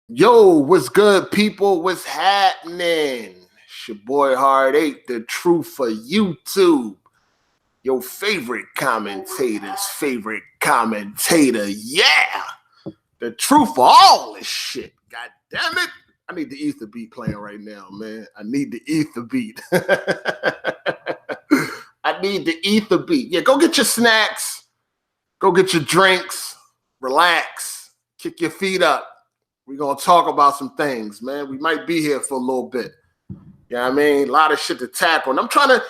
Yo, what's good, people? What's happening? It's your boy Hard8, the truth for YouTube. Your favorite commentator's favorite commentator. Yeah! The truth for all this shit. God damn it. I need the ether beat playing right now, man. I need the ether beat. I need the ether beat. Yeah, go get your snacks. Go get your drinks. Relax. Kick your feet up. We're going to talk about some things, man. We might be here for a little bit. You know what I mean? A lot of shit to tackle. And I'm trying to,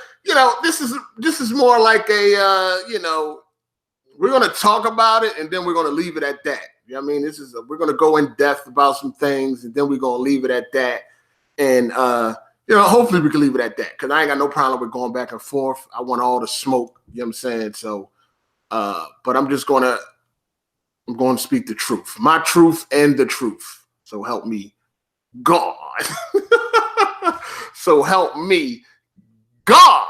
this is more like a, we're going to talk about it and then we're going to leave it at that. You know what I mean? We're going to go in depth about some things and then we're going to leave it at that. And, hopefully we can leave it at that because I ain't got no problem with going back and forth. I want all the smoke. You know what I'm saying? So, but I'm going to speak the truth, my truth and the truth. So help me God. So help me God.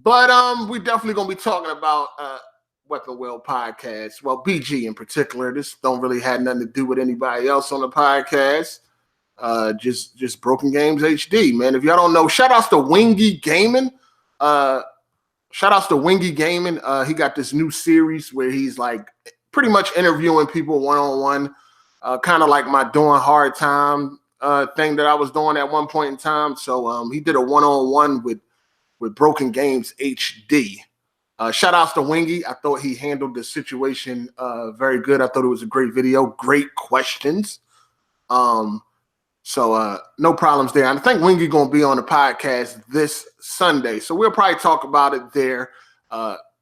But we definitely going to be talking about Weapon Wheel podcast. Well, BG in particular. This don't really have nothing to do with anybody else on the podcast. Just Broken Games HD, man. If y'all don't know, shout outs to Wingy Gaming. He got this new series where he's like pretty much interviewing people one-on-one, kind of like my doing hard time thing that I was doing at one point in time. So he did a one-on-one with Broken Games HD. Shout outs to Wingy. I thought he handled the situation very good. I thought it was a great video, great questions. So no problems there. And I think Wingy going to be on the podcast this Sunday. So we'll probably talk about it there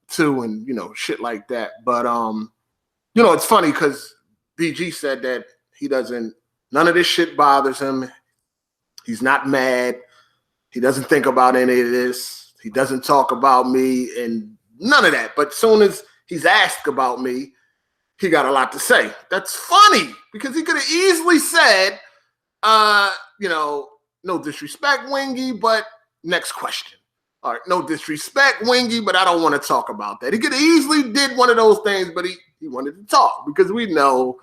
too and, shit like that. But, it's funny because BG said that none of this shit bothers him. He's not mad. He doesn't think about any of this. He doesn't talk about me and none of that. But as soon as he's asked about me, he got a lot to say. That's funny because he could have easily said, no disrespect, Wingy, but next question. All right, no disrespect, Wingy, but I don't want to talk about that. He could have easily did one of those things, but he wanted to talk because we know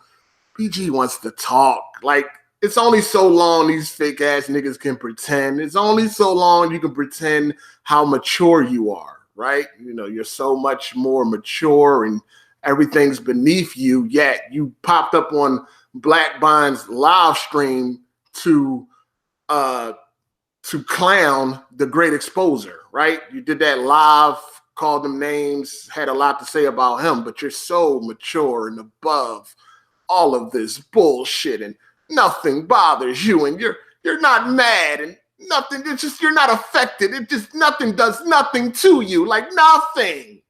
PG wants to talk. Like, it's only so long these fake ass niggas can pretend. It's only so long you can pretend how mature you are, right? You're so much more mature and everything's beneath you, yet you popped up on Black Bond's live stream to clown the great exposer, right? You did that live, called them names, had a lot to say about him, but you're so mature and above all of this bullshit and nothing bothers you and you're not mad and nothing, it's just you're not affected. It just nothing does nothing to you, like nothing.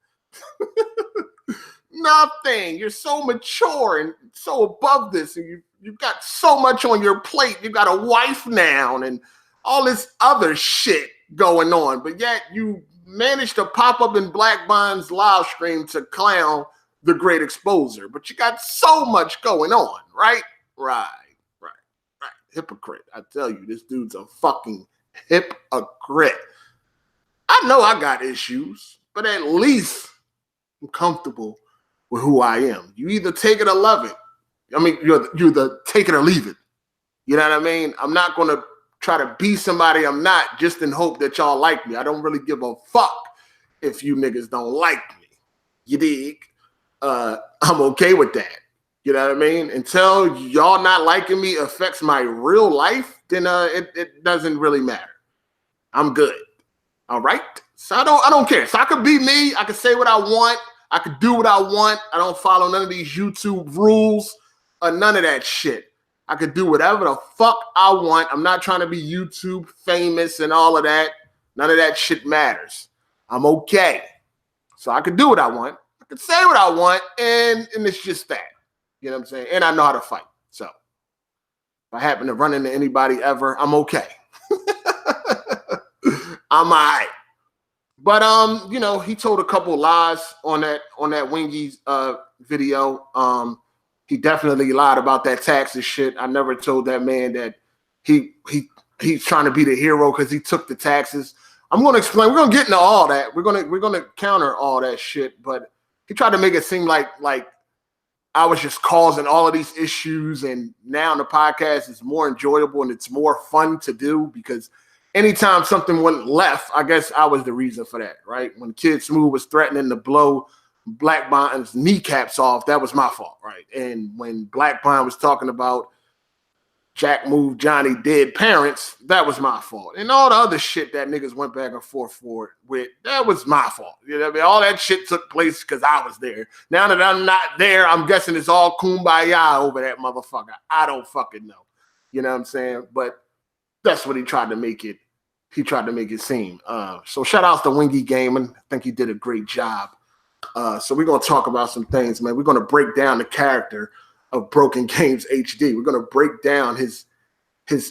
Nothing. You're so mature and so above this and you've got so much on your plate. You got a wife now and all this other shit going on, but yet you managed to pop up in Black Bond's live stream to clown the great exposer, but you got so much going on, right? Right. Hypocrite. I tell you, this dude's a fucking hypocrite. I know I got issues, but at least I'm comfortable with who I am. You either take it or love it. I mean, you're the take it or leave it. You know what I mean? I'm not going to try to be somebody I'm not just in hope that y'all like me. I don't really give a fuck if you niggas don't like me. You dig? I'm okay with that. You know what I mean? Until y'all not liking me affects my real life, then it doesn't really matter. I'm good. All right? So I don't care. So I could be me. I could say what I want. I could do what I want. I don't follow none of these YouTube rules or none of that shit. I could do whatever the fuck I want. I'm not trying to be YouTube famous and all of that. None of that shit matters. I'm okay. So I could do what I want. I could say what I want, and it's just that. You know what I'm saying? And I know how to fight. So if I happen to run into anybody ever, I'm okay. I'm all right. But he told a couple lies on that Wingy's video. He definitely lied about that taxes shit. I never told that man that he's trying to be the hero because he took the taxes. I'm going to explain. We're going to get into all that. We're going to counter all that shit. But he tried to make it seem like I was just causing all of these issues, and now the podcast is more enjoyable and it's more fun to do because anytime something went left, I guess I was the reason for that, right? When Kid Smooth was threatening to blow Black Bond's kneecaps off, that was my fault, right? And when Black Bond was talking about Jack Move Johnny dead parents, that was my fault. And all the other shit that niggas went back and forth for with, that was my fault. You know what I mean? All that shit took place because I was there. Now that I'm not there, I'm guessing it's all kumbaya over that motherfucker. I don't fucking know. You know what I'm saying? But that's what he tried to make it. He tried to make it seem. So shout outs to Wingy Gaming. I think he did a great job. So we're going to talk about some things, man. We're going to break down the character of Broken Games HD. We're going to break down his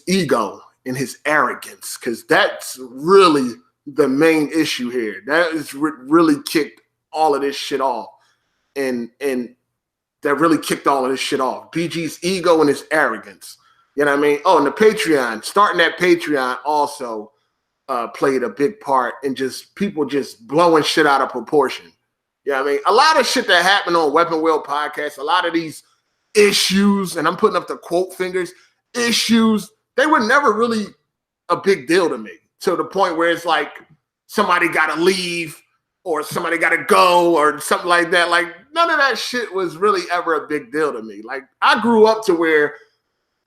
ego and his arrogance, because that's really the main issue here. That is really kicked all of this shit off. And that really kicked all of this shit off. BG's ego and his arrogance. You know what I mean? Oh, and the Patreon, starting that Patreon also played a big part in just people just blowing shit out of proportion. You know what I mean? A lot of shit that happened on Weapon Wheel Podcast, a lot of these issues, and I'm putting up the quote fingers, issues, they were never really a big deal to me, to the point where it's like somebody got to leave or somebody got to go or something like that. Like, none of that shit was really ever a big deal to me. Like, I grew up to where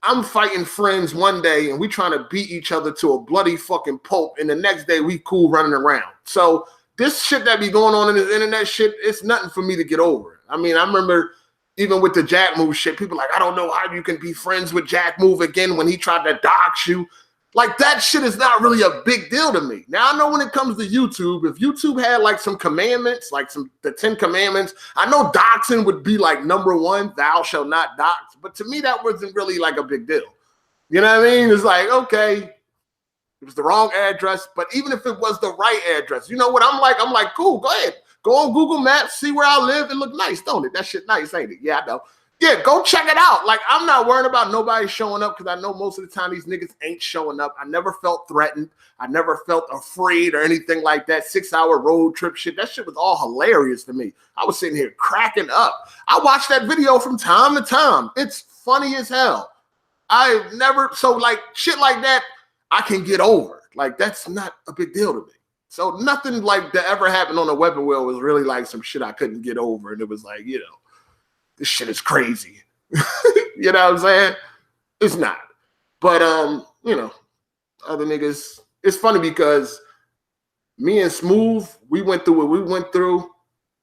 I'm fighting friends one day and we trying to beat each other to a bloody fucking pulp, and the next day we cool running around. So this shit that be going on in this internet shit, it's nothing for me to get over. I mean, I remember even with the Jack Move shit, people like, I don't know how you can be friends with Jack Move again when he tried to dox you. Like, that shit is not really a big deal to me. Now, I know when it comes to YouTube, if YouTube had like some commandments, like the 10 commandments, I know doxing would be like number one, thou shalt not dox. But to me, that wasn't really like a big deal. You know what I mean? It's like, okay, it was the wrong address. But even if it was the right address, you know what I'm like? I'm like, cool, go ahead. Go on Google Maps, see where I live. It look nice, don't it? That shit nice, ain't it? Yeah, I know. Yeah, go check it out. Like, I'm not worried about nobody showing up because I know most of the time these niggas ain't showing up. I never felt threatened. I never felt afraid or anything like that. 6-hour road trip shit. That shit was all hilarious to me. I was sitting here cracking up. I watched that video from time to time. It's funny as hell. I've never, so like shit like that, I can get over. Like, that's not a big deal to me. So nothing like that ever happened on the Weapon Wheel was really like some shit I couldn't get over. And it was like, you know, this shit is crazy. You know what I'm saying? It's not. But, you know, other niggas, it's funny because me and Smooth, we went through what we went through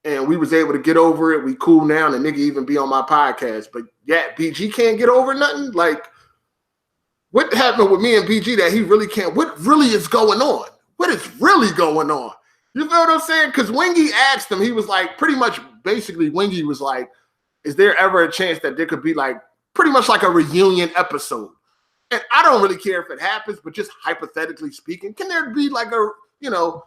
and we was able to get over it. We cool now, and the nigga even be on my podcast. But yeah, BG can't get over nothing. Like, what happened with me and BG that he really can't? What really is going on? What is really going on? You feel what I'm saying? Because Wingy asked him, he was like, pretty much, basically, Wingy was like, is there ever a chance that there could be like, pretty much like a reunion episode? And I don't really care if it happens, but just hypothetically speaking, can there be like a, you know,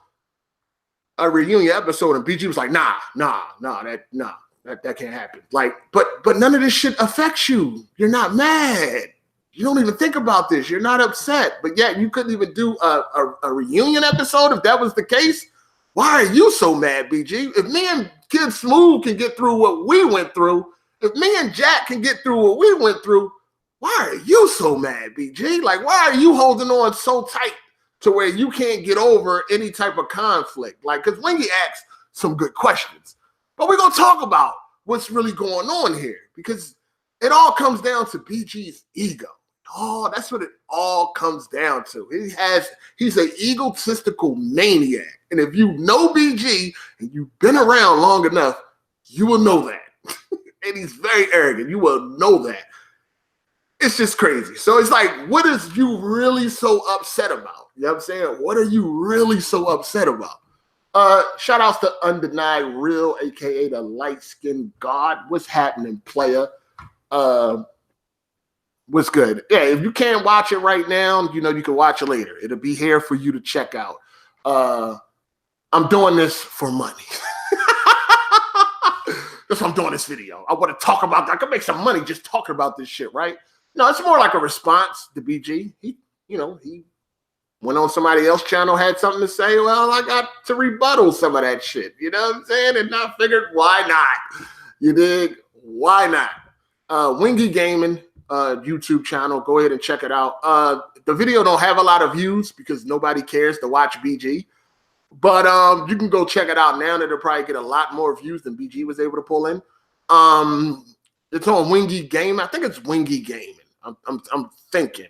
a reunion episode? And BG was like, nah, that can't happen. Like, but none of this shit affects you. You're not mad. You don't even think about this. You're not upset. But yet you couldn't even do a reunion episode if that was the case. Why are you so mad, BG? If me and Kid Smooth can get through what we went through, if me and Jack can get through what we went through, why are you so mad, BG? Like, why are you holding on so tight to where you can't get over any type of conflict? Like, because when you ask some good questions, but we're going to talk about what's really going on here, because it all comes down to BG's ego. Oh, that's what it all comes down to. He's an egotistical maniac. And if you know BG and you've been around long enough, you will know that. And he's very arrogant. You will know that. It's just crazy. So it's like, what is you really so upset about? You know what I'm saying? What are you really so upset about? Shout outs to Undenied Real, aka the light-skinned god. What's happening, player? What's good? Yeah, if you can't watch it right now, you know, you can watch it later. It'll be here for you to check out. I'm doing this for money. That's why I'm doing this video. I want to talk about that. I can make some money just talking about this shit, right? No, it's more like a response to BG. He went on somebody else's channel, had something to say. Well, I got to rebuttal some of that shit. You know what I'm saying? And I figured, why not? You dig? Why not? Wingy Gaming YouTube channel. Go ahead and check it out. The video don't have a lot of views because nobody cares to watch BG. But you can go check it out now. That'll probably get a lot more views than BG was able to pull in. It's on Wingy Gaming. I think it's Wingy Gaming. I'm thinking.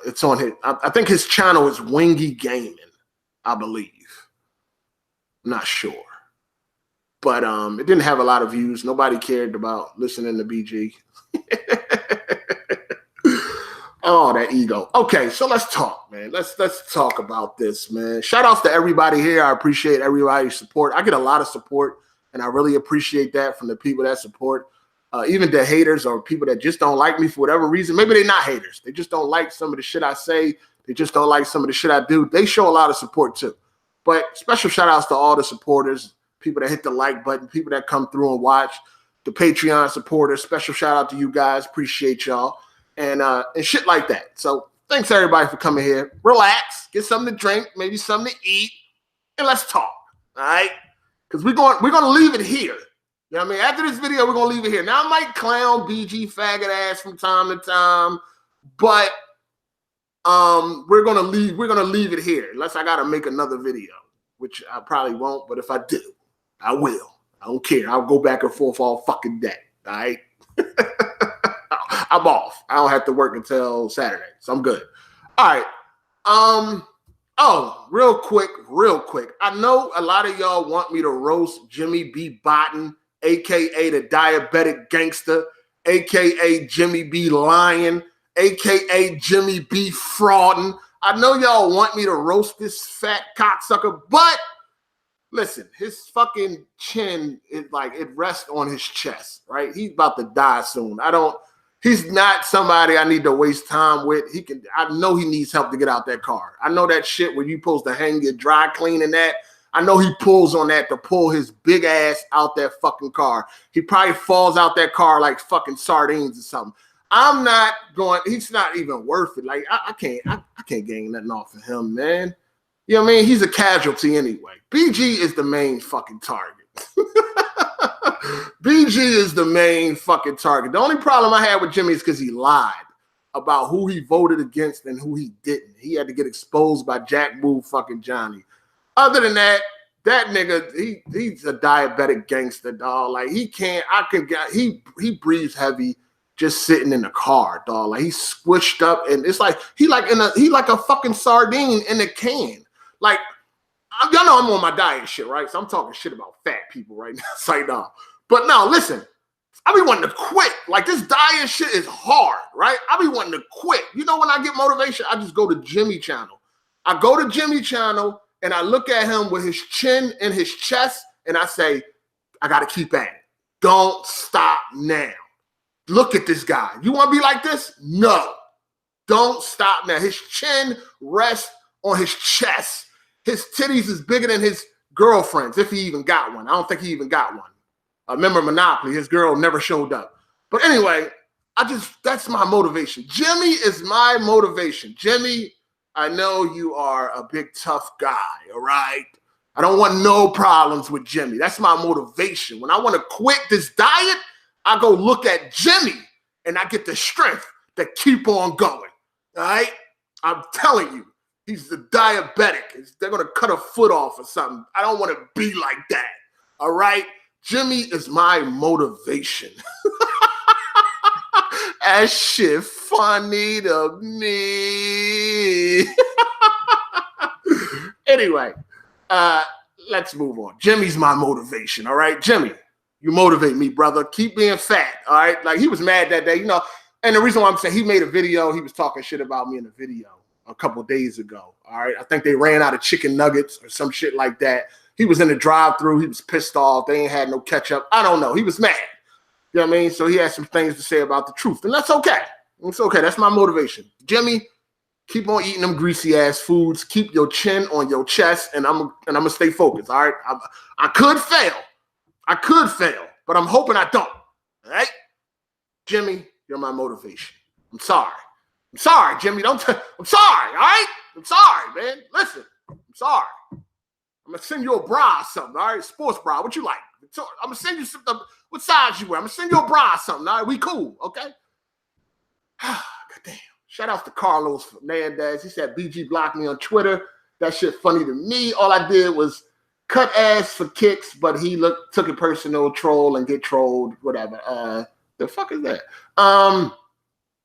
It's on his. I think his channel is Wingy Gaming. I believe. I'm not sure. But it didn't have a lot of views. Nobody cared about listening to BG. Oh, that ego. Okay, so let's talk, man. Let's talk about this, man. Shout outs to everybody here. I appreciate everybody's support. I get a lot of support, and I really appreciate that from the people that support. Even the haters or people that just don't like me for whatever reason. Maybe they're not haters. They just don't like some of the shit I say. They just don't like some of the shit I do. They show a lot of support too. But special shout outs to all the supporters, people that hit the like button, people that come through and watch, the Patreon supporters. Special shout out to you guys. Appreciate y'all. And shit like that. So thanks everybody for coming here. Relax, get something to drink, maybe something to eat, and let's talk. All right? Because we're gonna leave it here. You know what I mean? After this video, we're gonna leave it here. Now I might clown BG faggot ass from time to time, but we're gonna leave it here unless I gotta make another video, which I probably won't, but if I do, I will. I don't care. I'll go back and forth all fucking day. All right. I'm off. I don't have to work until Saturday, so I'm good. All right. Oh, real quick. I know a lot of y'all want me to roast Jimmy B. Botton, aka the diabetic gangster, aka Jimmy B. Lion, aka Jimmy B. Fraudin. I know y'all want me to roast this fat cocksucker, but listen, his fucking chin is like it rests on his chest, right? He's about to die soon. He's not somebody I need to waste time with. I know he needs help to get out that car. I know that shit where you supposed to hang your dry cleaning that. I know he pulls on that to pull his big ass out that fucking car. He probably falls out that car like fucking sardines or something. I'm not going, he's not even worth it. Like I can't gain nothing off of him, man. You know what I mean? He's a casualty anyway. BG is the main fucking target. BG is the main fucking target. The only problem I had with Jimmy is because he lied about who he voted against and who he didn't. He had to get exposed by Jack Boo fucking Johnny. Other than that, that nigga, he's a diabetic gangster, dog. Like he breathes heavy just sitting in the car, dog. Like he's squished up and it's like he like a fucking sardine in a can. Like y'all know I'm on my diet shit, right? So I'm talking shit about fat people right now. It's like, no. But no, listen, I be wanting to quit. Like this diet shit is hard, right? I be wanting to quit. You know, when I get motivation, I just go to Jimmy channel. I go to Jimmy channel and I look at him with his chin in his chest and I say, I got to keep at it. Don't stop now. Look at this guy. You want to be like this? No. Don't stop now. His chin rests on his chest. His titties is bigger than his girlfriend's, if he even got one. I don't think he even got one. Remember Monopoly, his girl never showed up. But anyway, that's my motivation. Jimmy is my motivation. Jimmy, I know you are a big tough guy, all right? I don't want no problems with Jimmy. That's my motivation. When I want to quit this diet, I go look at Jimmy and I get the strength to keep on going, all right? I'm telling you. He's the diabetic. They're going to cut a foot off or something. I don't want to be like that. All right? Jimmy is my motivation. That shit funny to me. Anyway, let's move on. Jimmy's my motivation. All right? Jimmy, you motivate me, brother. Keep being fat. All right? Like he was mad that day, you know. And the reason why I'm saying he made a video, he was talking shit about me in the video a couple days ago. All right. I think they ran out of chicken nuggets or some shit like that. He was in the drive-thru. He was pissed off. They ain't had no ketchup. I don't know. He was mad. You know what I mean? So he had some things to say about the truth. And that's okay. It's okay. That's my motivation. Jimmy, keep on eating them greasy ass foods. Keep your chin on your chest. And I'm gonna stay focused. All right. I could fail, but I'm hoping I don't. All right. Jimmy, you're my motivation. I'm sorry. I'm sorry, Jimmy. I'm sorry, all right? I'm sorry, man. Listen, I'm sorry. I'm going to send you a bra or something, all right? Sports bra. What you like? I'm gonna send you something. What size you wear? I'm gonna send you a bra or something. All right, we cool, okay? God damn. Shout out to Carlos Fernandez. He said BG blocked me on Twitter. That shit funny to me. All I did was cut ass for kicks, but he took it personal, troll and get trolled, whatever. The fuck is that?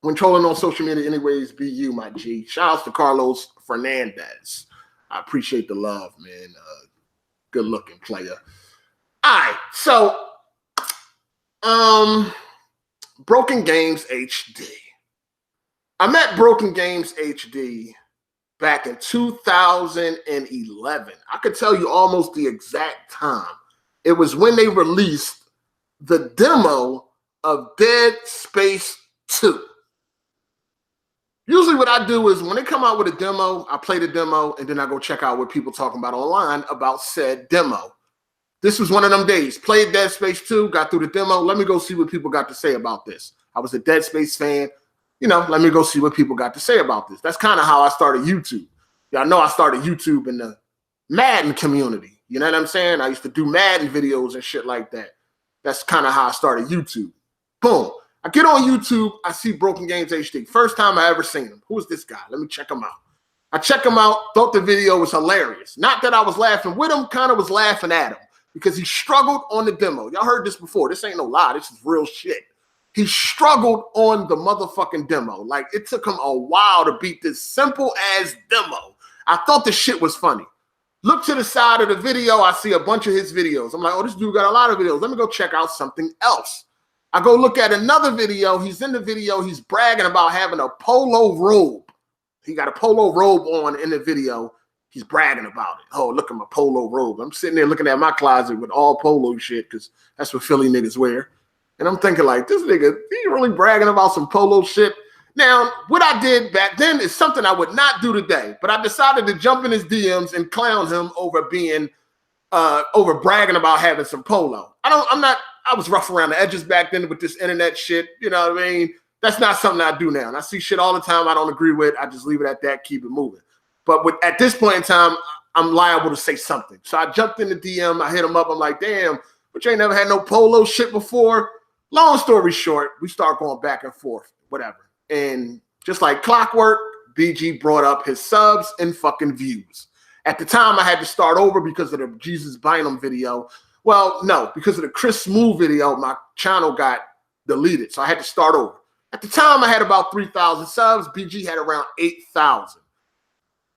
When trolling on social media, anyways, be you, my G. Shout out to Carlos Fernandez. I appreciate the love, man. Good looking player. All right, so Broken Games HD. I met Broken Games HD back in 2011. I could tell you almost the exact time. It was when they released the demo of Dead Space 2. Usually what I do is when they come out with a demo, I play the demo, and then I go check out what people talking about online about said demo. This was one of them days. Played Dead Space 2, got through the demo. Let me go see what people got to say about this. I was a Dead Space fan. Let me go see what people got to say about this. That's kind of how I started YouTube. Y'all know I started YouTube in the Madden community. You know what I'm saying? I used to do Madden videos and shit like that. That's kind of how I started YouTube. Boom. I get on YouTube. I see Broken Games HD. First time I ever seen him. Who is this guy? Let me check him out. I check him out. Thought the video was hilarious. Not that I was laughing with him. Kind of was laughing at him because he struggled on the demo. Y'all heard this before. This ain't no lie. This is real shit. He struggled on the motherfucking demo. Like, it took him a while to beat this simple-ass demo. I thought the shit was funny. Look to the side of the video. I see a bunch of his videos. I'm like, oh, this dude got a lot of videos. Let me go check out something else. I go look at another video. He's in the video. He's bragging about having a polo robe. He got a polo robe on in the video. He's bragging about it. Oh, look at my polo robe. I'm sitting there looking at my closet with all polo shit because that's what Philly niggas wear. And I'm thinking like, this nigga, he really bragging about some polo shit. Now, what I did back then is something I would not do today, but I decided to jump in his DMs and clown him over bragging about having some polo. I was rough around the edges back then with this internet shit. You know what I mean? That's not something I do now. And I see shit all the time I don't agree with. I just leave it at that, keep it moving. But at this point in time, I'm liable to say something. So I jumped in the DM. I hit him up. I'm like, damn, but you ain't never had no polo shit before. Long story short, we start going back and forth, whatever. And just like clockwork, BG brought up his subs and fucking views. At the time, I had to start over because of the Jesus Bynum video. Well, no, because of the Chris Smooth video, my channel got deleted. So I had to start over. At the time, I had about 3,000 subs. BG had around 8,000.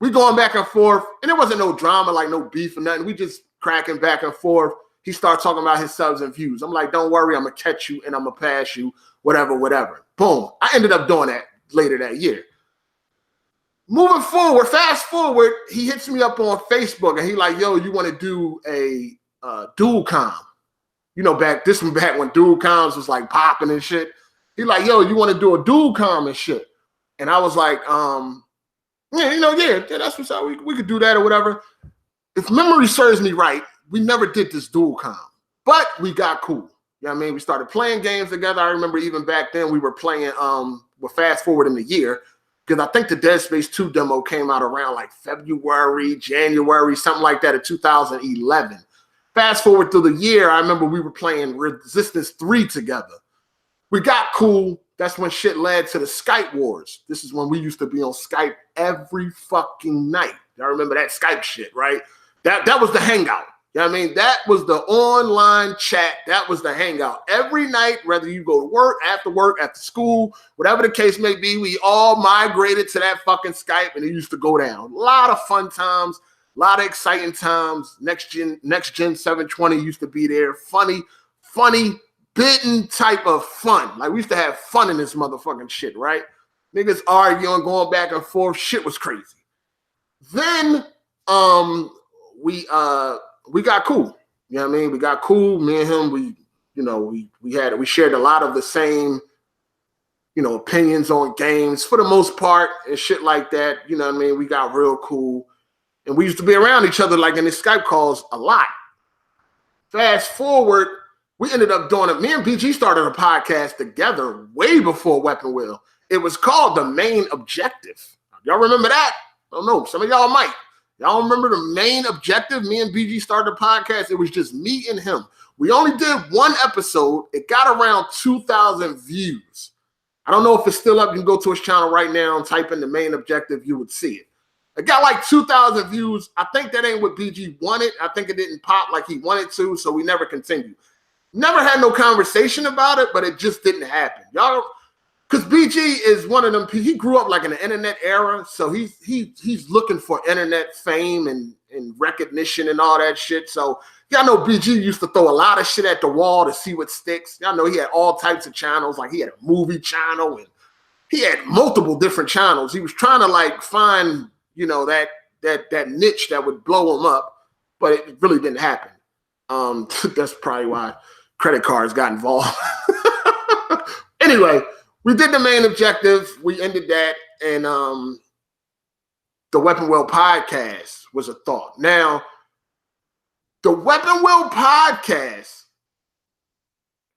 We going back and forth, and there wasn't no drama, like no beef or nothing. We just cracking back and forth. He started talking about his subs and views. I'm like, don't worry, I'm going to catch you and I'm going to pass you, whatever. Boom. I ended up doing that later that year. Moving forward, fast forward, he hits me up on Facebook and he like, yo, you want to do a dual com? Back when dual coms was like popping and shit. He like, yo, you want to do a dual com and shit? And I was like, yeah, that's what's up. We could do that or whatever. If memory serves me right, we never did this dual com, but we got cool. You know what I mean? We started playing games together. I remember even back then we were playing, we're fast forward in the year, because I think the Dead Space 2 demo came out around like February, January, something like that in 2011. Fast forward through the year, I remember we were playing Resistance 3 together. We got cool. That's when shit led to the Skype wars. This is when we used to be on Skype every fucking night. Y'all remember that Skype shit, right? That was the hangout. You know what I mean? That was the online chat. That was the hangout. Every night, whether you go to work, after school, whatever the case may be, we all migrated to that fucking Skype and it used to go down. A lot of fun times, a lot of exciting times. Next Gen 720 used to be there. Funny, bitten type of fun. Like, we used to have fun in this motherfucking shit, right? Niggas arguing, going back and forth. Shit was crazy. Then we got cool. You know what I mean? We got cool. Me and him, we shared a lot of the same, opinions on games for the most part and shit like that. You know what I mean? We got real cool. And we used to be around each other like in the Skype calls a lot. Fast forward, we ended up doing it. Me and BG started a podcast together way before Weapon Wheel. It was called The Main Objective. Y'all remember that? I don't know. Some of y'all might. Y'all remember The Main Objective? Me and BG started a podcast. It was just me and him. We only did one episode. It got around 2,000 views. I don't know if it's still up. You can go to his channel right now and type in the main objective. You would see it. It got like 2,000 views. I think that ain't what BG wanted. I think it didn't pop like he wanted to, so we never continued. Never had no conversation about it, but it just didn't happen. Y'all, because BG is one of them. He grew up like in the internet era, so he's looking for internet fame and recognition and all that shit. So y'all know BG used to throw a lot of shit at the wall to see what sticks. Y'all know he had all types of channels. Like he had a movie channel and he had multiple different channels. He was trying to like find, you know, that niche that would blow him up, but it really didn't happen. That's probably why credit cards got involved. Anyway, we did the main objective. We ended that, and the Weapon Wheel podcast was a thought. Now, the Weapon Wheel podcast,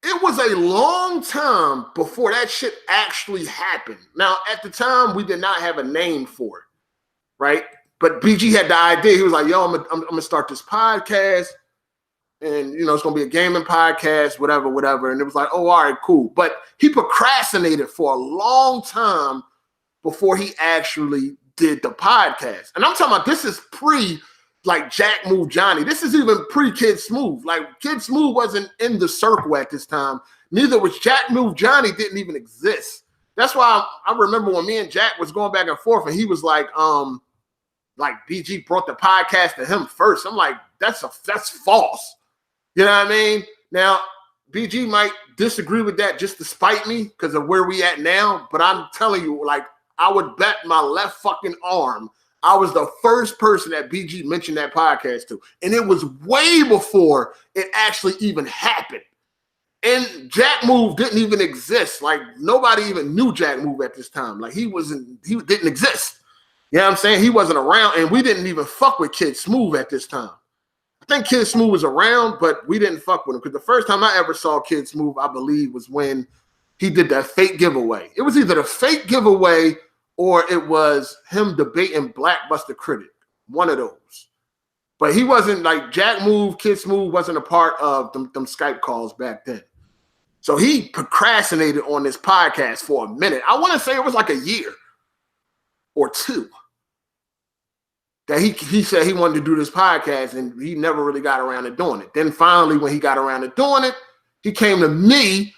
it was a long time before that shit actually happened. Now, at the time, we did not have a name for it, right? But BG had the idea. He was like, yo, I'm gonna start this podcast. And, you know, it's going to be a gaming podcast, whatever. And it was like, oh, all right, cool. But he procrastinated for a long time before he actually did the podcast. And I'm talking about this is pre, like, Jack Move Johnny. This is even pre-Kid Smooth. Like, Kid Smooth wasn't in the circle at this time. Neither was Jack Move Johnny didn't even exist. That's why I remember when me and Jack was going back and forth, and he was like BG brought the podcast to him first. I'm like, that's false. You know what I mean? Now, BG might disagree with that just to spite me because of where we at now. But I'm telling you, like, I would bet my left fucking arm I was the first person that BG mentioned that podcast to. And it was way before it actually even happened. And Jack Move didn't even exist. Like, nobody even knew Jack Move at this time. Like, he didn't exist. You know what I'm saying? He wasn't around. And we didn't even fuck with Kid Smooth at this time. I think Kid Smooth was around, but we didn't fuck with him because the first time I ever saw Kid Smooth, I believe, was when he did that fake giveaway. It was either the fake giveaway or it was him debating Blackbuster Critic, one of those. But he wasn't like Jack Move, Kid Smooth wasn't a part of them Skype calls back then. So he procrastinated on this podcast for a minute. I want to say it was like a year or two. That he said he wanted to do this podcast and he never really got around to doing it. Then finally, when he got around to doing it, he came to me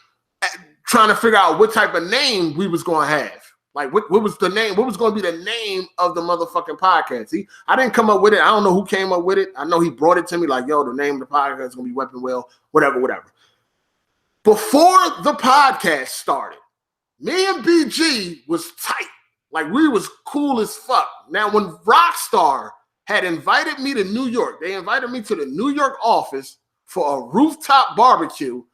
trying to figure out what type of name we was going to have. Like, what was the name? What was going to be the name of the motherfucking podcast? I didn't come up with it. I don't know who came up with it. I know he brought it to me like, yo, the name of the podcast is going to be Weapon Wheel, whatever. Before the podcast started, me and BG was tight. Like, we was cool as fuck. Now, when Rockstar had invited me to New York, they invited me to the New York office for a rooftop barbecue.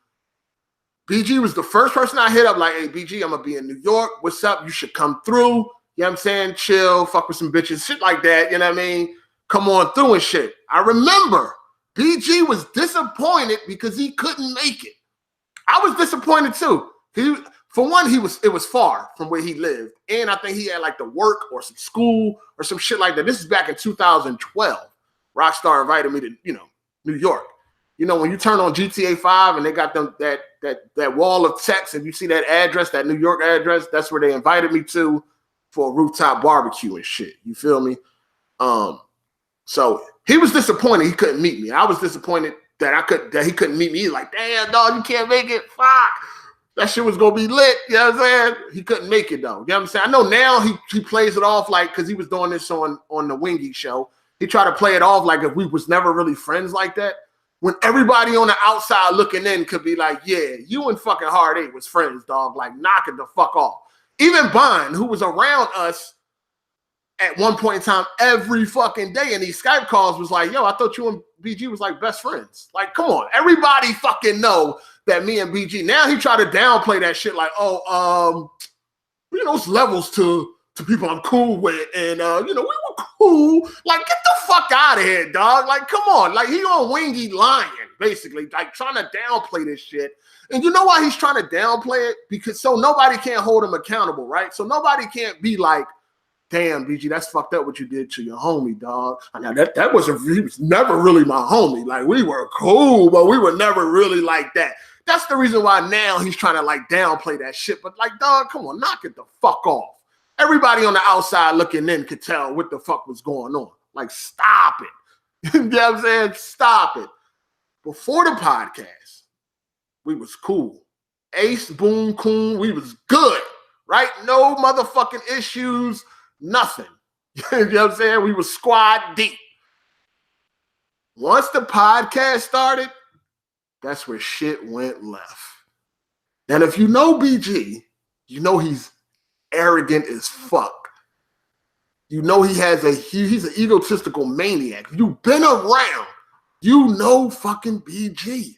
BG was the first person I hit up like, hey, BG, I'm going to be in New York. What's up? You should come through. You know what I'm saying? Chill, fuck with some bitches, shit like that. You know what I mean? Come on through and shit. I remember BG was disappointed because he couldn't make it. I was disappointed too. For one, it was far from where he lived. And I think he had like to work or some school or some shit like that. This is back in 2012. Rockstar invited me to, New York. You know, when you turn on GTA 5 and they got them that wall of text and you see that address, that New York address, that's where they invited me to for a rooftop barbecue and shit. You feel me? So he was disappointed he couldn't meet me. I was disappointed that he couldn't meet me. He's like, damn, dog, you can't make it. Fuck. That shit was going to be lit. You know what I'm saying? He couldn't make it, though. You know what I'm saying? I know now he plays it off like, because he was doing this on the Wingy show. He tried to play it off like if we was never really friends like that. When everybody on the outside looking in could be like, yeah, you and fucking Hard8 was friends, dog. Like, knock it the fuck off. Even Bond, who was around us at one point in time every fucking day in these Skype calls was like, yo, I thought you and BG was like best friends. Like, come on. Everybody fucking know that me and BG. Now he tried to downplay that shit like, it's levels to people I'm cool with. And, we were cool. Like, get the fuck out of here, dog. Like, come on. Like, he on Wingy lying, basically. Like, trying to downplay this shit. And you know why he's trying to downplay it? Because so nobody can't hold him accountable, right? So nobody can't be like, damn, BG, that's fucked up what you did to your homie, dog. Now that he was never really my homie. Like, we were cool, but we were never really like that. That's the reason why now he's trying to like downplay that shit. But like, dog, come on, knock it the fuck off. Everybody on the outside looking in could tell what the fuck was going on. Like, stop it. You know what I'm saying? Stop it. Before the podcast, we was cool. Ace, Boom, Coon, we was good, right? No motherfucking issues, nothing. You know what I'm saying? We was squad deep. Once the podcast started, that's where shit went left. And if you know BG, you know he's arrogant as fuck. You know he's an egotistical maniac. You've been around, you know fucking BG.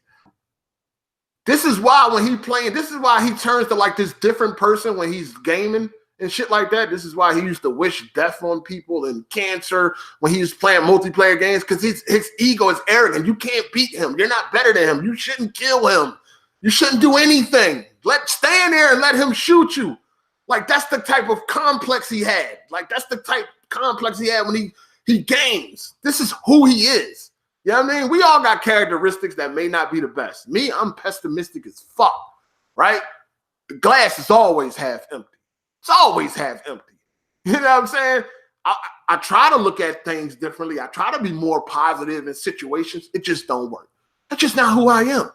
This is why when he playing, this is why he turns to like this different person when he's gaming and shit like that. This is why he used to wish death on people and cancer when he was playing multiplayer games, because his ego is arrogant. You can't beat him. You're not better than him. You shouldn't kill him. You shouldn't do anything. Stand there and let him shoot you. Like, that's the type of complex he had. Like, that's the type of complex he had when he games. This is who he is. You know what I mean? We all got characteristics that may not be the best. Me, I'm pessimistic as fuck, right? The glass is always half empty. It's always half empty. You know what I'm saying? I try to look at things differently. I try to be more positive in situations. It just don't work. That's just not who I am.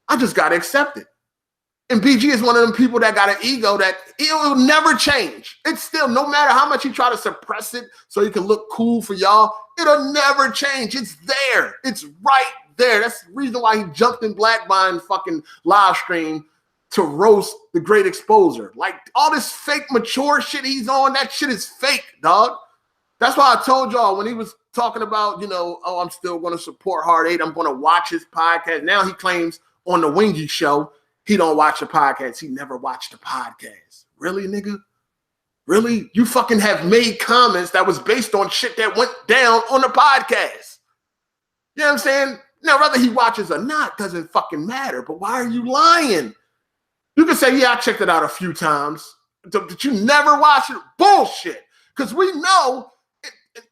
I just got to accept it. And BG is one of them people that got an ego that it will never change. It's still, no matter how much he try to suppress it so he can look cool for y'all, it'll never change. It's there. It's right there. That's the reason why he jumped in Blackbine fucking live stream to roast the Great Exposure. Like, all this fake mature shit he's on, that shit is fake, dog. That's why I told y'all when he was talking about, oh, I'm still going to support Hard8. I'm going to watch his podcast. Now he claims on the Wingy show he don't watch the podcast. He never watched the podcast. Really, nigga? Really? You fucking have made comments that was based on shit that went down on the podcast. You know what I'm saying? Now, whether he watches or not doesn't fucking matter, but why are you lying? You can say, yeah, I checked it out a few times, but you never watched it. Bullshit. Because we know,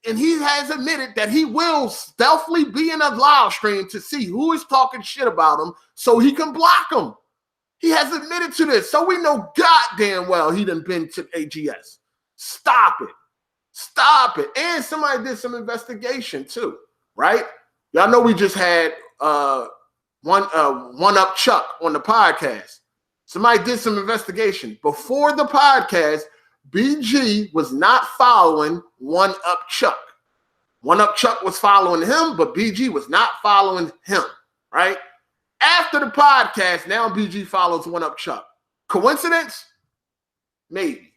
and he has admitted that he will stealthily be in a live stream to see who is talking shit about him so he can block him. He has admitted to this, so we know goddamn well he done been to AGS. Stop it. Stop it. And somebody did some investigation too, right? Y'all know we just had One Up Chuck on the podcast. Somebody did some investigation. Before the podcast, BG was not following One Up Chuck. One Up Chuck was following him, but BG was not following him, right? After the podcast, now BG follows One Up Chuck. Coincidence? Maybe.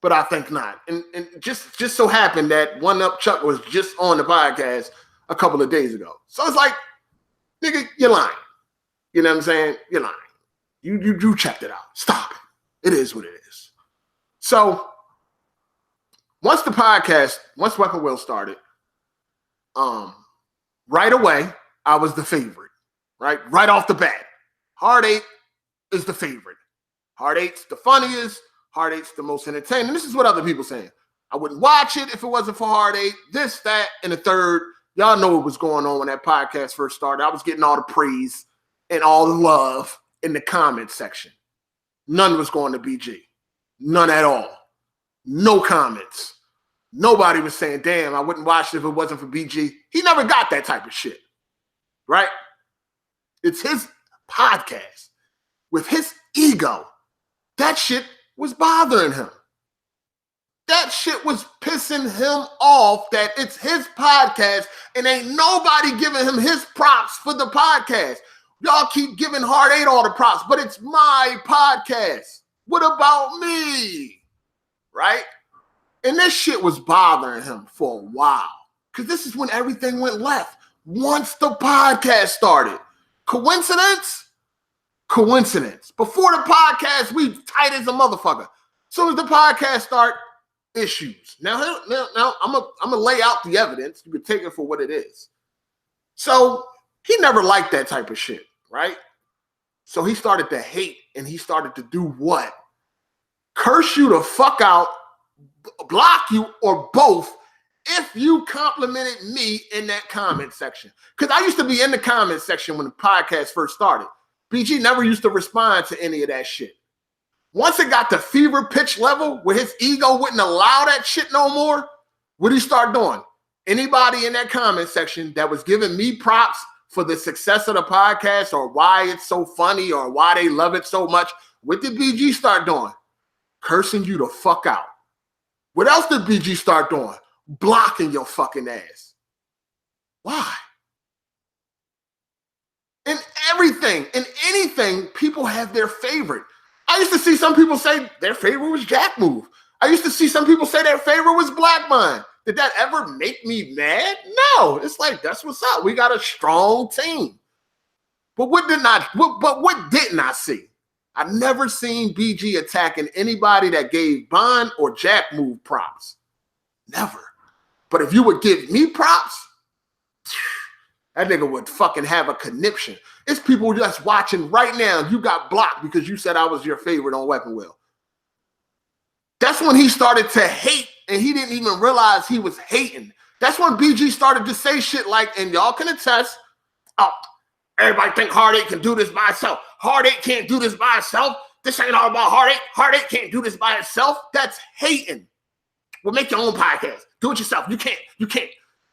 But I think not. And just so happened that One Up Chuck was just on the podcast a couple of days ago. So it's like, nigga, you're lying. You know what I'm saying? You're lying. You checked it out. Stop it. It is what it is. So once Weapon Will started, right away, I was the favorite. Right off the bat. Hard8 is the favorite. Hard8's the funniest. Hard8's the most entertaining. This is what other people saying. I wouldn't watch it if it wasn't for Hard8. This, that, and the third. Y'all know what was going on when that podcast first started. I was getting all the praise and all the love in the comments section. None was going to BG. None at all. No comments. Nobody was saying, damn, I wouldn't watch it if it wasn't for BG. He never got that type of shit. Right? It's his podcast with his ego. That shit was bothering him. That shit was pissing him off that it's his podcast and ain't nobody giving him his props for the podcast. Y'all keep giving Hard8 all the props, but it's my podcast. What about me? Right? And this shit was bothering him for a while because this is when everything went left. Once the podcast started. Coincidence? Coincidence. Before the podcast, we tight as a motherfucker. Soon as the podcast start, issues. Now I'm gonna lay out the evidence. You can take it for what it is. So he never liked that type of shit, right? So he started to hate and he started to do what? Curse you the fuck out block you or both if you complimented me in that comment section. Because I used to be in the comment section when the podcast first started. BG never used to respond to any of that shit. Once it got to fever pitch level where his ego wouldn't allow that shit no more, what'd he start doing? Anybody in that comment section that was giving me props for the success of the podcast or why it's so funny or why they love it so much, what did BG start doing? Cursing you the fuck out. What else did BG start doing? Blocking your fucking ass. Why? In everything, in anything, people have their favorite. I used to see some people say their favorite was Jack Move. I used to see some people say their favorite was Black Mind. Did that ever make me mad? No. It's like, that's what's up. We got a strong team. But what didn't I see? I never seen BG attacking anybody that gave Bond or Jack Move props. Never. But if you would give me props, that nigga would fucking have a conniption. It's people just watching right now. You got blocked because you said I was your favorite on Weapon Wheel. That's when he started to hate, and he didn't even realize he was hating. That's when BG started to say shit like, and y'all can attest, oh, everybody think Hard8 can do this by itself. Hard8 can't do this by itself. This ain't all about Hard8. Hard8 can't do this by itself. That's hating. Well, make your own podcast. Do it yourself. You can't.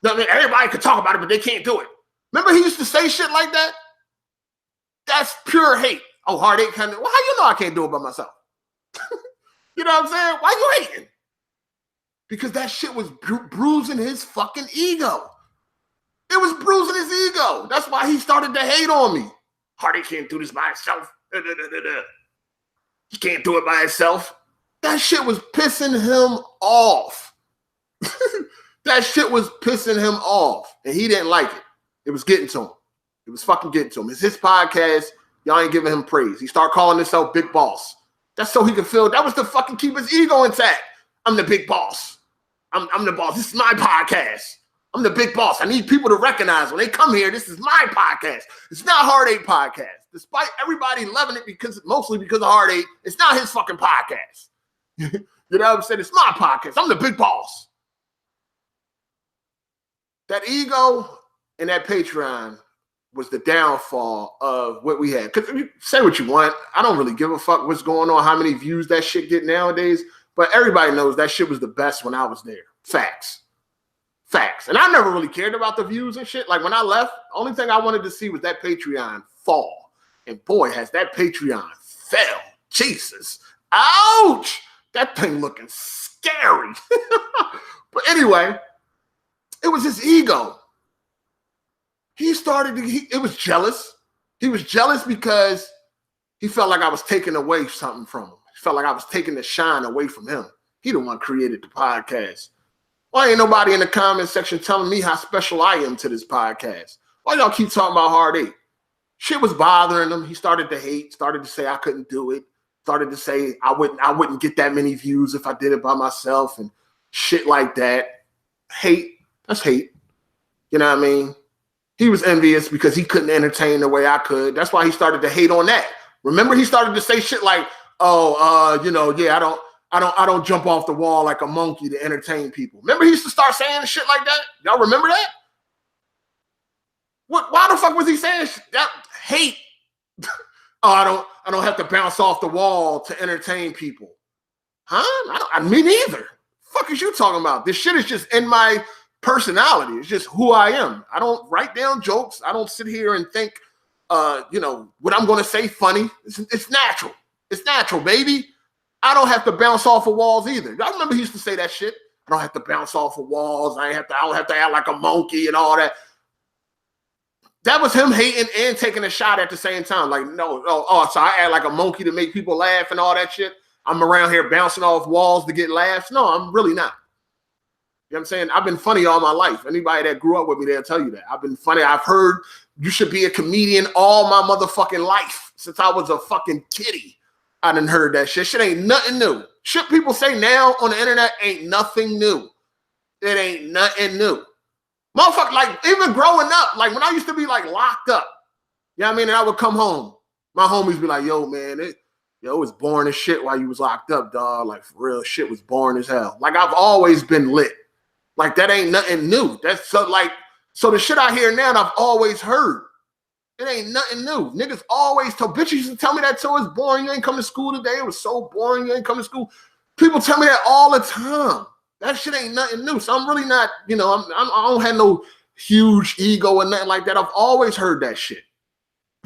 No, I mean, everybody can talk about it, but they can't do it. Remember he used to say shit like that? That's pure hate. Oh, Hard8 kind of, well, how you know I can't do it by myself? You know what I'm saying? Why you hating? Because that shit was bruising his fucking ego. It was bruising his ego. That's why he started to hate on me. Hard8 can't do this by itself. He can't do it by itself. That shit was pissing him off. That shit was pissing him off. And he didn't like it. It was getting to him. It was fucking getting to him. It's his podcast. Y'all ain't giving him praise. He started calling himself Big Boss. That's so he could feel, that was to fucking keep his ego intact. I'm the big boss. I'm the boss. This is my podcast. I'm the big boss. I need people to recognize when they come here, this is my podcast. It's not Hard8 podcast. Despite everybody loving it mostly because of Hard8, it's not his fucking podcast. You know what I'm saying? It's my podcast. I'm the big boss. That ego and that Patreon was the downfall of what we had. Because you say what you want. I don't really give a fuck what's going on, how many views that shit get nowadays. But everybody knows that shit was the best when I was there. Facts. And I never really cared about the views and shit. Like when I left, the only thing I wanted to see was that Patreon fall. And boy, has that Patreon fell. Jesus. Ouch. That thing looking scary. But anyway, it was his ego. It was jealous. He was jealous because he felt like I was taking away something from him. He felt like I was taking the shine away from him. He the one created the podcast. Why ain't nobody in the comment section telling me how special I am to this podcast? Why y'all keep talking about Hard8? Shit was bothering him. He started to hate, started to say I couldn't do it, started to say I wouldn't get that many views if I did it by myself and shit like that. Hate. That's hate. You know what I mean? He was envious because he couldn't entertain the way I could. That's why he started to hate on that. Remember, he started to say shit like, I don't jump off the wall like a monkey to entertain people. Remember, he used to start saying shit like that? Y'all remember that? Why the fuck was he saying that? Hate. I don't have to bounce off the wall to entertain people. Huh? Me neither. Fuck is you talking about? This shit is just in my personality. It's just who I am. I don't write down jokes. I don't sit here and think, what I'm going to say funny. It's natural. It's natural, baby. I don't have to bounce off of walls either. Y'all remember he used to say that shit? I don't have to bounce off of walls. I don't have to act like a monkey and all that. That was him hating and taking a shot at the same time. Like, so I act like a monkey to make people laugh and all that shit. I'm around here bouncing off walls to get laughs. No, I'm really not. You know what I'm saying? I've been funny all my life. Anybody that grew up with me, they'll tell you that. I've been funny. I've heard you should be a comedian all my motherfucking life since I was a fucking kitty. I done heard that shit. Shit ain't nothing new. Shit people say now on the internet ain't nothing new. It ain't nothing new. Motherfucker, like even growing up, like when I used to be like locked up, you know what I mean? And I would come home. My homies be like, yo, man, Yo, it was boring as shit while you was locked up, dog. Like, for real, shit was boring as hell. Like, I've always been lit. Like, that ain't nothing new. That's so, like, so the shit I hear now, I've always heard. It ain't nothing new. Niggas always tell, bitches used to tell me that, so it's boring. You ain't come to school today. It was so boring. You ain't come to school. People tell me that all the time. That shit ain't nothing new. So I'm really not, I don't have no huge ego or nothing like that. I've always heard that shit.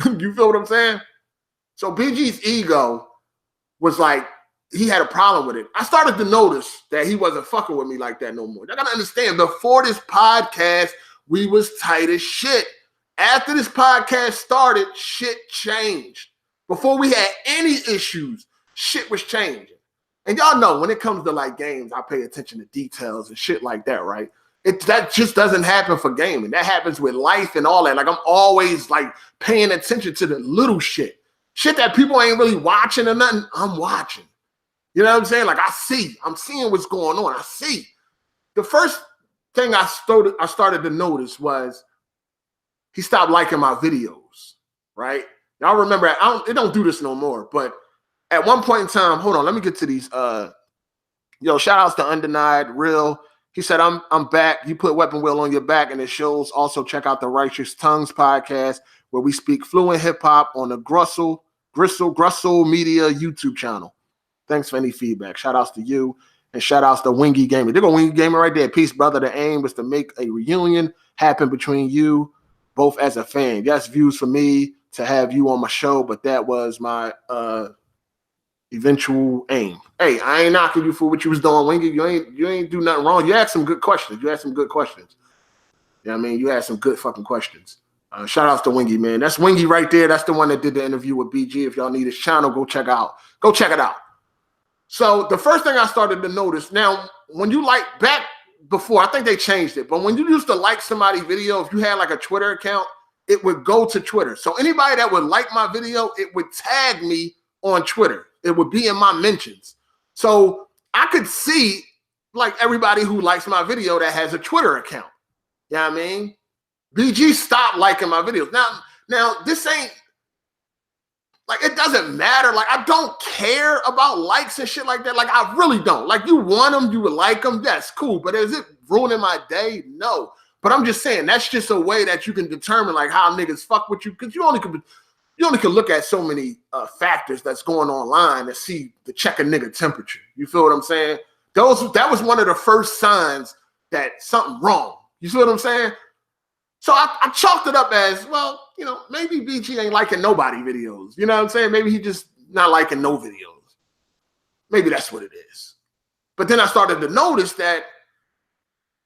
You feel what I'm saying? So BG's ego was like, he had a problem with it. I started to notice that he wasn't fucking with me like that no more. I gotta understand, before this podcast, we was tight as shit. After this podcast started, shit changed. Before we had any issues, shit was changing. And y'all know, when it comes to like games, I pay attention to details and shit like that, right? That just doesn't happen for gaming. That happens with life and all that. Like, I'm always like paying attention to the little shit. Shit that people ain't really watching or nothing, I'm watching. You know what I'm saying? Like, I'm seeing what's going on. I see. The first thing I started to notice was he stopped liking my videos, right? Y'all remember, it don't do this no more, but at one point in time, hold on, let me get to these. Shout outs to Undenied, Real. He said, I'm back. You put Weapon Wheel on your back and it shows. Also, check out the Righteous Tongues podcast, where we speak fluent hip-hop on the Grussel Media YouTube channel. Thanks for any feedback. Shout outs to you, and shout outs to Wingy Gamer. There go Wingy Gamer right there. Peace, brother. The aim was to make a reunion happen between you both as a fan. Yes, views for me to have you on my show, but that was my eventual aim. Hey, I ain't knocking you for what you was doing, Wingy. You ain't do nothing wrong. You asked some good questions. You know what I mean? You had some good fucking questions. Shout outs to Wingy, man. That's Wingy right there. That's the one that did the interview with BG. If y'all need his channel, go check it out. So the first thing I started to notice, now, when you like, back before, I think they changed it, but when you used to like somebody's video, if you had like a Twitter account, it would go to Twitter. So anybody that would like my video, it would tag me on Twitter. It would be in my mentions. So I could see like everybody who likes my video that has a Twitter account. You know what I mean? BG stopped liking my videos. Now this ain't, like, it doesn't matter. Like, I don't care about likes and shit like that. Like, I really don't. Like, you want them, you would like them, that's cool. But is it ruining my day? No. But I'm just saying, that's just a way that you can determine, like, how niggas fuck with you. Because you only can look at so many factors that's going online to see the check a nigga temperature. You feel what I'm saying? That was one of the first signs that something wrong. You see what I'm saying? So I chalked it up as, well, maybe BG ain't liking nobody videos. You know what I'm saying? Maybe he just not liking no videos. Maybe that's what it is. But then I started to notice that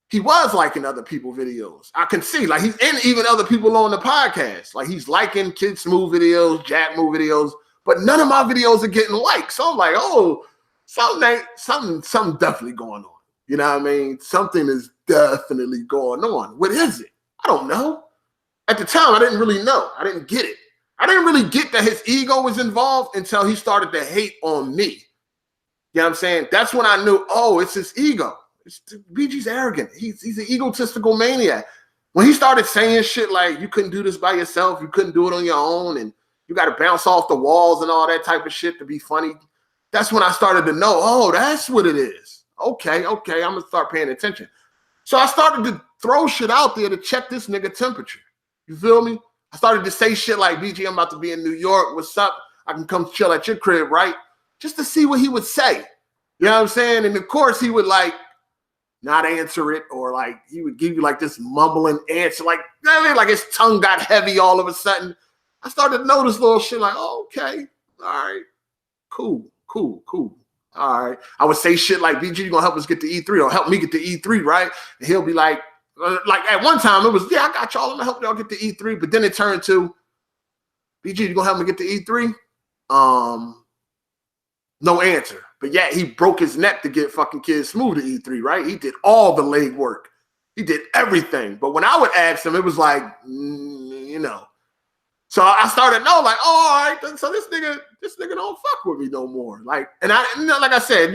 he was liking other people's videos. I can see, like, he's in even other people on the podcast. Like, he's liking Kid Smooth videos, Jack Move videos, but none of my videos are getting liked. So I'm like, oh, something definitely going on. You know what I mean? Something is definitely going on. What is it? I don't know. At the time, I didn't really know. I didn't get it. I didn't really get that his ego was involved until he started to hate on me. You know what I'm saying? That's when I knew, oh, it's his ego. BG's arrogant. He's an egotistical maniac. When he started saying shit like, you couldn't do this by yourself, you couldn't do it on your own, and you got to bounce off the walls and all that type of shit to be funny, that's when I started to know, oh, that's what it is. Okay, I'm going to start paying attention. So I started to throw shit out there to check this nigga temperature. You feel me? I started to say shit like, BG, I'm about to be in New York. What's up? I can come chill at your crib, right? Just to see what he would say. You know what I'm saying? And of course he would like not answer it, or like he would give you like this mumbling answer. Like, you know what I mean? Like his tongue got heavy all of a sudden. I started to notice little shit like, oh, okay, all right, cool. All right. I would say shit like, BG, you gonna help us get to E3 or help me get to E3, right? And he'll be like at one time it was, yeah, I got y'all. I'm gonna help y'all get to E3. But then it turned to, BG, you gonna help me get to E3? No answer. But yeah, he broke his neck to get fucking Kid Smooth to E3, right? He did all the leg work. He did everything. But when I would ask him, it was like, So I started to know, like, oh, all right, so this nigga don't fuck with me no more. Like, and like I said,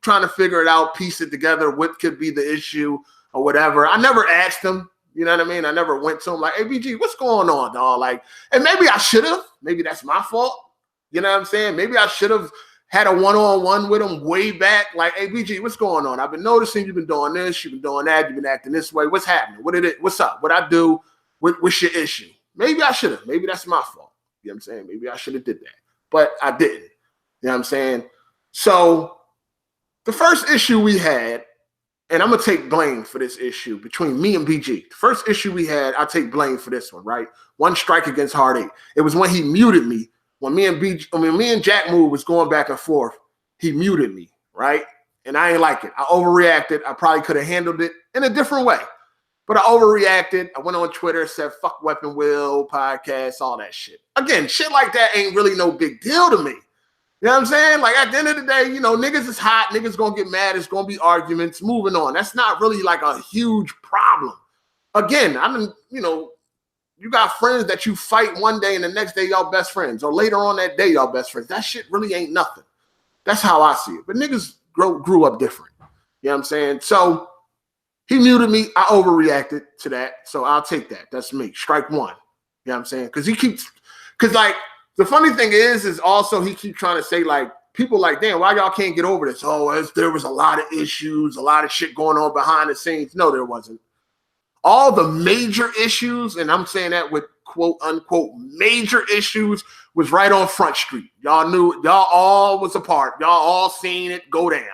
trying to figure it out, piece it together, what could be the issue or whatever. I never asked him, you know what I mean? I never went to him like, hey, BG, what's going on, dog? Like, and maybe I should have. Maybe that's my fault. You know what I'm saying? Maybe I should have had a one-on-one with him way back. Like, hey, BG, what's going on? I've been noticing you've been doing this, you've been doing that, you've been acting this way. What's happening? What's up? What I do? What's your issue? Maybe I should have. Maybe that's my fault. You know what I'm saying? Maybe I should have did that. But I didn't. You know what I'm saying? So the first issue we had, and I'm going to take blame for this issue between me and BG. The first issue we had, I take blame for this one, right? One strike against Hard8. It was when he muted me. When me and Jack Move was going back and forth, he muted me, right? And I ain't like it. I overreacted. I probably could have handled it in a different way. But I overreacted. I went on Twitter, said, fuck Weapon Will, podcast, all that shit. Again, shit like that ain't really no big deal to me. You know what I'm saying? Like, at the end of the day, you know, niggas is hot. Niggas gonna get mad. It's gonna be arguments. Moving on. That's not really like a huge problem. Again, you got friends that you fight one day and the next day y'all best friends. Or later on that day y'all best friends. That shit really ain't nothing. That's how I see it. But niggas grew up different. You know what I'm saying? So he muted me. I overreacted to that. So I'll take that. That's me. Strike one. You know what I'm saying? Because like, the funny thing is also he keeps trying to say, like, people like, damn, why y'all can't get over this? Oh, there was a lot of issues, a lot of shit going on behind the scenes. No, there wasn't. All the major issues, and I'm saying that with quote unquote major issues, was right on Front Street. Y'all knew it. Y'all all was a part. Y'all all seen it go down.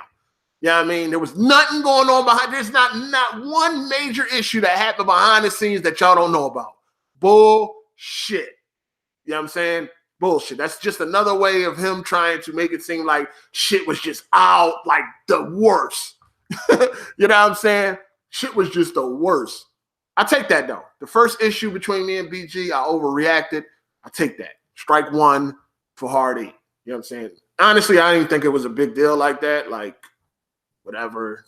You know what I mean? There was nothing going on behind. There's not one major issue that happened behind the scenes that y'all don't know about. Bullshit. You know what I'm saying? Bullshit. That's just another way of him trying to make it seem like shit was just out like the worst. You know what I'm saying? Shit was just the worst. I take that though. The first issue between me and BG, I overreacted. I take that. Strike one for Hard8. You know what I'm saying? Honestly, I didn't think it was a big deal like that. Like, whatever.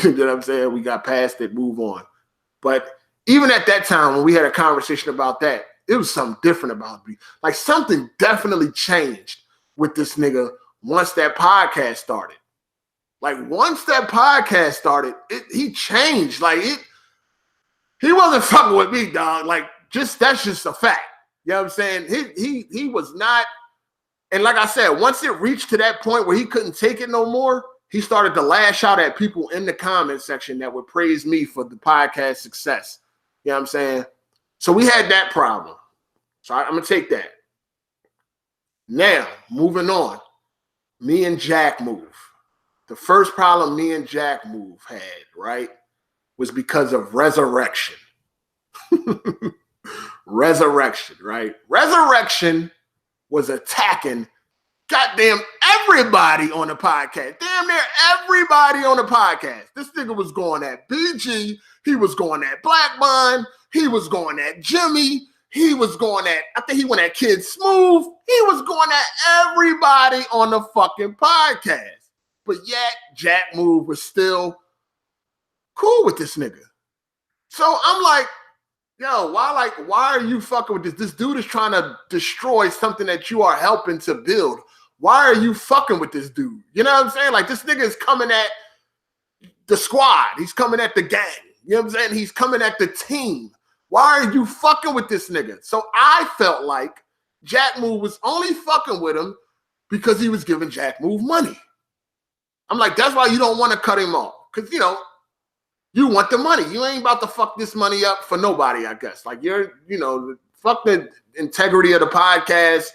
You know what I'm saying? We got past it, move on. But even at that time, when we had a conversation about that, it was something different about me. Like, something definitely changed with this nigga once that podcast started. Like, once that podcast started, he changed. Like, he wasn't fucking with me, dog. Like, that's just a fact. You know what I'm saying? He was not. And like I said, once it reached to that point where he couldn't take it no more, he started to lash out at people in the comment section that would praise me for the podcast success. You know what I'm saying? So we had that problem. So I'm going to take that. Now, moving on. Me and Jack Move. The first problem me and Jack Move had, right, was because of Resurrection. Resurrection, right? Resurrection was attacking goddamn everybody on the podcast. Damn near everybody on the podcast. This nigga was going at BG. He was going at Black Bond. He was going at Jimmy. He was going at, I think he went at Kid Smooth. He was going at everybody on the fucking podcast. But yet, Jack Move was still cool with this nigga. So I'm like, yo, why are you fucking with this? This dude is trying to destroy something that you are helping to build. Why are you fucking with this dude? You know what I'm saying? Like, this nigga is coming at the squad. He's coming at the gang. You know what I'm saying? He's coming at the team. Why are you fucking with this nigga? So I felt like Jack Move was only fucking with him because he was giving Jack Move money. I'm like, that's why you don't want to cut him off. Because, you know, you want the money. You ain't about to fuck this money up for nobody, I guess. Like, fuck the integrity of the podcast.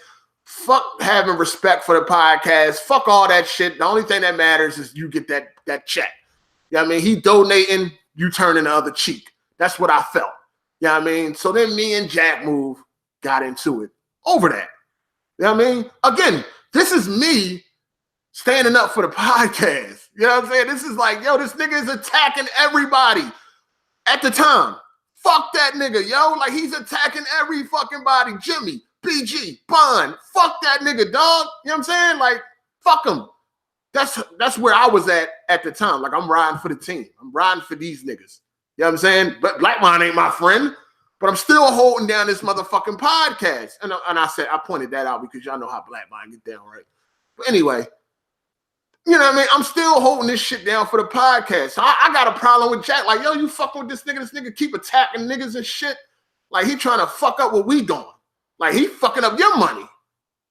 Fuck having respect for the podcast. Fuck all that shit. The only thing that matters is you get that check. You know what I mean? He donating, you turning the other cheek. That's what I felt. You know what I mean? So then me and Jack Move got into it over that. You know what I mean? Again, this is me standing up for the podcast. You know what I'm saying? This is like, yo, this nigga is attacking everybody at the time. Fuck that nigga, yo. Like, he's attacking every fucking body. Jimmy, BG, Bond. Fuck that nigga, dog. You know what I'm saying? Like, fuck him. That's where I was at the time. Like, I'm riding for the team. I'm riding for these niggas. You know what I'm saying? But Black Bond ain't my friend. But I'm still holding down this motherfucking podcast. And I pointed that out because y'all know how Black Bond get down, right? But anyway, you know what I mean? I'm still holding this shit down for the podcast. So I got a problem with Jack. Like, yo, you fucking with this nigga. This nigga keep attacking niggas and shit. Like, he trying to fuck up what we doing. Like, he fucking up your money.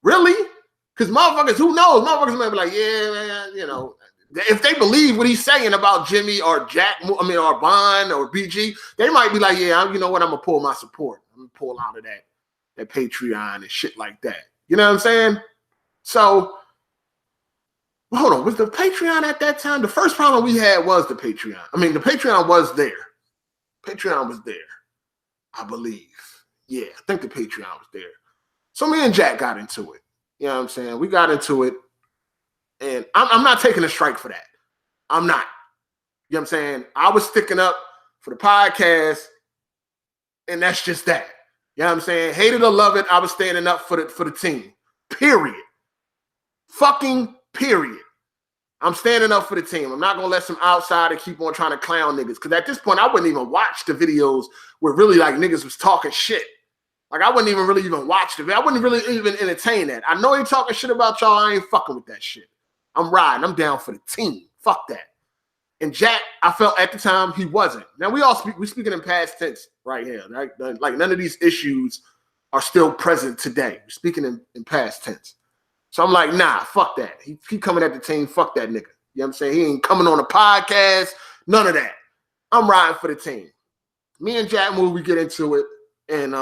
Really? Because motherfuckers, who knows? Motherfuckers might be like, yeah, man, you know, if they believe what he's saying about Jimmy or Jack, or Bond or BG, they might be like, yeah, you know what? I'm gonna pull my support. I'm gonna pull out of that Patreon and shit like that. You know what I'm saying? So, hold on. Was the Patreon at that time? The first problem we had was the Patreon. I mean, the Patreon was there. Patreon was there, I believe. Yeah, I think the Patreon was there. So me and Jack got into it. You know what I'm saying? We got into it. And I'm not taking a strike for that. I'm not. You know what I'm saying? I was sticking up for the podcast, and that's just that. You know what I'm saying? Hate it or love it, I was standing up for the team. Period. Fucking period. I'm standing up for the team. I'm not going to let some outsider keep on trying to clown niggas. Because at this point, I wouldn't even watch the videos where really like niggas was talking shit. Like, I wouldn't even really even watch the video. I wouldn't really even entertain that. I know he talking shit about y'all. I ain't fucking with that shit. I'm riding. I'm down for the team. Fuck that. And Jack, I felt at the time he wasn't. Now, we're speaking in past tense right here. Right? Like, none of these issues are still present today. We're speaking in past tense. So I'm like, nah, fuck that. He coming at the team. Fuck that nigga. You know what I'm saying? He ain't coming on a podcast. None of that. I'm riding for the team. Me and Jack we get into it. And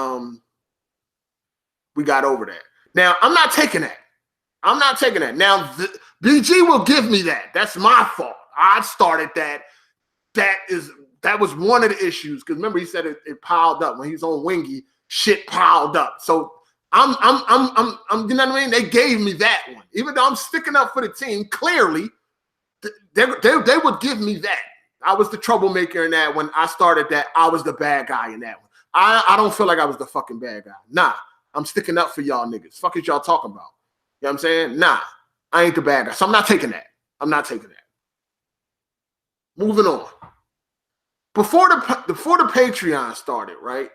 we got over that. Now, I'm not taking that. Now, BG will give me that. That's my fault. I started that. That was one of the issues. Because remember, he said it piled up. When he was on Wingy, shit piled up. So I'm you know what I mean? They gave me that one. Even though I'm sticking up for the team, clearly, they would give me that. I was the troublemaker in that. When I started that, I was the bad guy in that one. I don't feel like I was the fucking bad guy. Nah, I'm sticking up for y'all niggas. Fuck is y'all talking about? You know what I'm saying? Nah, I ain't the bad guy. So I'm not taking that. Moving on. Before the Patreon started, right?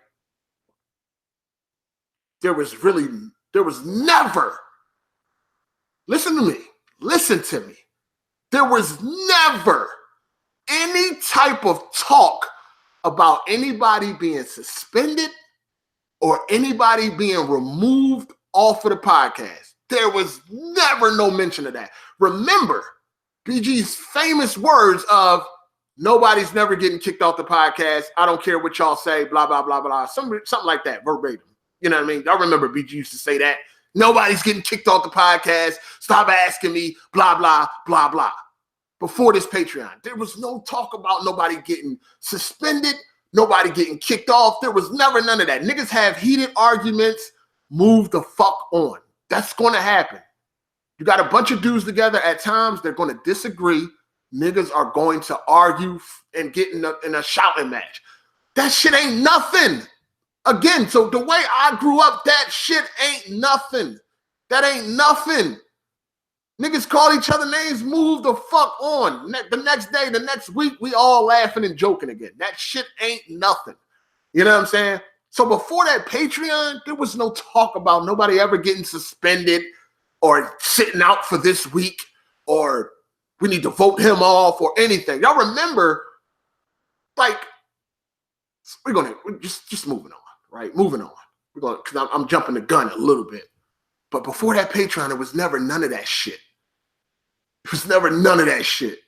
There was never, listen to me. There was never any type of talk about anybody being suspended or anybody being removed off of the podcast. There was never no mention of that. Remember, BG's famous words of, nobody's never getting kicked off the podcast. I don't care what y'all say, blah, blah, blah, blah. Something like that, verbatim. You know what I mean? I remember BG used to say that. Nobody's getting kicked off the podcast. Stop asking me, blah, blah, blah, blah. Before this Patreon, there was no talk about nobody getting suspended, nobody getting kicked off. There was never none of that. Niggas have heated arguments. Move the fuck on. That's going to happen. You got a bunch of dudes together. At times, they're going to disagree. Niggas are going to argue and get in a shouting match. That shit ain't nothing. Again, so the way I grew up, that shit ain't nothing. That ain't nothing. Niggas call each other names, move the fuck on. The next day, the next week, we all laughing and joking again. That shit ain't nothing. You know what I'm saying? So before that Patreon, there was no talk about nobody ever getting suspended or sitting out for this week or we need to vote him off or anything. Y'all remember, like, we're just moving on, right? Moving on. Because I'm jumping the gun a little bit. But before that Patreon, there was never none of that shit. There was never none of that shit.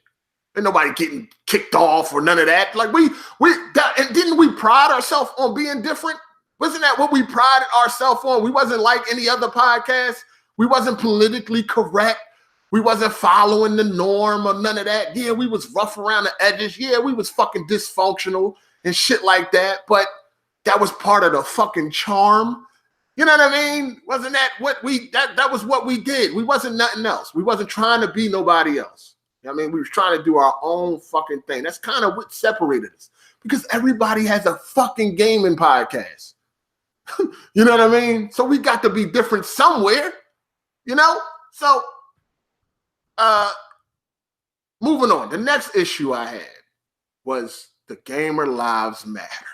Ain't nobody getting kicked off or none of that. Like and didn't we pride ourselves on being different? Wasn't that what we prided ourselves on? We wasn't like any other podcast. We wasn't politically correct. We wasn't following the norm or none of that. Yeah, we was rough around the edges. Yeah, we was fucking dysfunctional and shit like that. But that was part of the fucking charm. You know what I mean? Wasn't that what that was what we did. We wasn't nothing else. We wasn't trying to be nobody else. You know what I mean? We was trying to do our own fucking thing. That's kind of what separated us. Because everybody has a fucking gaming podcast. You know what I mean? So we got to be different somewhere. You know? So moving on. The next issue I had was the gamer lives matter.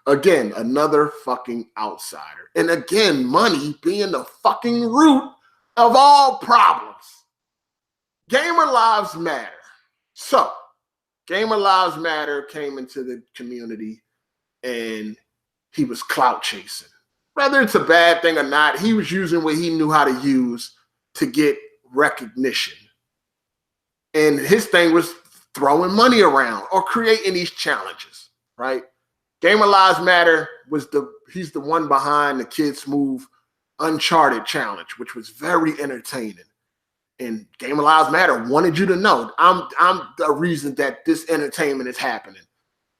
Again, another fucking outsider. And again, money being the fucking root of all problems. Gamer lives matter. So, Gamer Lives Matter came into the community and he was clout chasing. whether it's a bad thing or not, he was using what he knew how to use to get recognition. And his thing was throwing money around or creating these challenges, right? Game of Lives Matter he's the one behind the Kids Move Uncharted challenge, which was very entertaining. And Game of Lives Matter wanted you to know I'm the reason that this entertainment is happening.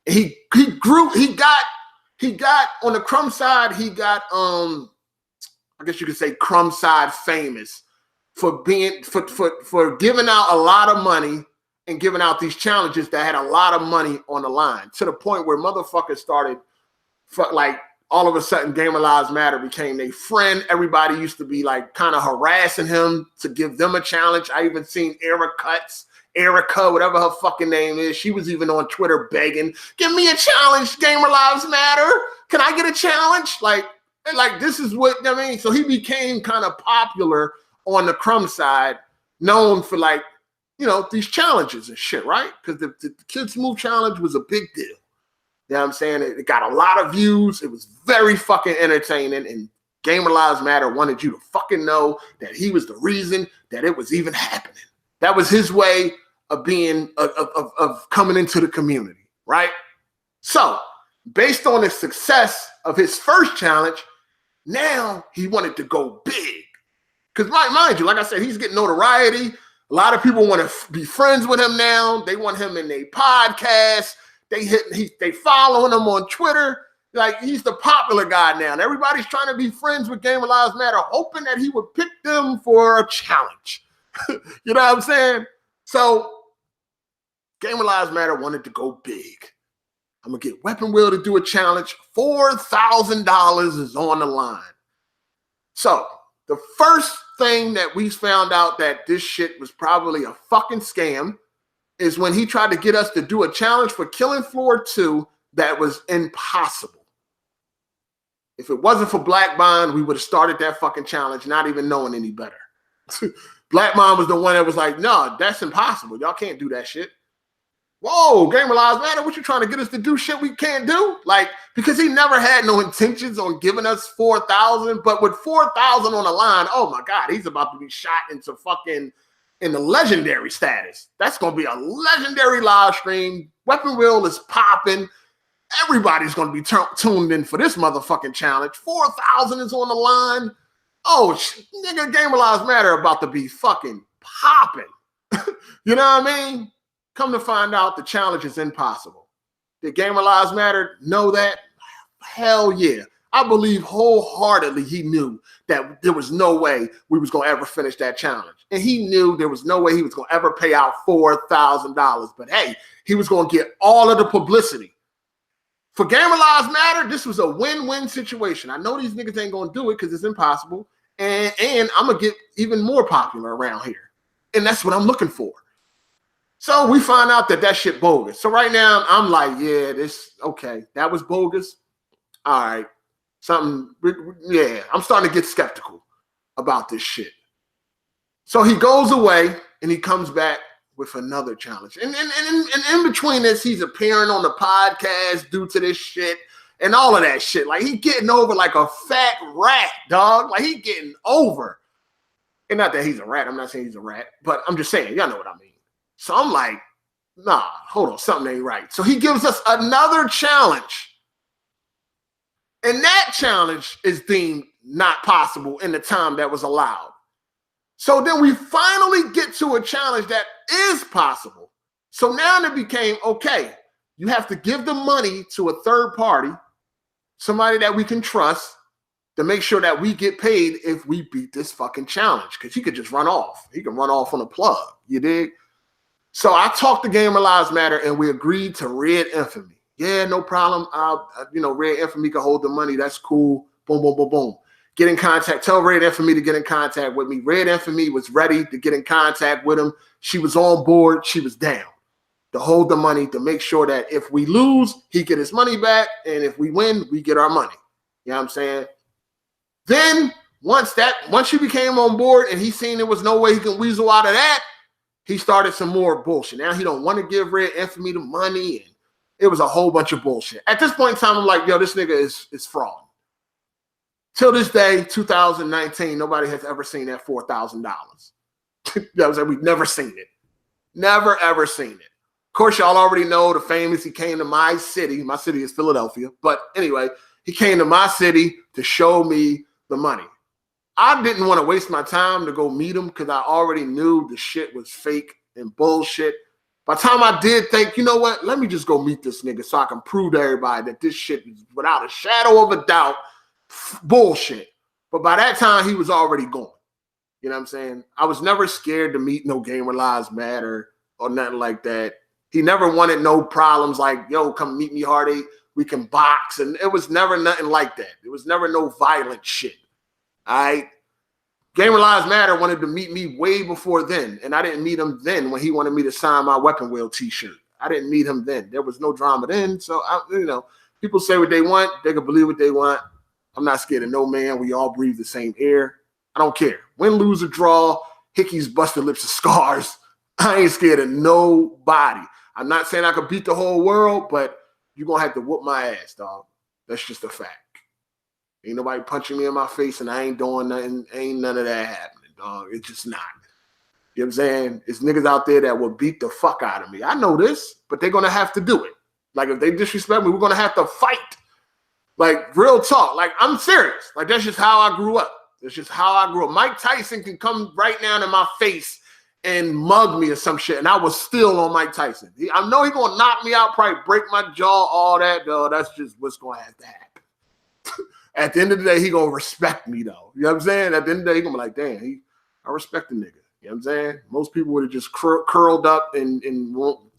He got on the Crumbside, he got I guess you could say Crumbside famous for being for giving out a lot of money and giving out these challenges that had a lot of money on the line, to the point where motherfuckers started like all of a sudden Game of Lives Matter became a friend. Everybody used to be like kind of harassing him to give them a challenge. I even seen Erica, whatever her fucking name is. She was even on Twitter begging, give me a challenge, Game of Lives Matter. Can I get a challenge? Like this is what I mean. So he became kind of popular on the Crumbside, known for like, you know, these challenges and shit, right? Because the Kids Move challenge was a big deal. You know what I'm saying? It got a lot of views. It was very fucking entertaining. And Game of Lives Matter wanted you to fucking know that he was the reason that it was even happening. That was his way of being, of coming into the community, right? So, based on the success of his first challenge, now he wanted to go big. Because, mind you, like I said, he's getting notoriety. A lot of people want to be friends with him now. They want him in their podcast. They following him on Twitter. Like, he's the popular guy now. And everybody's trying to be friends with Game of Lives Matter, hoping that he would pick them for a challenge. You know what I'm saying? So, Game of Lives Matter wanted to go big. I'm going to get Weapon Wheel to do a challenge. $4,000 is on the line. So, the first thing that we found out that this shit was probably a fucking scam is when he tried to get us to do a challenge for Killing Floor 2 that was impossible. If it wasn't for Black Bond, we would have started that fucking challenge not even knowing any better. Black Bond was the one that was like, no, that's impossible. Y'all can't do that shit. Whoa, Game of Lives Matter, what you trying to get us to do shit we can't do? Like, because he never had no intentions on giving us 4,000, but with 4,000 on the line, oh my God, he's about to be shot into fucking, in the legendary status. That's going to be a legendary live stream. Weapon Wheel is popping. Everybody's going to be tuned in for this motherfucking challenge. 4,000 is on the line. Oh, nigga, Game of Lives Matter about to be fucking popping. You know what I mean? Come to find out, the challenge is impossible. Did Game of Lives Matter know that? Hell yeah. I believe wholeheartedly he knew that there was no way we was going to ever finish that challenge. And he knew there was no way he was going to ever pay out $4,000. But hey, he was going to get all of the publicity. For Game of Lives Matter, this was a win-win situation. I know these niggas ain't going to do it because it's impossible. And I'm going to get even more popular around here. And that's what I'm looking for. So we find out that shit bogus. So right now I'm like, yeah, okay, that was bogus. All right, I'm starting to get skeptical about this shit. So he goes away and he comes back with another challenge. And in between this, he's appearing on the podcast due to this shit and all of that shit. Like, he getting over like a fat rat, dog. Like, he getting over. And not that he's a rat. I'm not saying he's a rat, but I'm just saying, y'all know what I mean. So I'm like, nah, hold on, something ain't right. So he gives us another challenge. And that challenge is deemed not possible in the time that was allowed. So then we finally get to a challenge that is possible. So now it became, okay, you have to give the money to a third party, somebody that we can trust, to make sure that we get paid if we beat this fucking challenge. Because he could just run off. He can run off on a plug. You dig? So I talked to Game of Lives Matter and we agreed to Red Infamy. Yeah, no problem. Red Infamy can hold the money. That's cool. Boom, boom, boom, boom. Get in contact. Tell Red Infamy to get in contact with me. Red Infamy was ready to get in contact with him. She was on board. She was down to hold the money, to make sure that if we lose, he get his money back. And if we win, we get our money. You know what I'm saying? Then once she became on board and he seen there was no way he can weasel out of that, he started some more bullshit. Now he don't want to give Red Infamy the money, and it was a whole bunch of bullshit. At this point in time, I'm like, yo, this nigga is fraud. Till this day, 2019, nobody has ever seen that $4,000. That was like, we've never seen it. Never, ever seen it. Of course, y'all already know the famous, he came to my city. My city is Philadelphia. But anyway, he came to my city to show me the money. I didn't want to waste my time to go meet him because I already knew the shit was fake and bullshit. By the time I did think, you know what, let me just go meet this nigga so I can prove to everybody that this shit is without a shadow of a doubt bullshit. But by that time, he was already gone. You know what I'm saying? I was never scared to meet no Gamer Lives Matter or nothing like that. He never wanted no problems like, yo, come meet me, Hard8. We can box. And it was never nothing like that. It was never no violent shit. All right? Gamer Lives Matter wanted to meet me way before then. And I didn't meet him then when he wanted me to sign my Weapon Wheel t-shirt. I didn't meet him then. There was no drama then. So, people say what they want. They can believe what they want. I'm not scared of no man. We all breathe the same air. I don't care. Win, lose, or draw, hickeys, busted lips, and scars. I ain't scared of nobody. I'm not saying I could beat the whole world, but you're going to have to whoop my ass, dog. That's just a fact. Ain't nobody punching me in my face, and I ain't doing nothing. Ain't none of that happening, dog. It's just not. You know what I'm saying? It's niggas out there that will beat the fuck out of me. I know this, but they're going to have to do it. Like, if they disrespect me, we're going to have to fight. Like, real talk. Like, I'm serious. Like, that's just how I grew up. That's just how I grew up. Mike Tyson can come right now in my face and mug me or some shit, and I was still on Mike Tyson. I know he's going to knock me out, probably break my jaw, all that, though. That's just what's going to have to happen. At the end of the day, he going to respect me, though. You know what I'm saying? At the end of the day, he going to be like, damn, I respect the nigga. You know what I'm saying? Most people would have just curled up and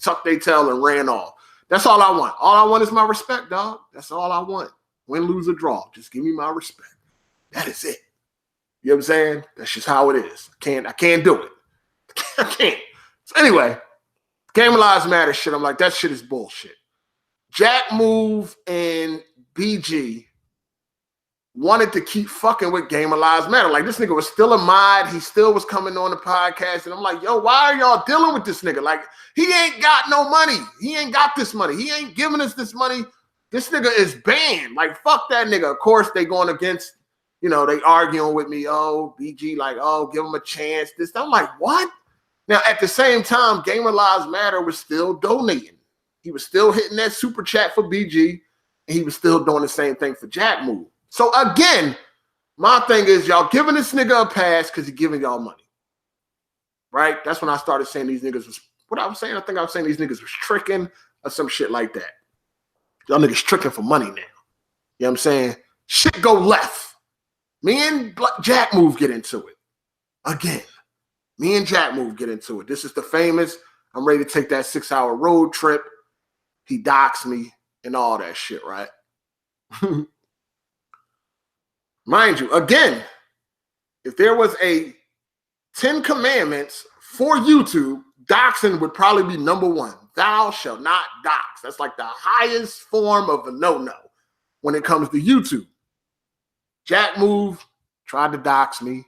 tucked their tail and ran off. That's all I want. All I want is my respect, dog. That's all I want. Win, lose, or draw. Just give me my respect. That is it. You know what I'm saying? That's just how it is. I can't do it. I can't. So anyway, Gamer Lives Matter shit. I'm like, that shit is bullshit. Jack Move and BG wanted to keep fucking with Gamer Lives Matter. Like, this nigga was still a mod. He still was coming on the podcast. And I'm like, yo, why are y'all dealing with this nigga? Like, he ain't got no money. He ain't got this money. He ain't giving us this money. This nigga is banned. Like, fuck that nigga. Of course, they going against, they arguing with me. Oh, BG, like, oh, give him a chance. This. I'm like, what? Now, at the same time, Gamer Lives Matter was still donating. He was still hitting that super chat for BG, and he was still doing the same thing for Jack Move. So, again, my thing is y'all giving this nigga a pass because he's giving y'all money. Right? That's when I started saying these niggas was, what I was saying? I think I was saying these niggas was tricking or some shit like that. Y'all niggas tricking for money now. You know what I'm saying? Shit go left. Me and Jack Move get into it. Again. Me and Jack Move get into it. This is the famous, I'm ready to take that 6-hour road trip. He docks me and all that shit, right? Mind you, again, if there was a 10 commandments for YouTube, doxing would probably be number one. Thou shalt not dox. That's like the highest form of a no-no when it comes to YouTube. Jack Move tried to dox me.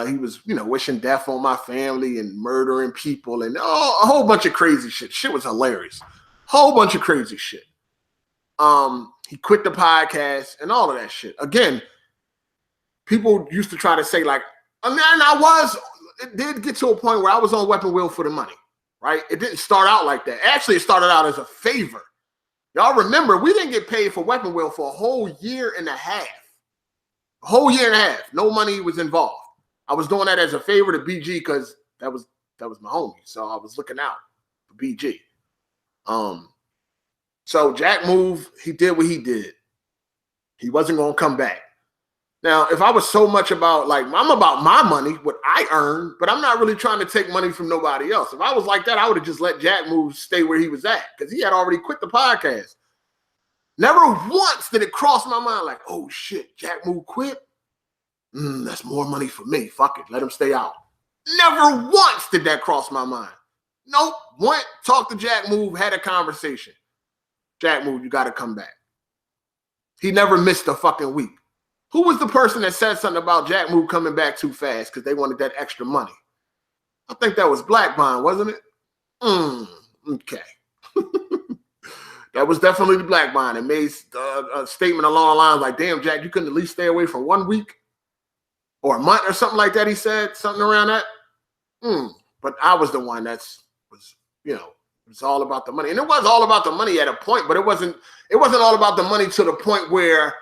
He was, wishing death on my family and murdering people and a whole bunch of crazy shit. Shit was hilarious. Whole bunch of crazy shit. He quit the podcast and all of that shit. Again, people used to try to say like, it did get to a point where I was on Weapon Wheel for the money, right? It didn't start out like that. Actually, it started out as a favor. Y'all remember, we didn't get paid for Weapon Wheel for a whole year and a half. A whole year and a half. No money was involved. I was doing that as a favor to BG because that was my homie. So I was looking out for BG. So Jack Move, he did what he did. He wasn't going to come back. Now, if I was so much about, like, I'm about my money, what I earn, but I'm not really trying to take money from nobody else. If I was like that, I would have just let Jack Move stay where he was at because he had already quit the podcast. Never once did it cross my mind like, oh, shit, Jack Move quit? That's more money for me. Fuck it. Let him stay out. Never once did that cross my mind. Nope. Went, talked to Jack Move, had a conversation. Jack Move, you got to come back. He never missed a fucking week. Who was the person that said something about Jack Move coming back too fast because they wanted that extra money? I think that was Black Bond, wasn't it? Okay. That was definitely the black mind. It made a statement along the lines like, damn, Jack, you couldn't at least stay away for 1 week or a month or something like that. He said something around that. But I was the one it was all about the money. And it was all about the money at a point, but it wasn't all about the money to the point where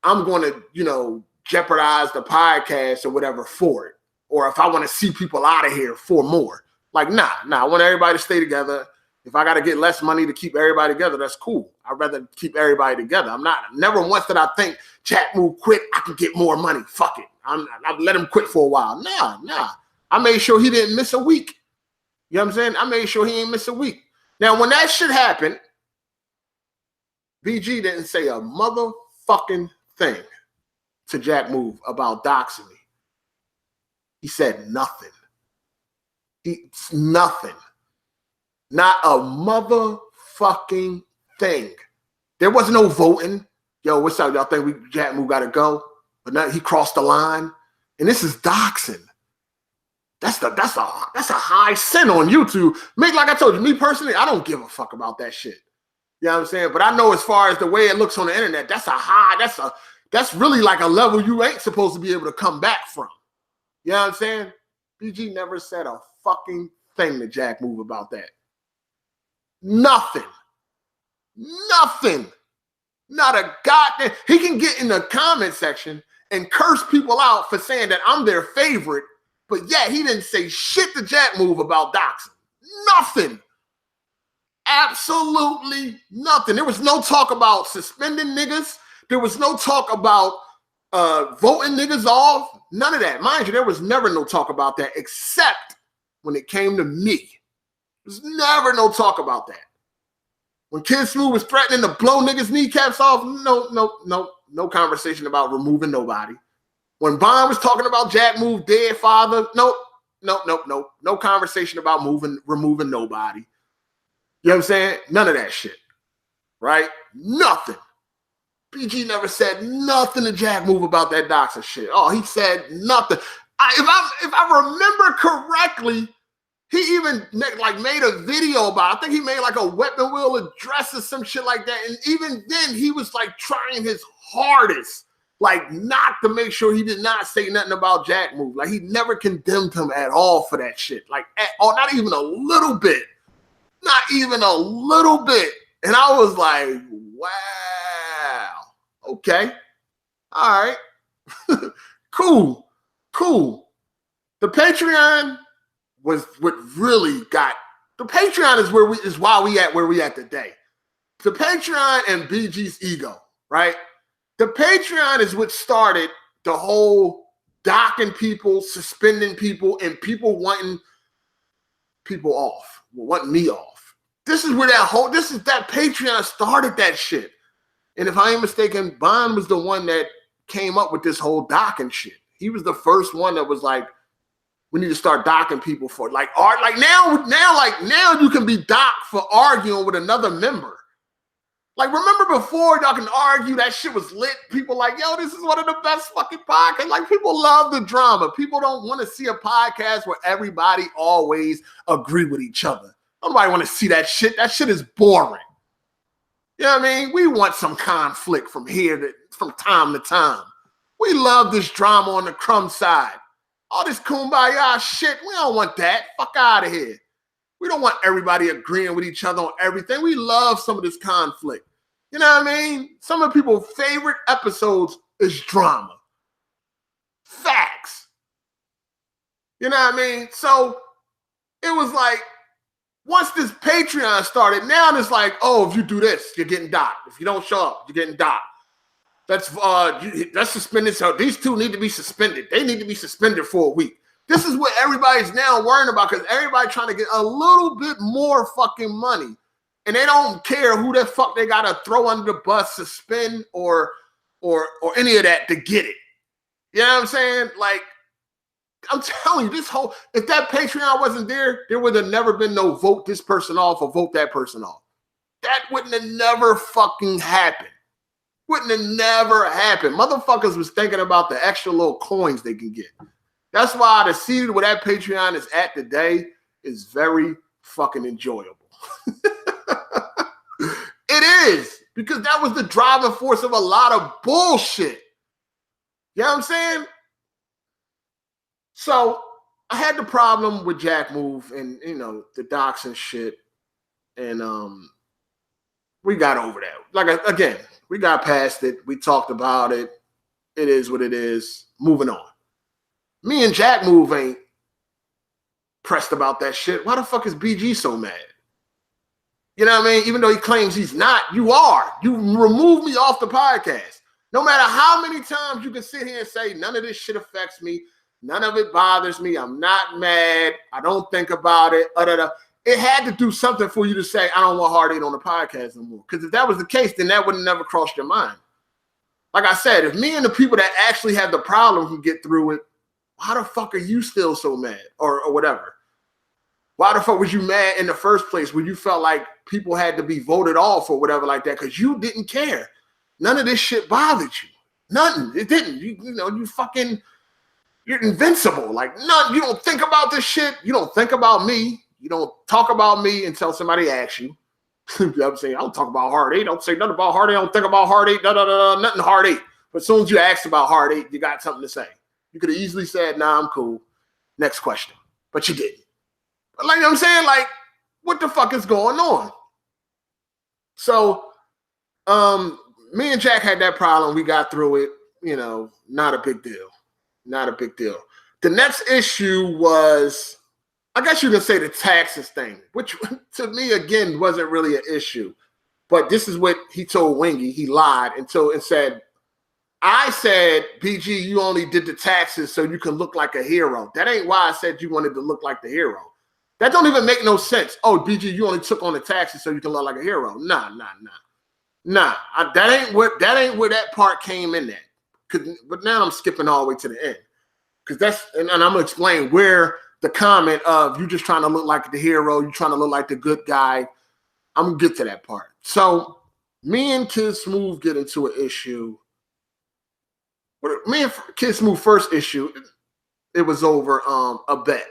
I'm going to, jeopardize the podcast or whatever for it. Or if I want to see people out of here for more. Like, nah, I want everybody to stay together. If I got to get less money to keep everybody together, that's cool. I'd rather keep everybody together. Never once did I think Chat Move quit, I can get more money. Fuck it. I've let him quit for a while. Nah. I made sure he didn't miss a week. You know what I'm saying? I made sure he ain't miss a week. Now, when that shit happened, BG didn't say a motherfucking thing to Jack Move about doxing me. He said nothing. Nothing. Not a motherfucking thing. There was no voting. Yo, what's up? Y'all think Jack Move got to go? But now he crossed the line. And this is doxing. That's a high sin on YouTube. Like I told you, me personally, I don't give a fuck about that shit. You know what I'm saying? But I know as far as the way it looks on the internet, that's really like a level you ain't supposed to be able to come back from. You know what I'm saying? BG never said a fucking thing to Jack Move about that. Nothing. Not a goddamn. He can get in the comment section and curse people out for saying that I'm their favorite, but yet he didn't say shit to Jack Move about doxing. Nothing. Absolutely nothing. There was no talk about suspending niggas. There was no talk about voting niggas off. None of that. Mind you, there was never no talk about that except when it came to me. There's never no talk about that. When Kid Smooth was threatening to blow niggas' kneecaps off, no conversation about removing nobody. When Bond was talking about Jack Move dead father, no conversation about removing nobody. You know what I'm saying? None of that shit. Right? Nothing. BG never said nothing to Jack Move about that doxing shit. Oh, he said nothing. If I remember correctly, he even made a video about it. I think he made like a weapon wheel address or some shit like that. And even then, he was like trying his hardest, like not to make sure he did not say nothing about Jack Move. Like he never condemned him at all for that shit. Like at all, not even a little bit. Not even a little bit. And I was like, wow. Okay. All right. Cool. The Patreon was what really got the Patreon is why we at where we at today. The Patreon and BG's ego, right? The Patreon is what started the whole docking people, suspending people, and people wanting people off, wanting me off. This is where that Patreon started that shit. And if I ain't mistaken, Bond was the one that came up with this whole docking shit. He was the first one that was like, we need to start docking people for like art. Like now you can be docked for arguing with another member. Like remember before y'all can argue, that shit was lit. People like, yo, this is one of the best fucking podcasts. Like people love the drama. People don't want to see a podcast where everybody always agree with each other. Nobody want to see that shit. That shit is boring. You know what I mean? We want some conflict from time to time. We love this drama on the Crumbside. All this kumbaya shit, we don't want that. Fuck out of here. We don't want everybody agreeing with each other on everything. We love some of this conflict. You know what I mean? Some of people's favorite episodes is drama. Facts. You know what I mean? So it was like, once this Patreon started, now it's like, oh, if you do this, you're getting docked. If you don't show up, you're getting docked. That's suspended. So these two need to be suspended. They need to be suspended for a week. This is what everybody's now worrying about because everybody trying to get a little bit more fucking money. And they don't care who the fuck they got to throw under the bus, suspend, or any of that to get it. You know what I'm saying? Like, I'm telling you, if that Patreon wasn't there, there would have never been no vote this person off or vote that person off. That wouldn't have never fucking happened. Wouldn't have never happened. Motherfuckers was thinking about the extra little coins they can get. That's why the seed where that Patreon is at today is very fucking enjoyable. It is, because that was the driving force of a lot of bullshit. You know what I'm saying? So I had the problem with Jack Move and, you know, the docs and shit. And we got over that. Like, again, we got past it. We talked about it. It is what it is. Moving on. Me and Jack Move ain't pressed about that shit. Why the fuck is BG so mad? You know what I mean? Even though he claims he's not, you are. You remove me off the podcast. No matter how many times you can sit here and say, none of this shit affects me. None of it bothers me. I'm not mad. I don't think about it. It had to do something for you to say, I don't want Hard8 on the podcast anymore. Because if that was the case, then that would have never crossed your mind. Like I said, if me and the people that actually have the problem can get through it, how the fuck are you still so mad? Or whatever. Why the fuck was you mad in the first place when you felt like people had to be voted off or whatever like that? Because you didn't care. None of this shit bothered you. Nothing. It didn't. You're invincible. Like, none. You don't think about this shit. You don't think about me. You don't talk about me until somebody asks you. You know what I'm saying? I don't talk about Hard8. I don't say nothing about Hard8. I don't think about Hard8. Nothing Hard8. But as soon as you asked about Hard8, you got something to say. You could have easily said, nah, I'm cool. Next question. But you didn't. But like, you know what I'm saying? Like, what the fuck is going on? So, me and Jack had that problem. We got through it. You know, not a big deal. Not a big deal. The next issue was, I guess you can say, the taxes thing, which to me, again, wasn't really an issue. But this is what he told Wingy. He lied and said, I said, BG, you only did the taxes so you can look like a hero. That ain't why I said you wanted to look like the hero. That don't even make no sense. Oh, BG, you only took on the taxes so you can look like a hero. Nah. That ain't where that part came in at. But now I'm skipping all the way to the end. Because and I'm gonna explain where the comment of you just trying to look like the hero, you trying to look like the good guy. I'm gonna get to that part. So me and Kid Smooth get into an issue. Me and Kid Smooth first issue, it was over a bet.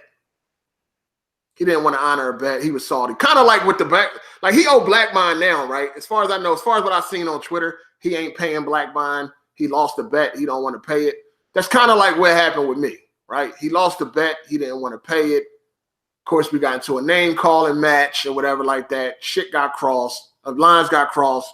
He didn't want to honor a bet. He was salty. Kind of like with the back, like he owed Black Bond now, right? As far as I know, as far as what I've seen on Twitter, he ain't paying Black Bond. He lost the bet. He don't want to pay it. That's kind of like what happened with me, right? He lost the bet. He didn't want to pay it. Of course, we got into a name calling match or whatever like that. Shit got crossed. Lines got crossed,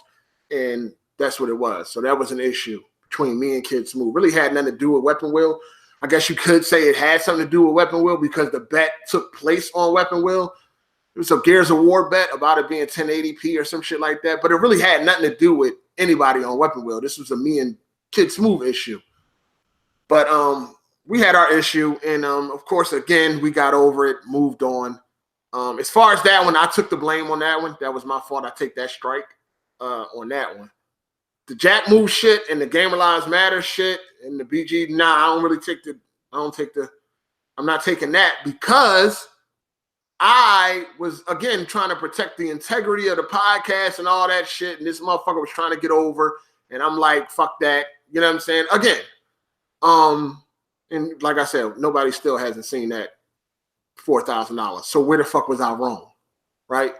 and that's what it was. So that was an issue between me and Kid Smooth. Really had nothing to do with Weapon Wheel. I guess you could say it had something to do with Weapon Wheel because the bet took place on Weapon Wheel. It was a Gears of War bet about it being 1080p or some shit like that, but it really had nothing to do with anybody on Weapon Wheel. This was a me and Kid Smooth issue. But we had our issue, and of course, again, we got over it, moved on. As far as that one, I took the blame on that one. That was my fault. I take that strike on that one. The Jack Move shit and the Gamer Lives Matter shit and the BG, I don't really I'm not taking that because I was, again, trying to protect the integrity of the podcast and all that shit, and this motherfucker was trying to get over, and I'm like, fuck that. You know what I'm saying? Again, and like I said, nobody still hasn't seen that $4,000. So where the fuck was I wrong? Right?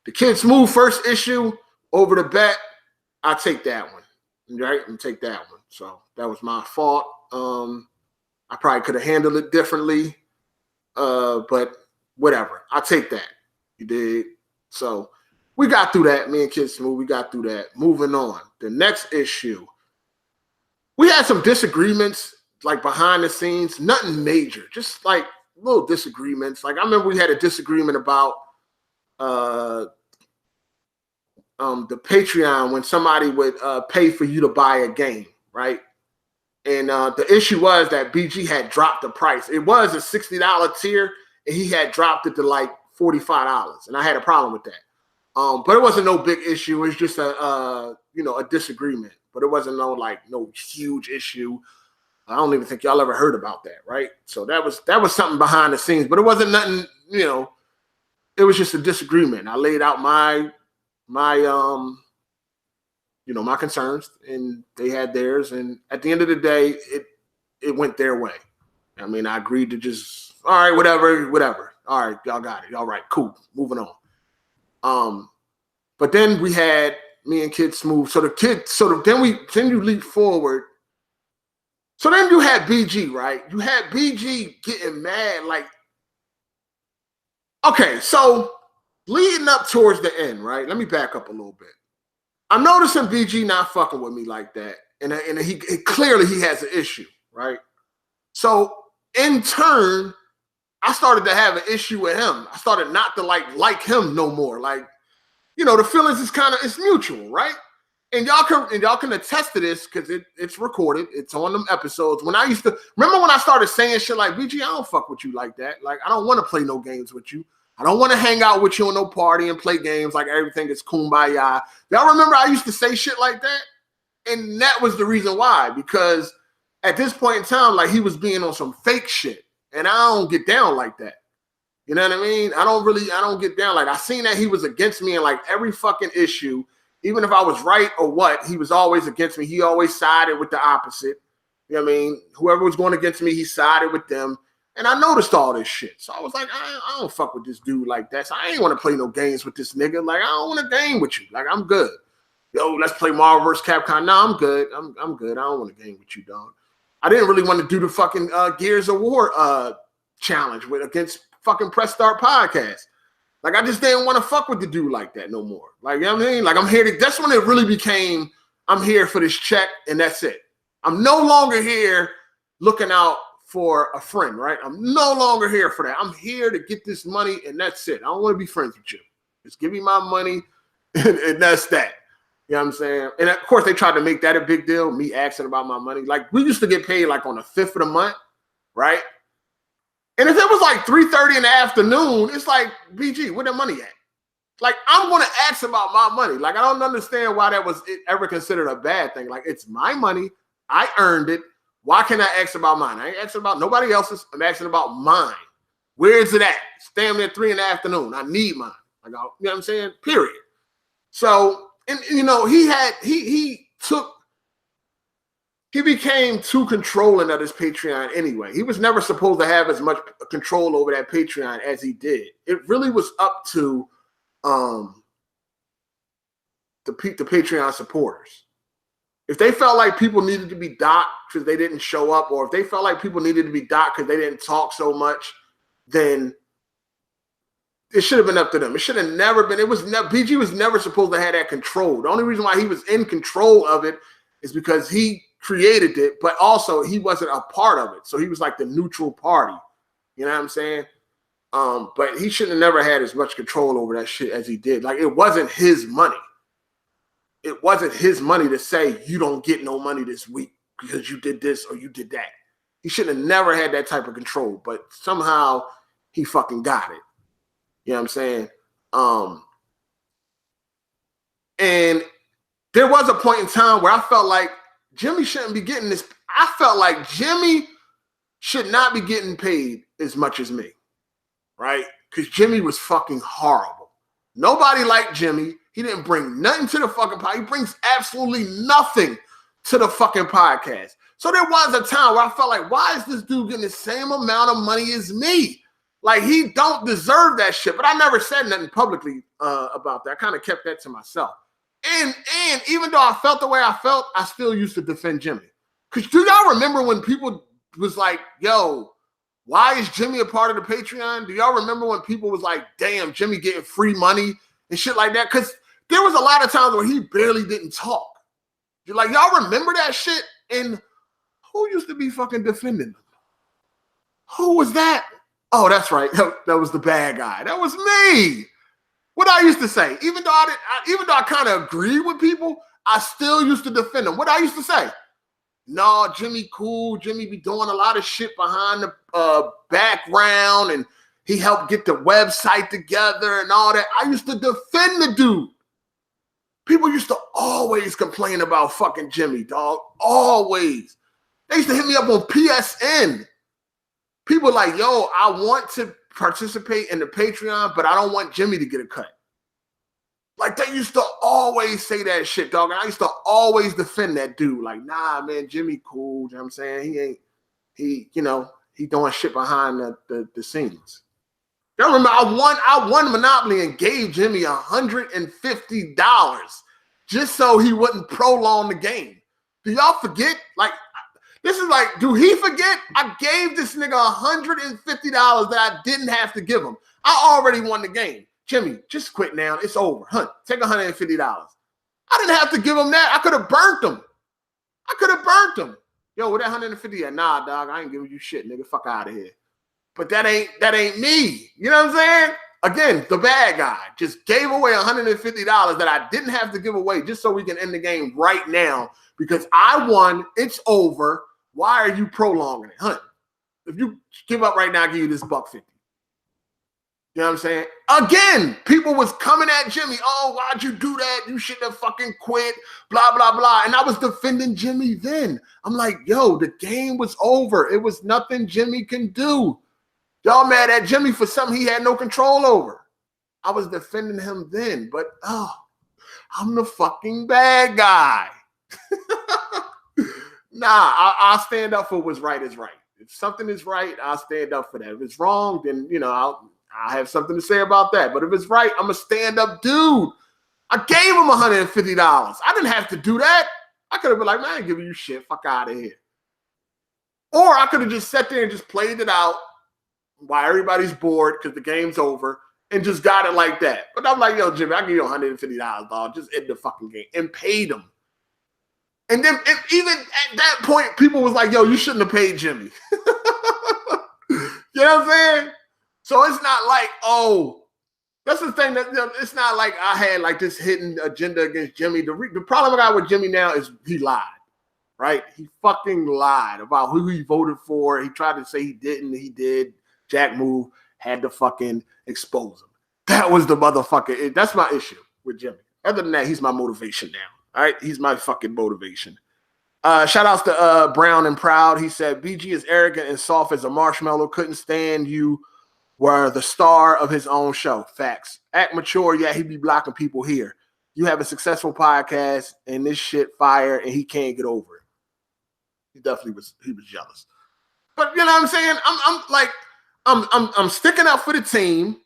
The Kid Smooth first issue over the bet, I take that one. Right? And take that one. So that was my fault. I probably could have handled it differently. But whatever. I take that. You did. So we got through that. Me and Kid Smooth, we got through that. Moving on. The next issue. We had some disagreements, like behind the scenes, nothing major, just like little disagreements. Like I remember we had a disagreement about the Patreon when somebody would pay for you to buy a game, right? And the issue was that BG had dropped the price. It was a $60 tier, and he had dropped it to like $45, and I had a problem with that. But it wasn't no big issue. It was just a disagreement. But it wasn't no huge issue. I don't even think y'all ever heard about that, right? So that was something behind the scenes, but it wasn't nothing, it was just a disagreement. I laid out my concerns, and they had theirs, and at the end of the day, it went their way. I mean, I agreed to just, all right, whatever. All right, y'all got it. All right, cool. Moving on. But then we had, me and Kid Smooth. So then you leap forward. So then you had BG, right? You had BG getting mad, like, okay, so leading up towards the end, right? Let me back up a little bit. I'm noticing BG not fucking with me like that. And clearly he has an issue, right? So in turn, I started to have an issue with him. I started not to like him no more. Like, the feelings is it's mutual, right? And y'all can attest to this because it's recorded. It's on them episodes. When I started saying shit like, BG, I don't fuck with you like that. Like, I don't want to play no games with you. I don't want to hang out with you on no party and play games like everything is kumbaya. Y'all remember I used to say shit like that? And that was the reason why, because at this point in time, like, he was being on some fake shit. And I don't get down like that. You know what I mean? I don't get down. Like, I seen that he was against me in like every fucking issue. Even if I was right or what, he was always against me. He always sided with the opposite. You know what I mean? Whoever was going against me, he sided with them. And I noticed all this shit. So I was like, I don't fuck with this dude like that. So I ain't want to play no games with this nigga. Like, I don't want to game with you. Like, I'm good. Yo, let's play Marvel vs. Capcom. No, I'm good. I'm good. I don't want to game with you, dog. I didn't really want to do the fucking Gears of War challenge against fucking Press Start Podcast. Like, I just didn't want to fuck with the dude like that no more. Like, you know what I mean? Like, that's when it really became, I'm here for this check and that's it. I'm no longer here looking out for a friend, right? I'm no longer here for that. I'm here to get this money and that's it. I don't want to be friends with you. Just give me my money and that's that. You know what I'm saying? And of course, they tried to make that a big deal, me asking about my money. Like, we used to get paid like on the 5th of the month, right? And if it was like 3:30 in the afternoon, it's like, BG, where the money at? Like, I'm going to ask about my money. Like, I don't understand why that was ever considered a bad thing. Like, it's my money. I earned it. Why can't I ask about mine? I ain't asking about nobody else's. I'm asking about mine. Where is it at? It's damn near 3 in the afternoon. I need mine. Like, you know what I'm saying? Period. So, and he became too controlling of his Patreon anyway. He was never supposed to have as much control over that Patreon as he did. It really was up to the Patreon supporters. If they felt like people needed to be docked because they didn't show up, or if they felt like people needed to be docked because they didn't talk so much, then it should have been up to them. It should have never been. BG was never supposed to have that control. The only reason why he was in control of it is because he created it, but also he wasn't a part of it. So he was like the neutral party. You know what I'm saying? But he should have never had as much control over that shit as he did. Like, it wasn't his money. It wasn't his money to say, you don't get no money this week because you did this or you did that. He should have never had that type of control, but somehow he fucking got it. You know what I'm saying? And there was a point in time where I felt like Jimmy shouldn't be getting this. I felt like Jimmy should not be getting paid as much as me, right? Because Jimmy was fucking horrible. Nobody liked Jimmy. He didn't bring nothing to the fucking podcast. He brings absolutely nothing to the fucking podcast. So there was a time where I felt like, why is this dude getting the same amount of money as me? Like, he don't deserve that shit. But I never said nothing publicly about that. I kind of kept that to myself. And even though I felt the way I felt, I still used to defend Jimmy. Because do y'all remember when people was like, yo, why is Jimmy a part of the Patreon? Do y'all remember when people was like, damn, Jimmy getting free money and shit like that? Because there was a lot of times where he barely didn't talk. You're like, y'all remember that shit? And who used to be fucking defending them? Who was that? Oh, that's right. That was the bad guy. That was me. What I used to say, even though I kind of agreed with people, I still used to defend them. What I used to say, no, Jimmy cool. Jimmy be doing a lot of shit behind the background, and he helped get the website together and all that. I used to defend the dude. People used to always complain about fucking Jimmy, dog. Always. They used to hit me up on PSN. People like, yo, I want to participate in the Patreon, but I don't want Jimmy to get a cut. Like, they used to always say that shit, dog. And I used to always defend that dude. Like, nah, man, Jimmy cool. You know what I'm saying? He doing shit behind the scenes. Y'all remember, I won Monopoly and gave Jimmy $150 just so he wouldn't prolong the game. Do y'all forget? Like, this is like, do he forget? I gave this nigga $150 that I didn't have to give him. I already won the game. Jimmy, just quit now. It's over. Hunt, take $150. I didn't have to give him that. I could have burnt him. Yo, with that 150, nah, dog, I ain't giving you shit, nigga. Fuck out of here. But that ain't me. You know what I'm saying? Again, the bad guy just gave away $150 that I didn't have to give away just so we can end the game right now because I won. It's over. Why are you prolonging it? Hunt, if you give up right now, I'll give you this $150. You know what I'm saying? Again, people was coming at Jimmy. Oh, why'd you do that? You shouldn't have fucking quit. Blah, blah, blah. And I was defending Jimmy then. I'm like, yo, the game was over. It was nothing Jimmy can do. Y'all mad at Jimmy for something he had no control over. I was defending him then, but I'm the fucking bad guy. Nah, I'll stand up for what's right is right. If something is right, I'll stand up for that. If it's wrong, then, you know, I'll have something to say about that. But if it's right, I'm a stand-up dude. I gave him $150. I didn't have to do that. I could have been like, man, I ain't giving you shit. Fuck out of here. Or I could have just sat there and just played it out while everybody's bored because the game's over and just got it like that. But I'm like, yo, Jimmy, I'll give you $150, dog. Just end the fucking game. And paid him. And then even at that point, people was like, yo, you shouldn't have paid Jimmy. You know what I'm saying? So it's not like, oh, that's the thing. That, you know, it's not like I had like this hidden agenda against Jimmy. The problem I got with Jimmy now is he lied, right? He fucking lied about who he voted for. He tried to say he didn't. He did. Jack Move had to fucking expose him. That was the motherfucker. That's my issue with Jimmy. Other than that, he's my motivation now. All right, he's my fucking motivation. Shout outs to Brown and Proud. He said, BG is arrogant and soft as a marshmallow. Couldn't stand you. Were the star of his own show. Facts. Act mature. Yeah, he be blocking people here. You have a successful podcast and this shit fire and he can't get over it. He definitely was jealous. But you know what I'm saying? I'm sticking up for the team.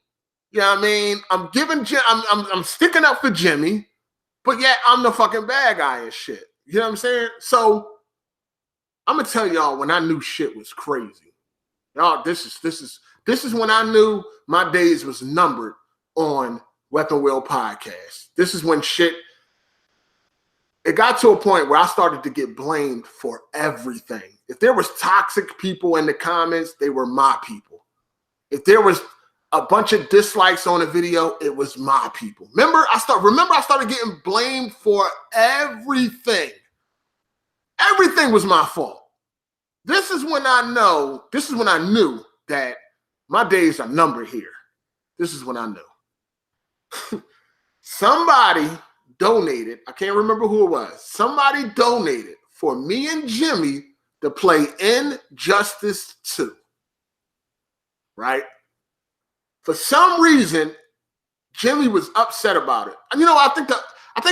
You know what I mean? I'm sticking up for Jimmy. But yet I'm the fucking bad guy and shit. You know what I'm saying? So I'm gonna tell y'all when I knew shit was crazy. Y'all, this is when I knew my days was numbered on Weapon Wheel Podcast. This is when shit. It got to a point where I started to get blamed for everything. If there was toxic people in the comments, they were my people. If there was a bunch of dislikes on a video, it was my people. Remember, I started getting blamed for everything. Everything was my fault. This is when I knew that my days are numbered here. This is when I knew. Somebody donated, I can't remember who it was. Somebody donated for me and Jimmy to play Injustice 2. Right? For some reason, Jimmy was upset about it. And you know, I think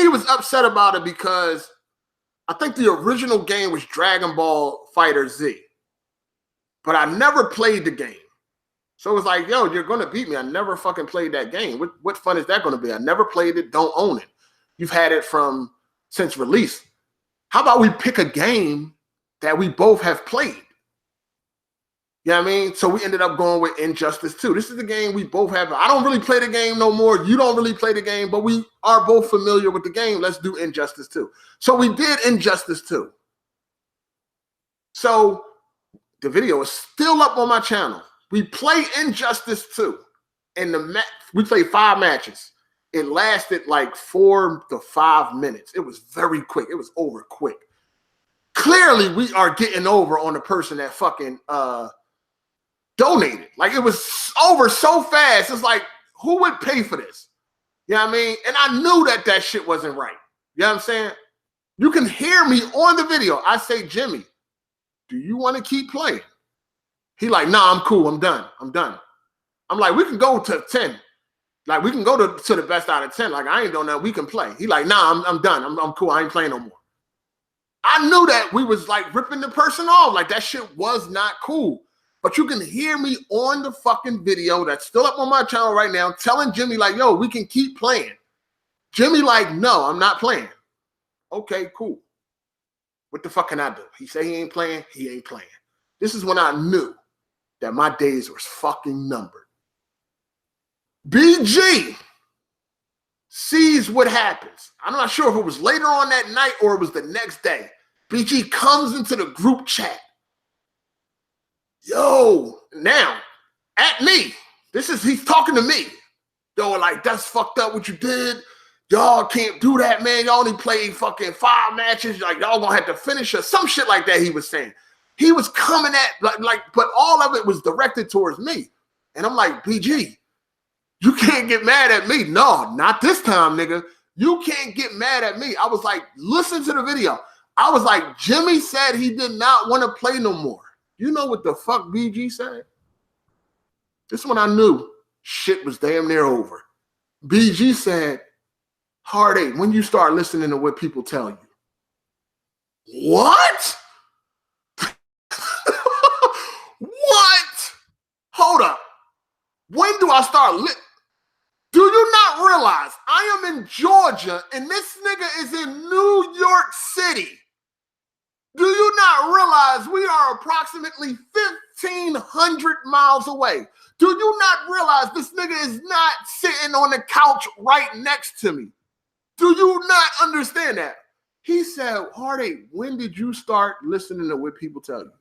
he was upset about it because I think the original game was Dragon Ball Fighter Z. But I never played the game. So it was like, yo, you're going to beat me. I never fucking played that game. What fun is that going to be? I never played it. Don't own it. You've had it since release. How about we pick a game that we both have played? You know what I mean? So we ended up going with Injustice 2. This is the game we both have. I don't really play the game no more. You don't really play the game, but we are both familiar with the game. Let's do Injustice 2. So we did Injustice 2. So the video is still up on my channel. We play Injustice 2. And we played 5 matches. It lasted like 4 to 5 minutes. It was very quick. It was over quick. Clearly, we are getting over on the person that fucking donated. Like, it was over so fast. It's like, who would pay for this? You know what I mean? And I knew that shit wasn't right. You know what I'm saying? You can hear me on the video. I say, Jimmy, do you want to keep playing? He like, nah, I'm cool. I'm done. I'm like, we can go to 10. Like, we can go to the best out of 10. Like, I ain't doing that. We can play. He like, nah, I'm done. I'm cool. I ain't playing no more. I knew that we was like ripping the person off. Like, that shit was not cool. But you can hear me on the fucking video that's still up on my channel right now telling Jimmy like, yo, we can keep playing. Jimmy like, no, I'm not playing. Okay, cool. What the fuck can I do? He say he ain't playing. He ain't playing. This is when I knew that my days was fucking numbered. BG sees what happens. I'm not sure if it was later on that night or it was the next day. BG comes into the group chat. Yo, now, at me. He's talking to me. Yo, like, that's fucked up what you did. Y'all can't do that, man. Y'all only played fucking 5 matches. Like, y'all gonna have to finish or some shit like that he was saying. He was coming at, but all of it was directed towards me. And I'm like, BG, you can't get mad at me. No, not this time, nigga. You can't get mad at me. I was like, listen to the video. I was like, Jimmy said he did not want to play no more. You know what the fuck BG said? This is when I knew shit was damn near over. BG said, Hard8, when you start listening to what people tell you. What? What? Hold up. When do I start Do you not realize I am in Georgia and this nigga is in New York City? Do you not realize we are approximately 1,500 miles away? Do you not realize this nigga is not sitting on the couch right next to me? Do you not understand that? He said, Hard8, when did you start listening to what people tell you?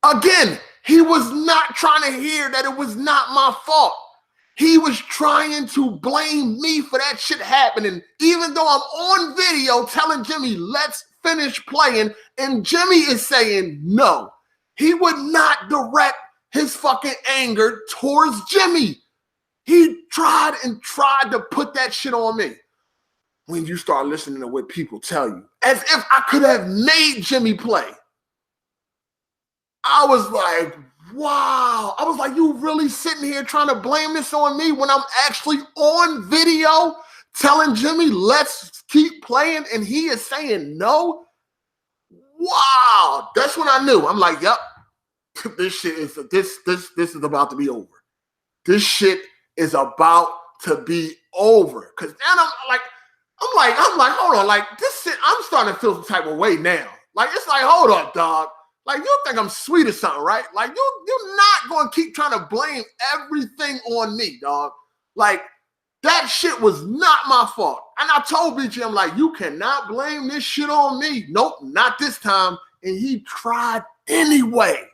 Again, he was not trying to hear that it was not my fault. He was trying to blame me for that shit happening, even though I'm on video telling Jimmy, let's finish playing, and Jimmy is saying no. He would not direct his fucking anger towards Jimmy. He tried to put that shit on me. When you start listening to what people tell you, as if I could have made Jimmy play. I was like, wow. I was like, you really sitting here trying to blame this on me when I'm actually on video telling Jimmy, let's keep playing, and he is saying no? Wow. That's when I knew. I'm like, yep, this shit is this is about to be over. This shit is about to be over. Cause then I'm like, hold on, like this shit, I'm starting to feel some type of way now. Like, it's like, hold up, dog. Like, you think I'm sweet or something, right? Like, you're not going to keep trying to blame everything on me, dog. Like, that shit was not my fault. And I told BG, I'm like, you cannot blame this shit on me. Nope, not this time. And he tried anyway.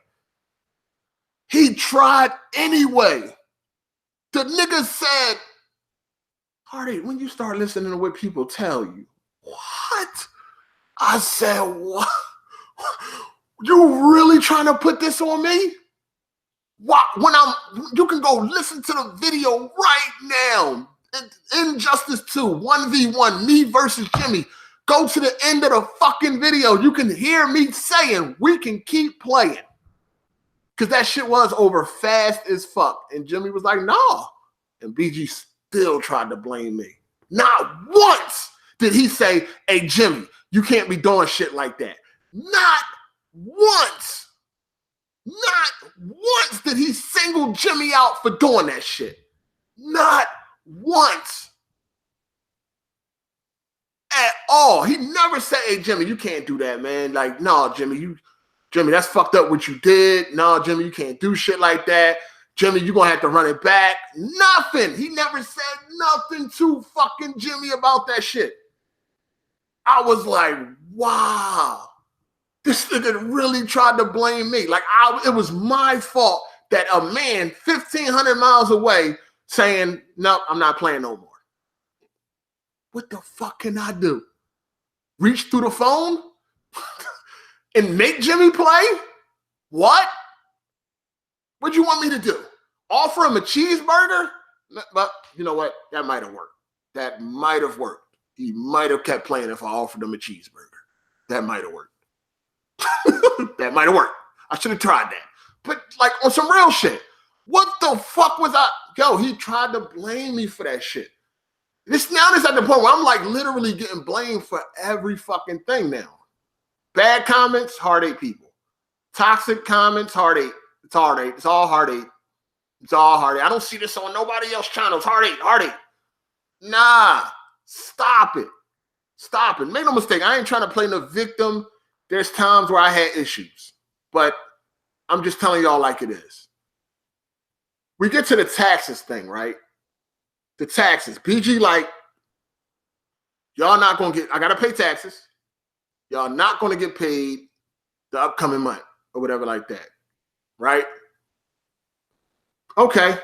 He tried anyway. The nigga said, Hard8, when you start listening to what people tell you, what? I said, what? You really trying to put this on me? What? You can go listen to the video right now. Injustice 2, 1v1, me versus Jimmy. Go to the end of the fucking video. You can hear me saying, we can keep playing. Because that shit was over fast as fuck. And Jimmy was like, no. And BG still tried to blame me. Not once did he say, hey, Jimmy, you can't be doing shit like that. Not once. Not once did he single Jimmy out for doing that shit. Not once. At all. He never said, hey, Jimmy, you can't do that, man. Like, no, Jimmy, that's fucked up what you did. No, Jimmy, you can't do shit like that. Jimmy, you're going to have to run it back. Nothing. He never said nothing to fucking Jimmy about that shit. I was like, wow. This nigga really tried to blame me. Like, it was my fault that a man 1,500 miles away saying, no, I'm not playing no more. What the fuck can I do? Reach through the phone and make Jimmy play? What? What do you want me to do? Offer him a cheeseburger? But you know what? That might have worked. That might have worked. He might have kept playing if I offered him a cheeseburger. That might have worked. That might have worked. I should have tried that. But like on some real shit, what the fuck was I? Yo, he tried to blame me for that shit. This is at the point where I'm like literally getting blamed for every fucking thing now. Bad comments, Hard8 people. Toxic comments, Hard8. It's Hard8. It's all Hard8. It's all Hard8. I don't see this on nobody else's channels. Hard8. Nah. Stop it. Stop it. Make no mistake. I ain't trying to play the victim. There's times where I had issues, but I'm just telling y'all like it is. We get to the taxes thing, right? The taxes. BG like, y'all not going to get, I got to pay taxes. Y'all not going to get paid the upcoming month or whatever like that, right? Okay.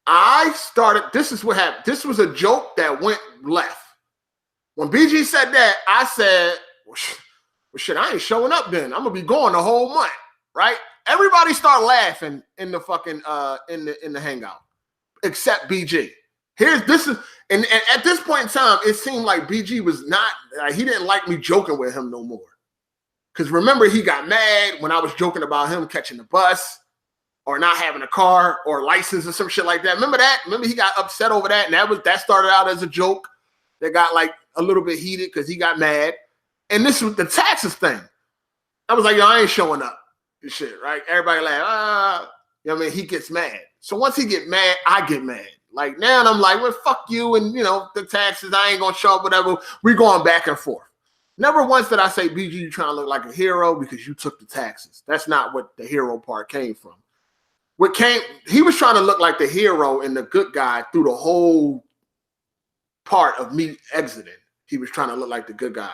I started, this is what happened. This was a joke that went left. When BG said that, I said, well, shit, I ain't showing up then. I'm going to be going the whole month, right? Everybody start laughing in the fucking, in the hangout, except BG. And at this point in time, it seemed like BG was not, he didn't like me joking with him no more. Because remember, he got mad when I was joking about him catching the bus or not having a car or license or some shit like that. Remember that? Remember he got upset over that? And that started out as a joke that got like a little bit heated because he got mad. And this was the taxes thing. I was like, yo, I ain't showing up. This shit, right? Everybody laugh. You know what I mean? He gets mad. So once he get mad, I get mad. Like now I'm like, well, fuck you. And you know, the taxes, I ain't gonna show up, whatever. We going back and forth. Never once did I say, BG, you trying to look like a hero because you took the taxes. That's not what the hero part came from. He was trying to look like the hero and the good guy through the whole part of me exiting. He was trying to look like the good guy.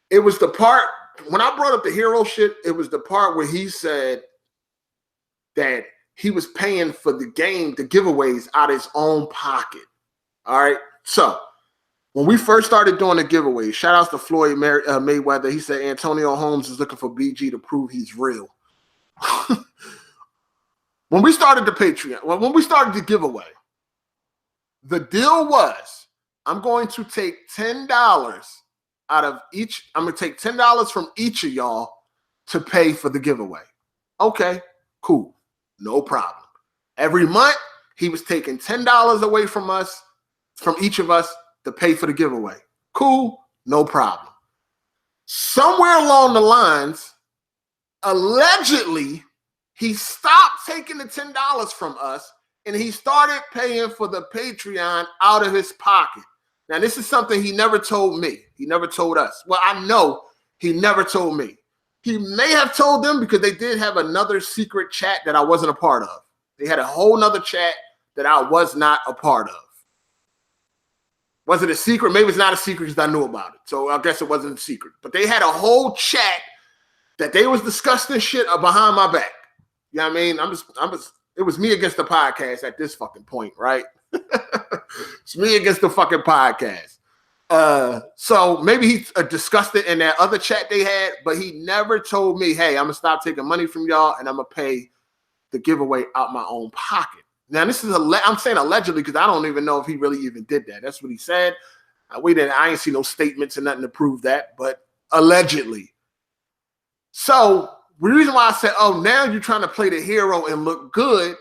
It was the part, when I brought up the hero shit, it was the part where he said that he was paying for the game, the giveaways out of his own pocket. All right. So when we first started doing the giveaways, shout outs to Floyd Mayweather. He said Antonio Holmes is looking for BG to prove he's real. When we started the Patreon, when we started the giveaway, the deal was I'm going to take $10 out of each. I'm going to take $10 from each of y'all to pay for the giveaway. Okay, cool. No problem. Every month, he was taking $10 away from us, from each of us to pay for the giveaway. Cool, no problem. Somewhere along the lines, allegedly, he stopped taking the $10 from us and he started paying for the Patreon out of his pocket. Now, this is something he never told me. He never told us. Well, I know he never told me. He may have told them because they did have another secret chat that I wasn't a part of. They had a whole nother chat that I was not a part of. Was it a secret? Maybe it's not a secret because I knew about it. So I guess it wasn't a secret. But they had a whole chat that they was discussing shit behind my back. You know what I mean? It was me against the podcast at this fucking point, right? It's me against the fucking podcast. So maybe he discussed it in that other chat they had, but he never told me, hey, I'm going to stop taking money from y'all and I'm going to pay the giveaway out my own pocket. Now, this is I'm saying allegedly because I don't even know if he really even did that. That's what he said. I ain't see no statements or nothing to prove that, but allegedly. So the reason why I said, oh, now you're trying to play the hero and look good,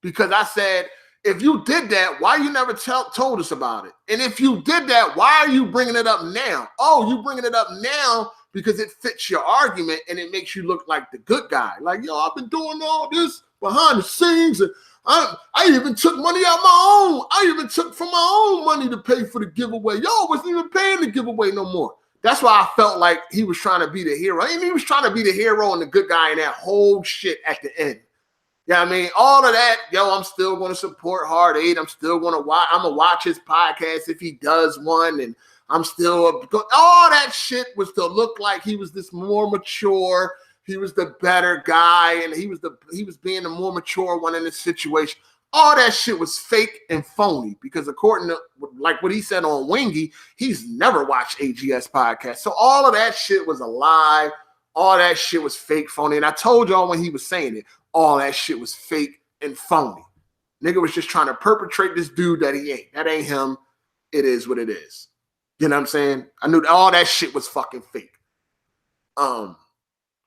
because I said, if you did that, why you never told us about it? And if you did that, why are you bringing it up now? Oh, you bringing it up now because it fits your argument and it makes you look like the good guy. Like, yo, I've been doing all this behind the scenes and I even took money out my own. I even took from my own money to pay for the giveaway. Y'all wasn't even paying the giveaway no more. That's why I felt like he was trying to be the hero. And he was trying to be the hero and the good guy in that whole shit at the end. Yeah, you know I mean, all of that, yo, I'm still going to support Hard8. I'm still going to watch. I'm going to watch his podcast if he does one. And I'm still, all that shit was to look like he was this more mature. He was the better guy. And he was being the more mature one in this situation. All that shit was fake and phony because according to like what he said on Wingy, he's never watched AGS podcast. So all of that shit was a lie. All that shit was fake, phony. And I told y'all when he was saying it, all that shit was fake and phony. Nigga was just trying to perpetrate this dude that he ain't. That ain't him. It is what it is. You know what I'm saying? I knew all that shit was fucking fake.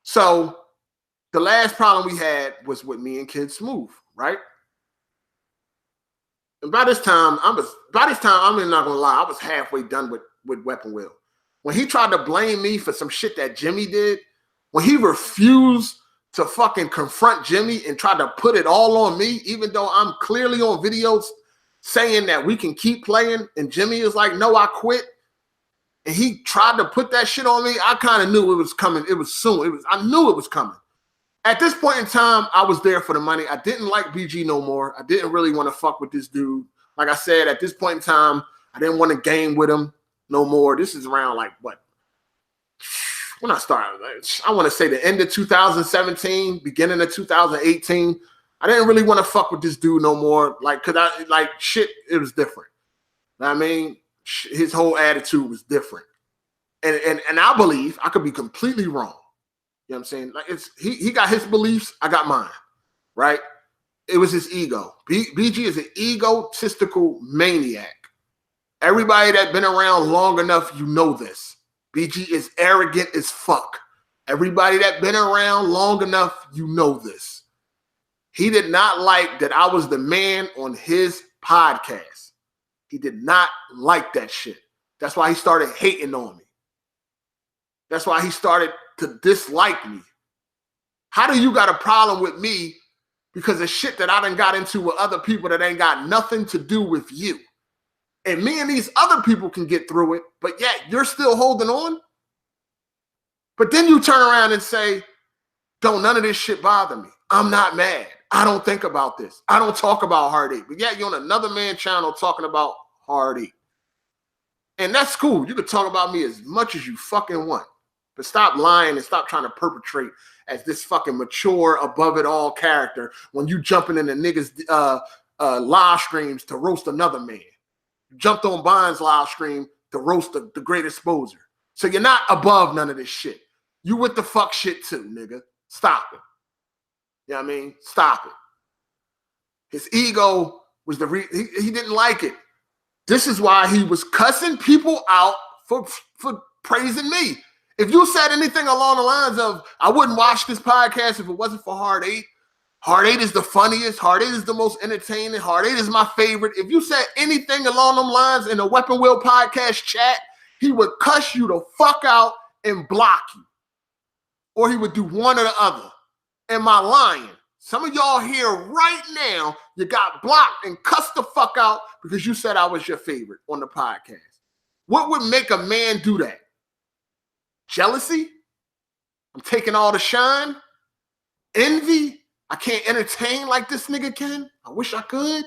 So the last problem we had was with me and Kid Smooth, right? And by this time, I'm not gonna lie, I was halfway done with Weapon Wheel. When he tried to blame me for some shit that Jimmy did, when he refused to fucking confront Jimmy and try to put it all on me, even though I'm clearly on videos saying that we can keep playing, and Jimmy is like, no, I quit. and he tried to put that shit on me, I kind of knew it was coming. It was soon. I knew it was coming. At this point in time, I was there for the money. I didn't like BG no more. I didn't really want to fuck with this dude. Like I said, at this point in time, I didn't want to game with him no more. This is around like what? When I started, I want to say the end of 2017, beginning of 2018. I didn't really want to fuck with this dude no more. Like, cause shit, it was different. You know what I mean? His whole attitude was different. And I believe, I could be completely wrong. You know what I'm saying? Like he got his beliefs, I got mine. Right? It was his ego. BG is an egotistical maniac. Everybody that's been around long enough, you know this. BG is arrogant as fuck. Everybody that's been around long enough, you know this. He did not like that I was the man on his podcast. He did not like that shit. That's why he started hating on me. That's why he started to dislike me. How do you got a problem with me because of shit that I done got into with other people that ain't got nothing to do with you? And me and these other people can get through it, but yet you're still holding on? But then you turn around and say, don't none of this shit bother me. I'm not mad. I don't think about this. I don't talk about Hard8. But yet you're on another man's channel talking about Hard8. And that's cool. You can talk about me as much as you fucking want. But stop lying and stop trying to perpetrate as this fucking mature, above it all character when you jumping into niggas' live streams to roast another man. You jumped on Bond's live stream to roast the great exposer. So you're not above none of this shit. You with the fuck shit too, nigga. Stop it. You know what I mean? Stop it. His ego was he didn't like it. This is why he was cussing people out for praising me. If you said anything along the lines of, I wouldn't watch this podcast if it wasn't for Hard8. Hard8 is the funniest. Hard8 is the most entertaining. Hard8 is my favorite. If you said anything along them lines in the Weapon Wheel podcast chat, he would cuss you the fuck out and block you. Or he would do one or the other. Am I lying? Some of y'all here right now, you got blocked and cussed the fuck out because you said I was your favorite on the podcast. What would make a man do that? Jealousy? I'm taking all the shine? Envy? I can't entertain like this nigga can? I wish I could.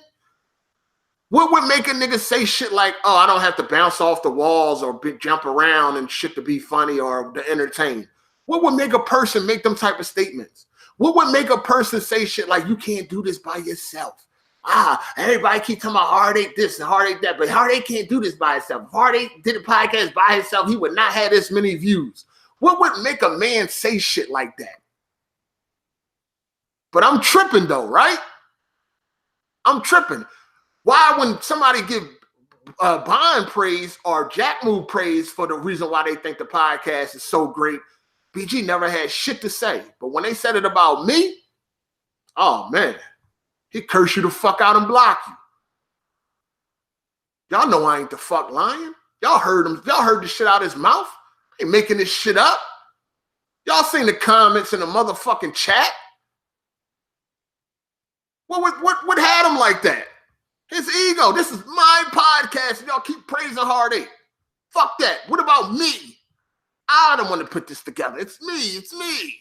What would make a nigga say shit like, oh, I don't have to bounce off the walls or jump around and shit to be funny or to entertain? What would make a person make them type of statements? What would make a person say shit like, you can't do this by yourself? Everybody keep talking about Hard8 this and Hard8 that, but Hard8 can't do this by itself. If Hard8 did a podcast by himself, he would not have this many views. What would make a man say shit like that? But I'm tripping though, right? I'm tripping. Why when somebody give Bond praise or Jack Move praise for the reason why they think the podcast is so great, BG never had shit to say. But when they said it about me, oh man, he cursed you the fuck out and block you. Y'all know I ain't the fuck lying. Y'all heard him. Y'all heard the shit out of his mouth. He ain't making this shit up. Y'all seen the comments in the motherfucking chat. What had him like that? His ego. This is my podcast. And y'all keep praising Hard8. Fuck that. What about me? I don't want to put this together. It's me. It's me.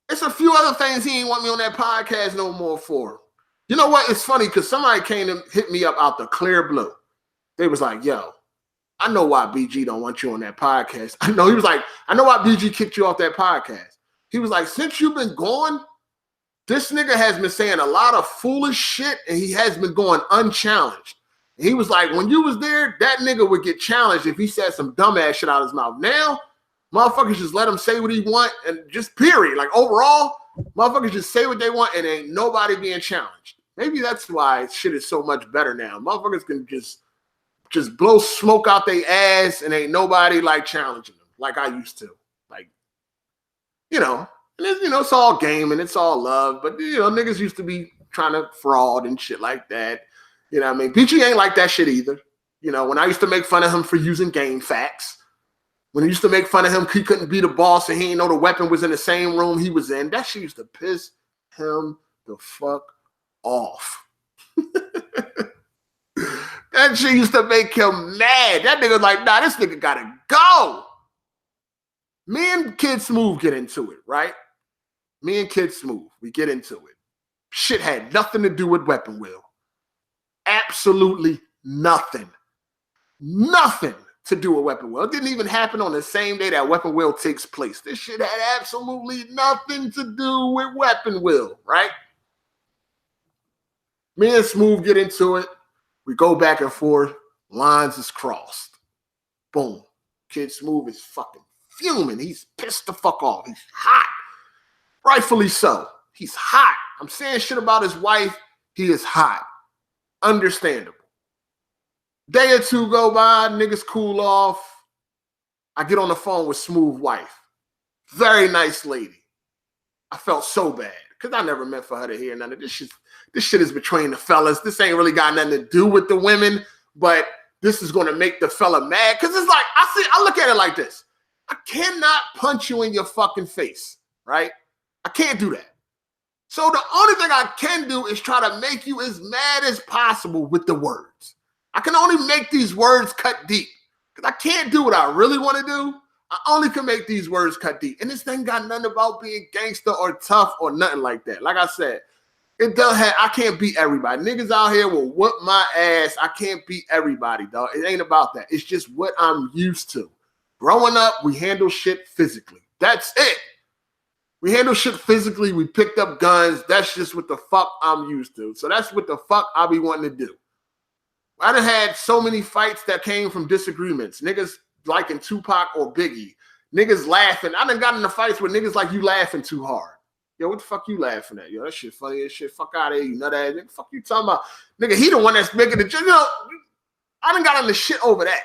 It's a few other things he ain't want me on that podcast no more for. You know what? It's funny because somebody came and hit me up out the clear blue. They was like, yo, I know why BG don't want you on that podcast. I know. He was like, I know why BG kicked you off that podcast. He was like, since you've been gone, this nigga has been saying a lot of foolish shit and he has been going unchallenged. And he was like, when you was there, that nigga would get challenged if he said some dumbass shit out of his mouth. Now, motherfuckers just let him say what he want and just period. Like overall, motherfuckers just say what they want and ain't nobody being challenged. Maybe that's why shit is so much better now. Motherfuckers can just blow smoke out their ass and ain't nobody like challenging them like I used to. Like, you know, and it's, you know, it's all game and it's all love, but you know, niggas used to be trying to fraud and shit like that. You know what I mean? BG ain't like that shit either. You know, when I used to make fun of him for using game facts, when I used to make fun of him, he couldn't be the boss and he didn't know the weapon was in the same room he was in, that shit used to piss him the fuck off. That That shit used to make him mad. That nigga was like, nah, this nigga gotta go. Me and Kid Smooth get into it, right? Me and Kid Smooth, we get into it. Shit had nothing to do with Weapon Wheel. Absolutely nothing. Nothing to do with Weapon Wheel. It didn't even happen on the same day that Weapon Wheel takes place. This shit had absolutely nothing to do with Weapon Wheel, right? Me and Smooth get into it. We go back and forth. Lines is crossed. Boom. Kid Smooth is fucking fuming. He's pissed the fuck off. He's hot. Rightfully so. He's hot. I'm saying shit about his wife. He is hot. Understandable. Day or two go by. Niggas cool off. I get on the phone with Smooth wife. Very nice lady. I felt so bad because I never meant for her to hear none of this shit. This shit is between the fellas. This ain't really got nothing to do with the women, but this is going to make the fella mad. Because it's like, I look at it like this. I cannot punch you in your fucking face, right? I can't do that. So the only thing I can do is try to make you as mad as possible with the words. I can only make these words cut deep. Because I can't do what I really want to do. I only can make these words cut deep. And this thing got nothing about being gangster or tough or nothing like that. Like I said, it does have, I can't beat everybody. Niggas out here will whoop my ass. I can't beat everybody, dog. It ain't about that. It's just what I'm used to. Growing up, we handle shit physically. That's it. We handle shit physically. We picked up guns. That's just what the fuck I'm used to. So that's what the fuck I be wanting to do. I done had so many fights that came from disagreements. Niggas liking Tupac or Biggie. Niggas laughing. I done got into fights with niggas like you laughing too hard. Yo, what the fuck you laughing at? Yo, that shit funny as shit. Fuck out of here, you nut ass nigga. Fuck you talking about? Nigga, he the one that's making the, you know, I done got into shit over that.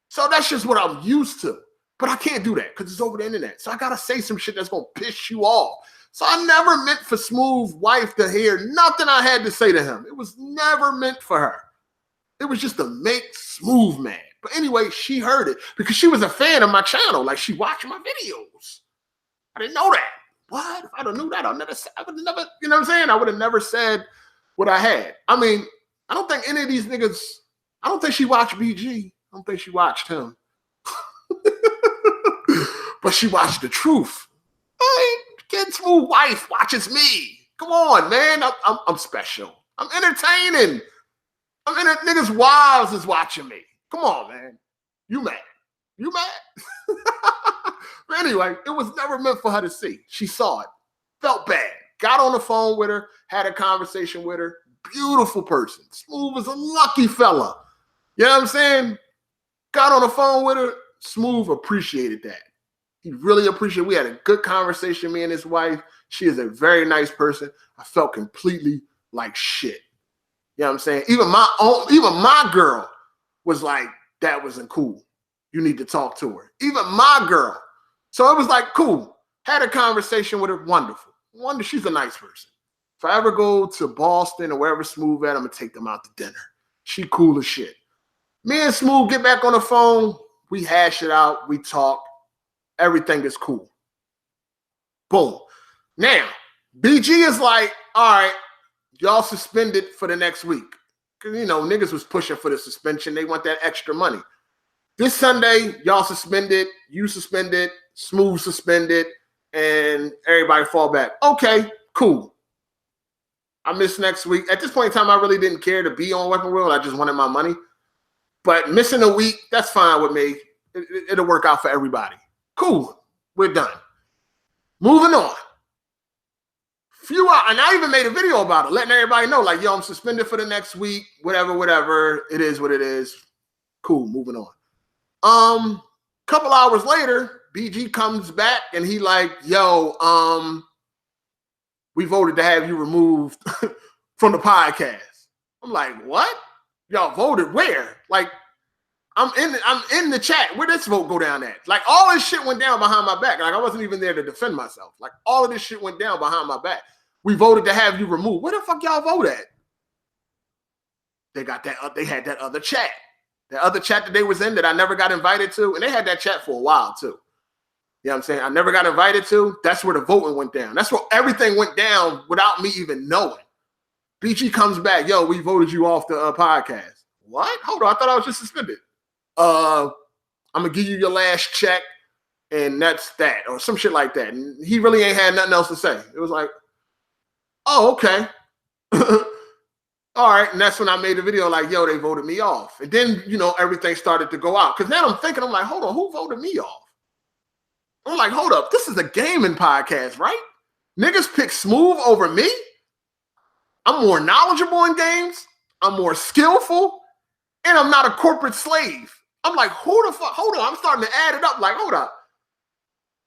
So that's just what I'm used to. But I can't do that because it's over the internet. So I got to say some shit that's going to piss you off. So I never meant for Smooth wife to hear nothing I had to say to him. It was never meant for her. It was just to make Smooth mad. But anyway, she heard it because she was a fan of my channel. Like, she watched my videos. I didn't know that. What? If I'd have knew that, I would have never, you know what I'm saying? I would have never said what I had. I mean, I don't think any of these niggas, I don't think she watched BG. I don't think she watched him. But she watched the truth. Hey, Kid Smooth wife watches me. Come on, man. I'm special. I'm entertaining. Niggas' wives is watching me. Come on, man. You mad? You mad? But anyway, it was never meant for her to see. She saw it. Felt bad. Got on the phone with her. Had a conversation with her. Beautiful person. Smooth was a lucky fella. You know what I'm saying? Got on the phone with her. Smooth appreciated that. He really appreciated it. We had a good conversation, me and his wife. She is a very nice person. I felt completely like shit. You know what I'm saying? Even my girl was like, that wasn't cool. You need to talk to her. Even my girl. So it was like, cool. Had a conversation with her. Wonderful. She's a nice person. If I ever go to Boston or wherever Smooth at, I'm going to take them out to dinner. She cool as shit. Me and Smooth get back on the phone. We hash it out. We talk. Everything is cool. Boom. Now, BG is like, all right, y'all suspended for the next week. Because, you know, niggas was pushing for the suspension. They want that extra money. This Sunday, y'all suspended, you suspended, Smooth suspended, and everybody fall back. Okay, cool. I miss next week. At this point in time, I really didn't care to be on Weapon Wheel. I just wanted my money. But missing a week, that's fine with me. It'll work out for everybody. Cool. We're done. Moving on. And I even made a video about it, letting everybody know, like, yo, I'm suspended for the next week, whatever. It is what it is. Cool, moving on. Couple hours later, BG comes back and he like, yo, we voted to have you removed from the podcast. I'm like, what? Y'all voted where? Like, I'm in the chat. Where this vote go down at? Like, all this shit went down behind my back. Like, I wasn't even there to defend myself. Like, all of this shit went down behind my back. We voted to have you removed. Where the fuck y'all vote at? They got that. They had that other chat. The other chat that they was in that I never got invited to. And they had that chat for a while, too. You know what I'm saying? I never got invited to. That's where the voting went down. That's where everything went down without me even knowing. BG comes back. Yo, we voted you off the podcast. what? Hold on, I thought I was just suspended. I'm gonna give you your last check, and that's that, or some shit like that. And he really ain't had nothing else to say. It was like, oh, okay. All right. And that's when I made the video like, yo, they voted me off. And then, everything started to go out. Because now I'm like, hold on, who voted me off? I'm like, hold up, this is a gaming podcast, right? Niggas pick Smooth over me. I'm more knowledgeable in games. I'm more skillful. And I'm not a corporate slave. I'm like, who the fuck? Hold on, I'm starting to add it up. Like, hold up.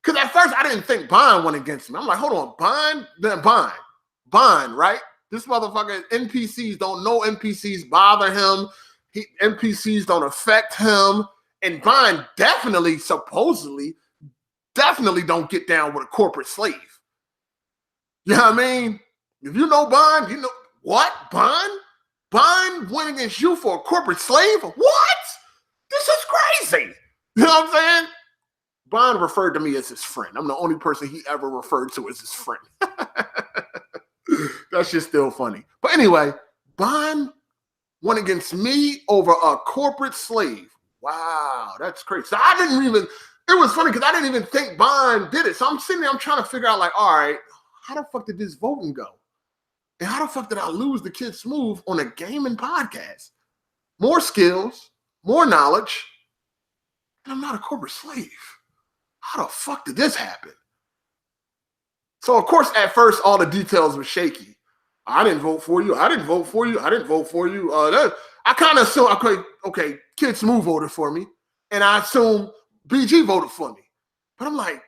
Because at first I didn't think Bond went against me. I'm like, hold on, Bond? Then Bond, right? This motherfucker, NPCs don't know NPCs bother him. NPCs don't affect him. And Bond supposedly don't get down with a corporate slave. You know what I mean? If you know Bond, you know what? Bond went against you for a corporate slave? What? This is crazy. You know what I'm saying? Bond referred to me as his friend. I'm the only person he ever referred to as his friend. That shit's still funny. But anyway, Bond went against me over a corporate slave. Wow, that's crazy. So it was funny because I didn't even think Bond did it. So I'm sitting there, I'm trying to figure out like, all right, how the fuck did this voting go? And how the fuck did I lose the Kid Smooth on a gaming podcast? More skills, more knowledge, and I'm not a corporate slave. How the fuck did this happen? So, of course, at first, all the details were shaky. I didn't vote for you. I didn't vote for you. I didn't vote for you. I kind of assumed, okay, Kid Smooth voted for me. And I assumed BG voted for me. But I'm like,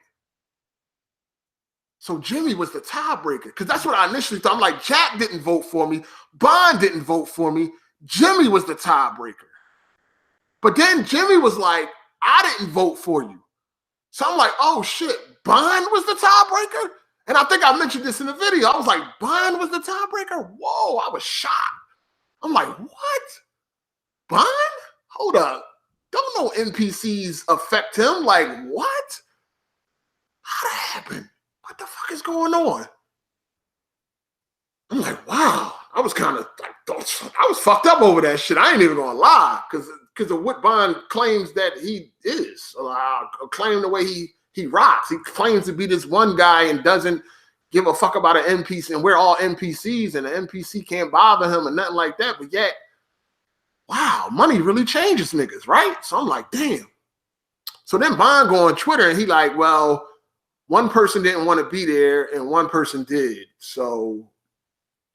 so Jimmy was the tiebreaker. Because that's what I initially thought. I'm like, Jack didn't vote for me. Bond didn't vote for me. Jimmy was the tiebreaker. But then Jimmy was like, I didn't vote for you. So I'm like, oh, shit, Bond was the tiebreaker? And I think I mentioned this in the video. I was like, Bond was the tiebreaker? Whoa, I was shocked. I'm like, what? Bond? Hold up. Don't no NPCs affect him? Like, what? How'd that happen? What the fuck is going on? I'm like, wow. I was kind of like, I was fucked up over that shit. I ain't even gonna lie. Because of what Bond claims that he is. Claim the way he rocks. He claims to be this one guy and doesn't give a fuck about an NPC. And we're all NPCs and the NPC can't bother him and nothing like that. But yet, wow, money really changes niggas, right? So I'm like, damn. So then Bond go on Twitter and he like, well, one person didn't want to be there and one person did. So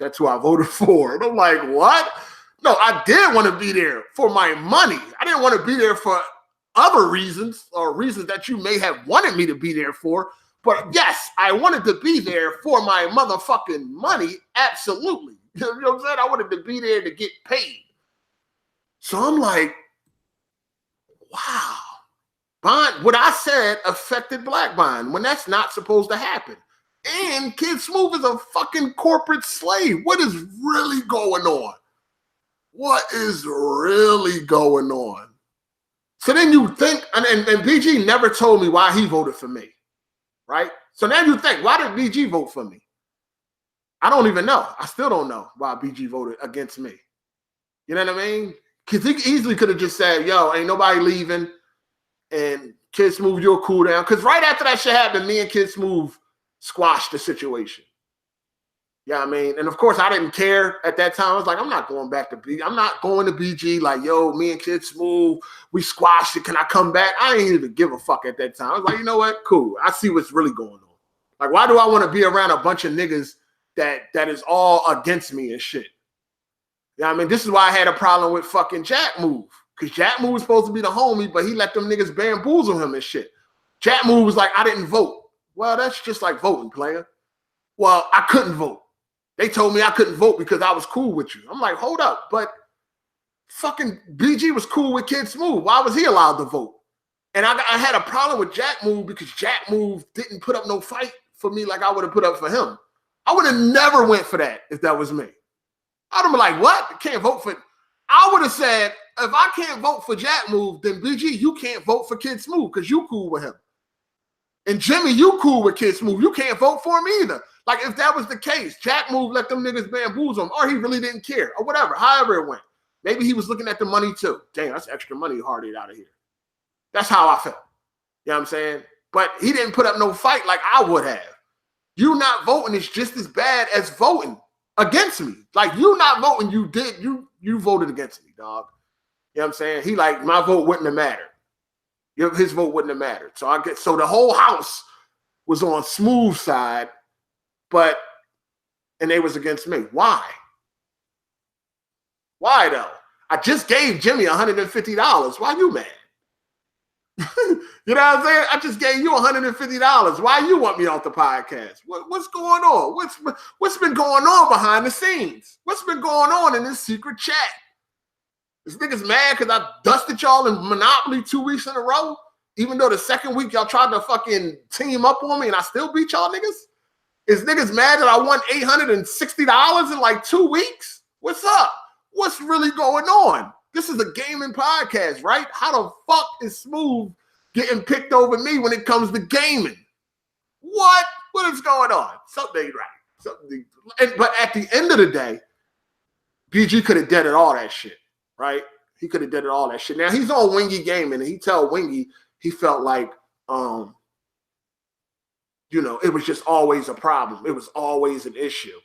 that's who I voted for. And I'm like, what? No, I did want to be there for my money. I didn't want to be there for other reasons or reasons that you may have wanted me to be there for. But yes, I wanted to be there for my motherfucking money. Absolutely. You know what I'm saying? I wanted to be there to get paid. So I'm like, wow. Bond, what I said affected Black Bond when that's not supposed to happen. And Kid Smooth is a fucking corporate slave. What is really going on? What is really going on? So then you think, and BG never told me why he voted for me, right? So now you think, why did BG vote for me? I don't even know. I still don't know why BG voted against me. You know what I mean? Because he easily could have just said, yo, ain't nobody leaving, and Kid Smooth, you'll cool down. Because right after that shit happened, me and Kid Smooth squashed the situation. You know what I mean? And of course, I didn't care at that time. I was like, I'm not going back to BG. I'm not going to BG like, yo, me and Kid Smooth, we squashed it. Can I come back? I ain't even give a fuck at that time. I was like, you know what? Cool. I see what's really going on. Like, why do I want to be around a bunch of niggas that is all against me and shit? You know what I mean? This is why I had a problem with fucking Jack Move. Because Jack Move was supposed to be the homie, but he let them niggas bamboozle him and shit. Jack Move was like, I didn't vote. Well, that's just like voting, player. Well, I couldn't vote. They told me I couldn't vote because I was cool with you. I'm like, hold up. But fucking BG was cool with Kid Smooth. Why was he allowed to vote? And I had a problem with Jack Move because Jack Move didn't put up no fight for me like I would have put up for him. I would have never went for that if that was me. I'd have been like, what? Can't vote for... I would have said, if I can't vote for Jack Move, then BG, you can't vote for Kid Smooth because you cool with him. And Jimmy, you cool with Kid Smooth. You can't vote for him either. Like, if that was the case, Jack Move let them niggas bamboozle him, or he really didn't care, or whatever, however it went. Maybe he was looking at the money too. Dang, that's extra money Hard8 out of here. That's how I felt. You know what I'm saying? But he didn't put up no fight like I would have. You not voting is just as bad as voting against me. Like, you not voting, you voted against me, dog. You know what I'm saying? He like, my vote wouldn't have mattered. His vote wouldn't have mattered. So the whole house was on Smooth side, and they was against me. Why? Why though? I just gave Jimmy $150. Why you mad? You know what I'm saying? I just gave you $150. Why you want me off the podcast? What's going on? What's been going on behind the scenes? What's been going on in this secret chat? This nigga's mad because I dusted y'all in Monopoly 2 weeks in a row, even though the second week y'all tried to fucking team up on me and I still beat y'all niggas? Is niggas mad that I won $860 in like 2 weeks? What's up? What's really going on? This is a gaming podcast, right? How the fuck is Smooth getting picked over me when it comes to gaming? What? What is going on? Something ain't right. But at the end of the day, BG could have deaded all that shit, right? He could have deaded all that shit. Now, he's on Wingy Gaming, and he tell Wingy he felt like, it was just always a problem. It was always an issue.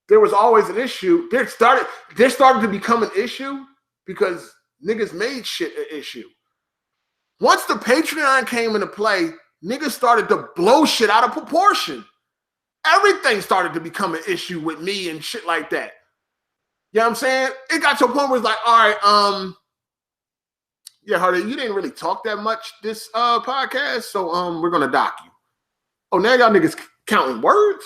There was always an issue. There started to become an issue because niggas made shit an issue. Once the Patreon came into play, niggas started to blow shit out of proportion. Everything started to become an issue with me and shit like that. You know what I'm saying? It got to a point where it's like, all right, yeah, Hard8, you didn't really talk that much this podcast, so we're gonna dock you. Oh, now y'all niggas counting words?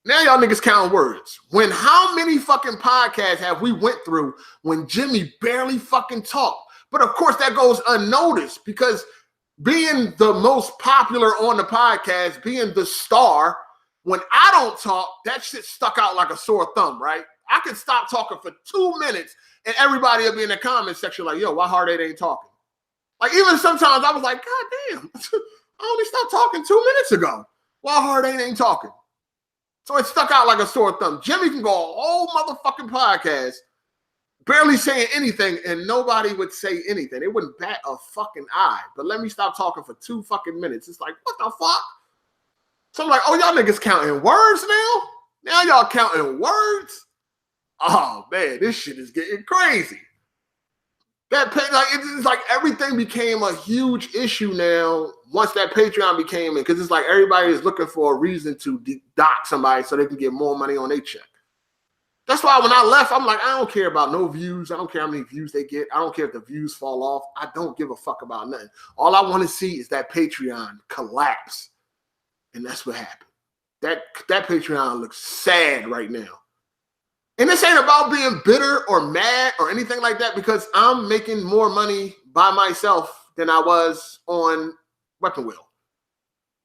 Now y'all niggas counting words. When how many fucking podcasts have we went through when Jimmy barely fucking talked? But of course that goes unnoticed because being the most popular on the podcast, being the star, when I don't talk, that shit stuck out like a sore thumb, right? I could stop talking for 2 minutes and everybody will be in the comment section like, yo, why Hard8 ain't talking? Like, even sometimes I was like, God damn, I only stopped talking 2 minutes ago. Why Hard8 ain't talking? So it stuck out like a sore thumb. Jimmy can go a whole motherfucking podcast barely saying anything and nobody would say anything. They wouldn't bat a fucking eye. But let me stop talking for 2 fucking minutes. It's like, what the fuck? So I'm like, oh, y'all niggas counting words now? Now y'all counting words? Oh, man, this shit is getting crazy. It's like everything became a huge issue now once that Patreon became in, because it's like everybody is looking for a reason to dock somebody so they can get more money on their check. That's why when I left, I'm like, I don't care about no views. I don't care how many views they get. I don't care if the views fall off. I don't give a fuck about nothing. All I want to see is that Patreon collapse. And that's what happened. That Patreon looks sad right now. And this ain't about being bitter or mad or anything like that, because I'm making more money by myself than I was on Weapon Wheel.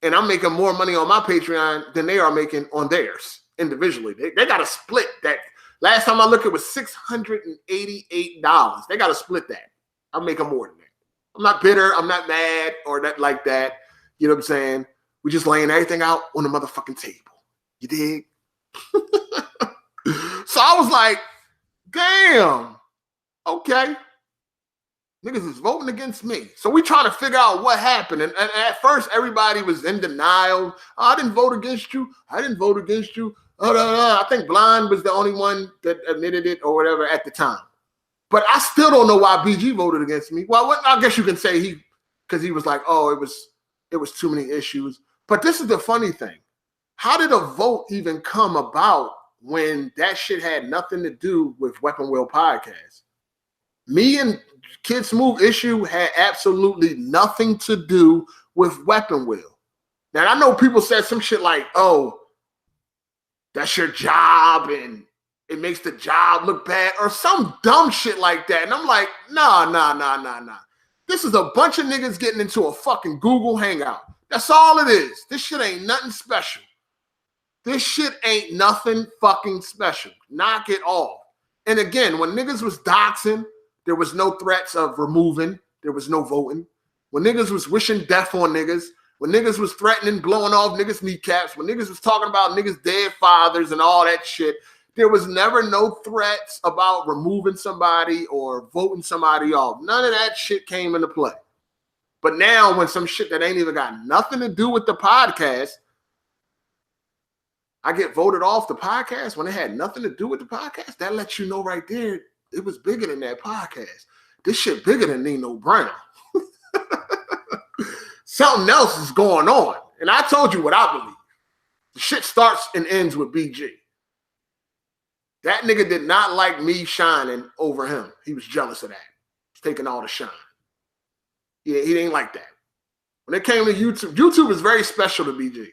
And I'm making more money on my Patreon than they are making on theirs individually. They got to split that. Last time I looked, it was $688. They got to split that. I'm making more than that. I'm not bitter. I'm not mad or that like that. You know what I'm saying? We're just laying everything out on the motherfucking table. You dig? So I was like, damn, okay. Niggas is voting against me. So we trying to figure out what happened. And at first, everybody was in denial. Oh, I didn't vote against you. I didn't vote against you. I think Blind was the only one that admitted it or whatever at the time. But I still don't know why BG voted against me. Well, I guess you can say because he was like, oh, it was too many issues. But this is the funny thing. How did a vote even come about when that shit had nothing to do with Weapon Wheel Podcast? Me and Kid Smooth issue had absolutely nothing to do with Weapon Wheel. Now, I know people said some shit like, oh, that's your job and it makes the job look bad or some dumb shit like that. And I'm like, nah. This is a bunch of niggas getting into a fucking Google Hangout. That's all it is. This shit ain't nothing special. This shit ain't nothing fucking special. Knock it off. And again, when niggas was doxing, there was no threats of removing. There was no voting. When niggas was wishing death on niggas, when niggas was threatening blowing off niggas' kneecaps, when niggas was talking about niggas' dead fathers and all that shit, There was never no threats about removing somebody or voting somebody off. None of that shit came into play. But now when some shit that ain't even got nothing to do with the podcast, I get voted off the podcast when it had nothing to do with the podcast, that lets you know right there, it was bigger than that podcast. This shit bigger than Nino Brown. Something else is going on. And I told you what I believe. The shit starts and ends with BG. That nigga did not like me shining over him. He was jealous of that. He's taking all the shine. Yeah, he didn't like that. When it came to YouTube, YouTube is very special to BG.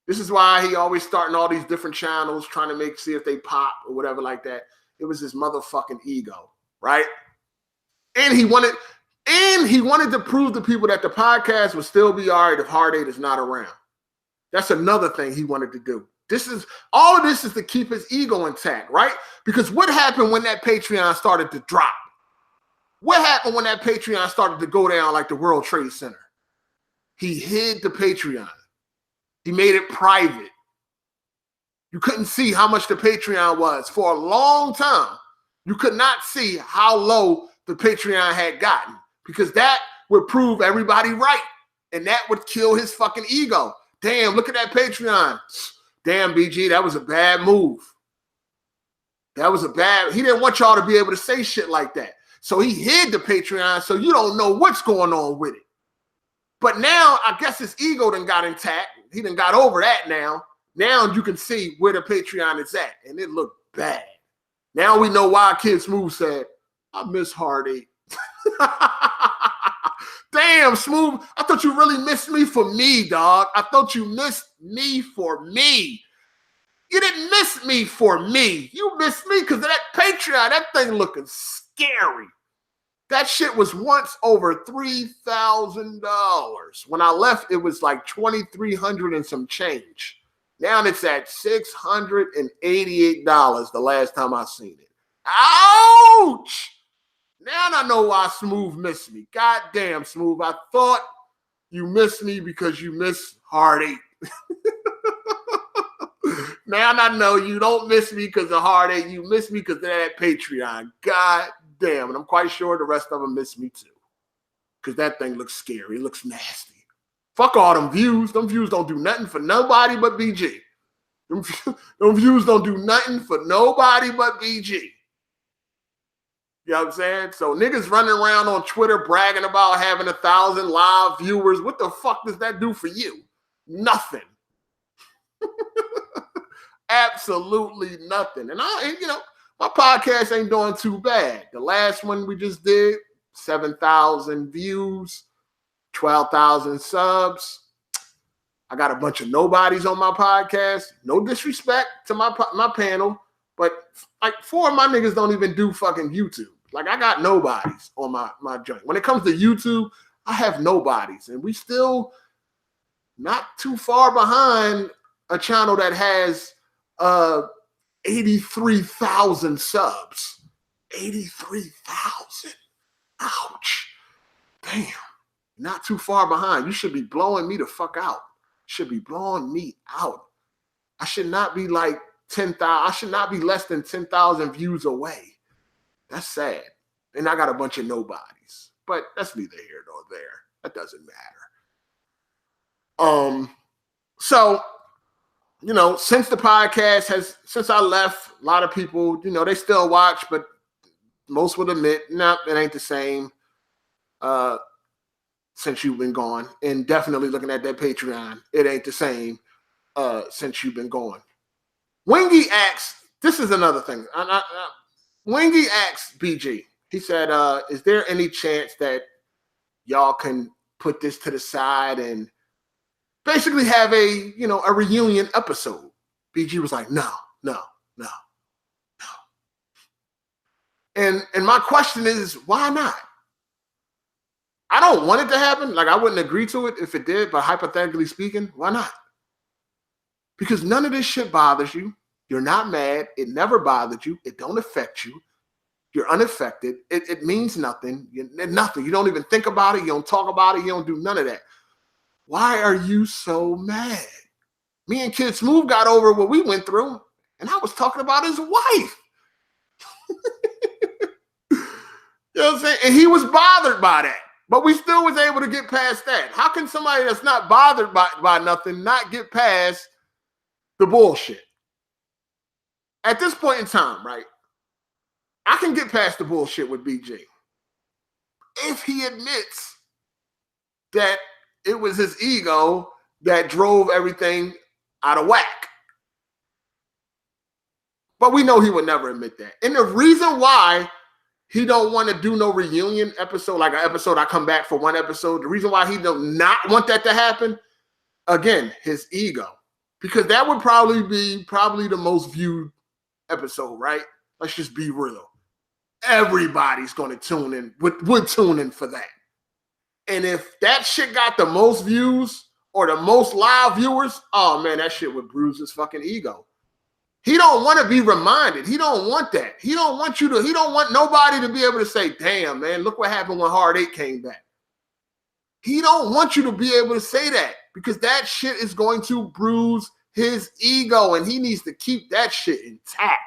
This is why he always starting all these different channels, trying to see if they pop or whatever like that. It was his motherfucking ego, right? And he wanted to prove to people that the podcast would still be all right if Hard8 is not around. That's another thing he wanted to do. All of this is to keep his ego intact, right? Because what happened when that Patreon started to drop? What happened when that Patreon started to go down like the World Trade Center? He hid the Patreon. He made it private. You couldn't see how much the Patreon was. For a long time, you could not see how low the Patreon had gotten because that would prove everybody right. And that would kill his fucking ego. Damn, look at that Patreon. Damn, BG, that was a bad move. He didn't want y'all to be able to say shit like that. So he hid the Patreon so you don't know what's going on with it. But now, I guess his ego done got intact. He done got over that now. Now you can see where the Patreon is at. And it looked bad. Now we know why Kid Smooth said, I miss Hard8. Damn, Smooth. I thought you really missed me for me, dog. I thought you missed me for me. You didn't miss me for me. You missed me because of that Patreon. That thing looking scary. That shit was once over $3,000. When I left, it was like $2,300 and some change. Now it's at $688 the last time I seen it. Ouch! Now I know why Smooth missed me. God damn, Smooth. I thought you missed me because you miss Hard8. Now I know you don't miss me because of Hard8. You miss me because of that Patreon. God damn. And I'm quite sure the rest of them miss me too. Because that thing looks scary. It looks nasty. Fuck all them views. Them views don't do nothing for nobody but BG. Them views don't do nothing for nobody but BG. You know what I'm saying? So niggas running around on Twitter bragging about having 1,000 live viewers. What the fuck does that do for you? Nothing. Absolutely nothing. And my podcast ain't doing too bad. The last one we just did, 7,000 views, 12,000 subs. I got a bunch of nobodies on my podcast. No disrespect to my panel, but like 4 of my niggas don't even do fucking YouTube. Like I got nobodies on my joint. When it comes to YouTube, I have nobodies, and we still not too far behind a channel that has 83,000 subs. 83,000. Ouch. Damn. Not too far behind. You should be blowing me the fuck out. Should be blowing me out. I should not be like 10,000. I should not be less than 10,000 views away. That's sad. And I got a bunch of nobodies. But that's neither here nor there. That doesn't matter. So, since the podcast since I left, a lot of people, they still watch, but most would admit, no, it ain't the same since you've been gone. And definitely looking at that Patreon, it ain't the same since you've been gone. Wingy asks, this is another thing. Wingy asked BG, he said, is there any chance that y'all can put this to the side and basically have a reunion episode? BG was like, no. And my question is, why not? I don't want it to happen. Like I wouldn't agree to it if it did, but hypothetically speaking, why not? Because none of this shit bothers you. You're not mad. It never bothered you. It don't affect you. You're unaffected. It means nothing. Nothing. You don't even think about it. You don't talk about it. You don't do none of that. Why are you so mad? Me and Kid Smooth got over what we went through. And I was talking about his wife. You know what I'm saying? And he was bothered by that. But we still was able to get past that. How can somebody that's not bothered by nothing not get past the bullshit? At this point in time, right? I can get past the bullshit with BG. If he admits that it was his ego that drove everything out of whack. But we know he would never admit that. And the reason why he don't want to do no reunion episode, like an episode I come back for one episode, the reason why he do not want that to happen, again, his ego. Because that would probably be the most viewed episode, right? Let's just be real. Everybody's going to tune in, would tune in for that. And if that shit got the most views or the most live viewers, oh man, that shit would bruise his fucking ego. He don't want to be reminded. He don't want that. He don't want nobody to be able to say, damn, man, look what happened when Hard 8 came back. He don't want you to be able to say that because that shit is going to bruise his ego and he needs to keep that shit intact.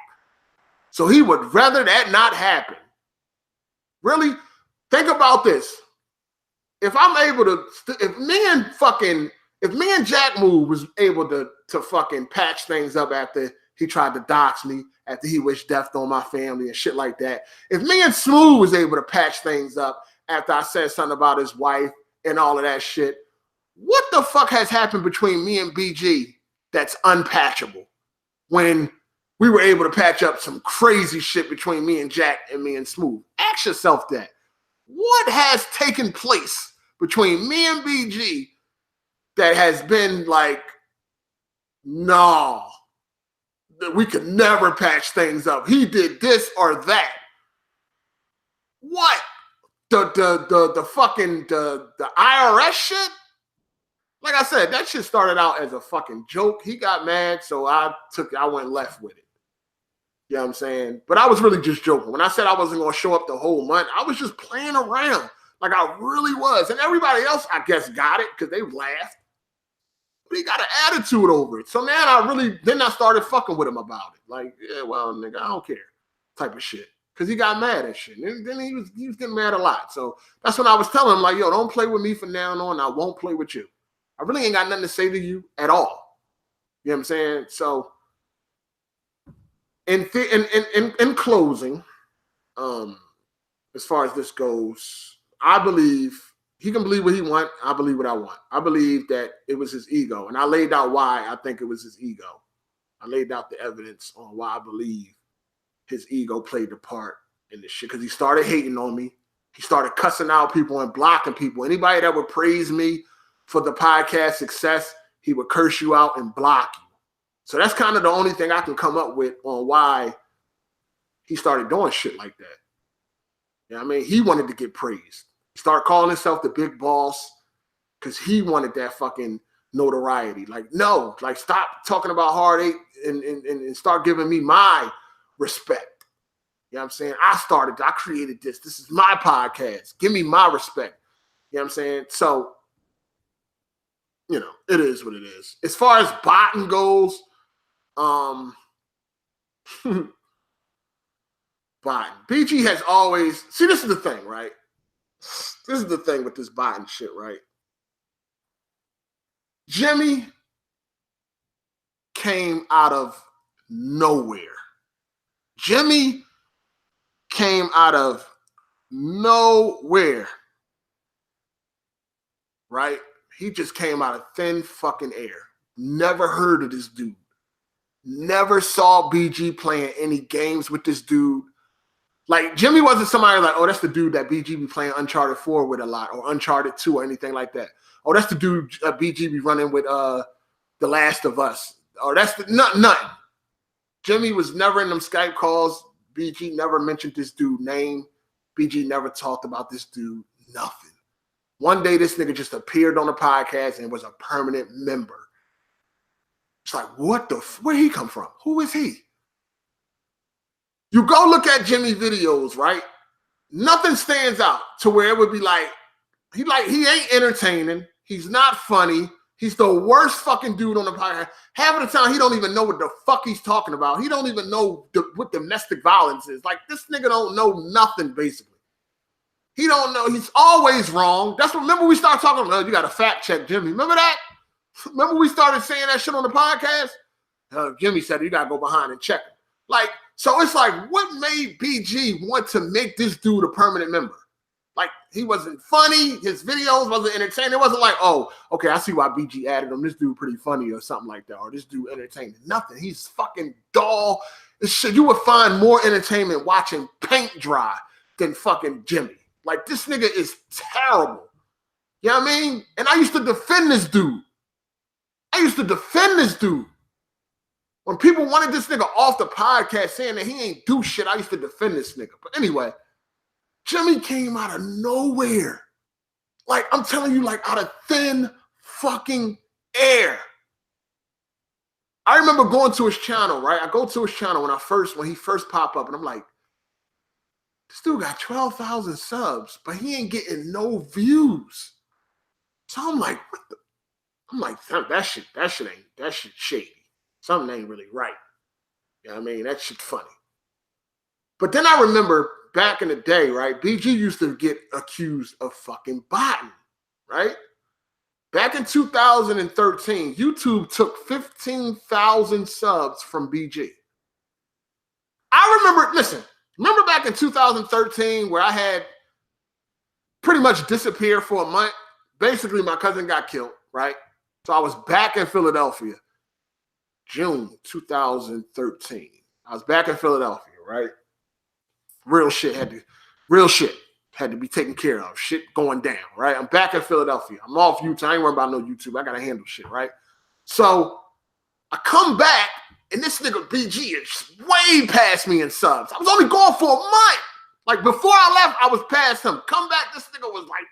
So he would rather that not happen. Really? Think about this. If I'm able to, if me and Jack Move was able to fucking patch things up after he tried to dox me, after he wished death on my family and shit like that. If me and Smooth was able to patch things up after I said something about his wife and all of that shit, what the fuck has happened between me and BG that's unpatchable when we were able to patch up some crazy shit between me and Jack and me and Smooth? Ask yourself that. What has taken place between me and BG that has been like, no, that we could never patch things up? He did this or that. What? The fucking IRS shit? Like I said, that shit started out as a fucking joke. He got mad, so I went left with it. You know what I'm saying? But I was really just joking. When I said I wasn't going to show up the whole month, I was just playing around like I really was. And everybody else, I guess, got it because they laughed. But he got an attitude over it. So now I started fucking with him about it. Like, yeah, well, nigga, I don't care type of shit. Because he got mad and shit. And then he was getting mad a lot. So that's when I was telling him, like, yo, don't play with me from now on. I won't play with you. I really ain't got nothing to say to you at all. You know what I'm saying? So in closing, as far as this goes, I believe he can believe what he wants. I believe what I want. I believe that it was his ego. And I laid out why I think it was his ego. I laid out the evidence on why I believe his ego played the part in this shit. Because he started hating on me. He started cussing out people and blocking people. Anybody that would praise me for the podcast success, he would curse you out and block you. So that's kind of the only thing I can come up with on why he started doing shit like that. You know what I mean? He wanted to get praised. He started calling himself the big boss because he wanted that fucking notoriety. Like, no, like stop talking about Hard 8 and start giving me my respect. You know what I'm saying? I created this. This is my podcast. Give me my respect. You know what I'm saying? So, you know, it is what it is. As far as botting goes, botting. BG has always, see, this is the thing, right? This is the thing with this botting shit, right? Jimmy came out of nowhere. Jimmy came out of nowhere, right? He just came out of thin fucking air. Never heard of this dude. Never saw BG playing any games with this dude. Like, Jimmy wasn't somebody like, oh, that's the dude that BG be playing Uncharted 4 with a lot, or Uncharted 2 or anything like that. Oh, that's the dude BG be running with The Last of Us. Or that's nothing. Jimmy was never in them Skype calls. BG never mentioned this dude's name. BG never talked about this dude. Nothing. One day, this nigga just appeared on the podcast and was a permanent member. It's like, where'd he come from? Who is he? You go look at Jimmy videos, right? Nothing stands out to where it would be like, he ain't entertaining. He's not funny. He's the worst fucking dude on the podcast. Half of the time, he don't even know what the fuck he's talking about. He don't even know what domestic violence is. Like, this nigga don't know nothing, basically. He don't know. He's always wrong. That's what, remember we started talking about, you got to fact check Jimmy. Remember that? Remember we started saying that shit on the podcast? Jimmy said, you got to go behind and check him. Like, so it's like, what made BG want to make this dude a permanent member? Like, he wasn't funny. His videos wasn't entertaining. It wasn't like, oh, okay, I see why BG added him. This dude pretty funny or something like that. Or this dude entertaining. Nothing. He's fucking dull. This shit, you would find more entertainment watching paint dry than fucking Jimmy. Like, this nigga is terrible. You know what I mean? And I used to defend this dude. When people wanted this nigga off the podcast saying that he ain't do shit, I used to defend this nigga. But anyway, Jimmy came out of nowhere. Like, I'm telling you, like out of thin fucking air. I remember going to his channel, right? I go to his channel when he first popped up, and I'm like, this dude got 12,000 subs, but he ain't getting no views. So I'm like, what the? I'm like, that shit shady. Something ain't really right. You know what I mean? That shit funny. But then I remember back in the day, right? BG used to get accused of fucking botting, right? Back in 2013, YouTube took 15,000 subs from BG. Remember back in 2013 where I had pretty much disappeared for a month? Basically, my cousin got killed, right? So I was back in Philadelphia, June 2013. I was back in Philadelphia, right? Real shit had to be taken care of. Shit going down, right? I'm back in Philadelphia. I'm off YouTube. I ain't worried about no YouTube. I got to handle shit, right? So I come back, and this nigga BG is way past me in subs. I was only gone for a month. Like, before I left, I was past him. Come back, this nigga was like,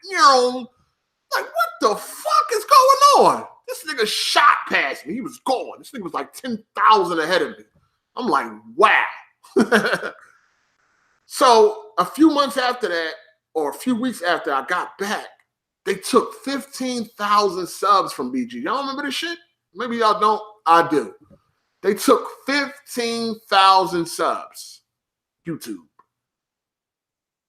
like, what the fuck is going on? This nigga shot past me. He was gone. This nigga was like 10,000 ahead of me. I'm like, wow. So a few months after that, or a few weeks after I got back, they took 15,000 subs from BG. Y'all remember this shit? Maybe y'all don't. I do. They took 15,000 subs. YouTube.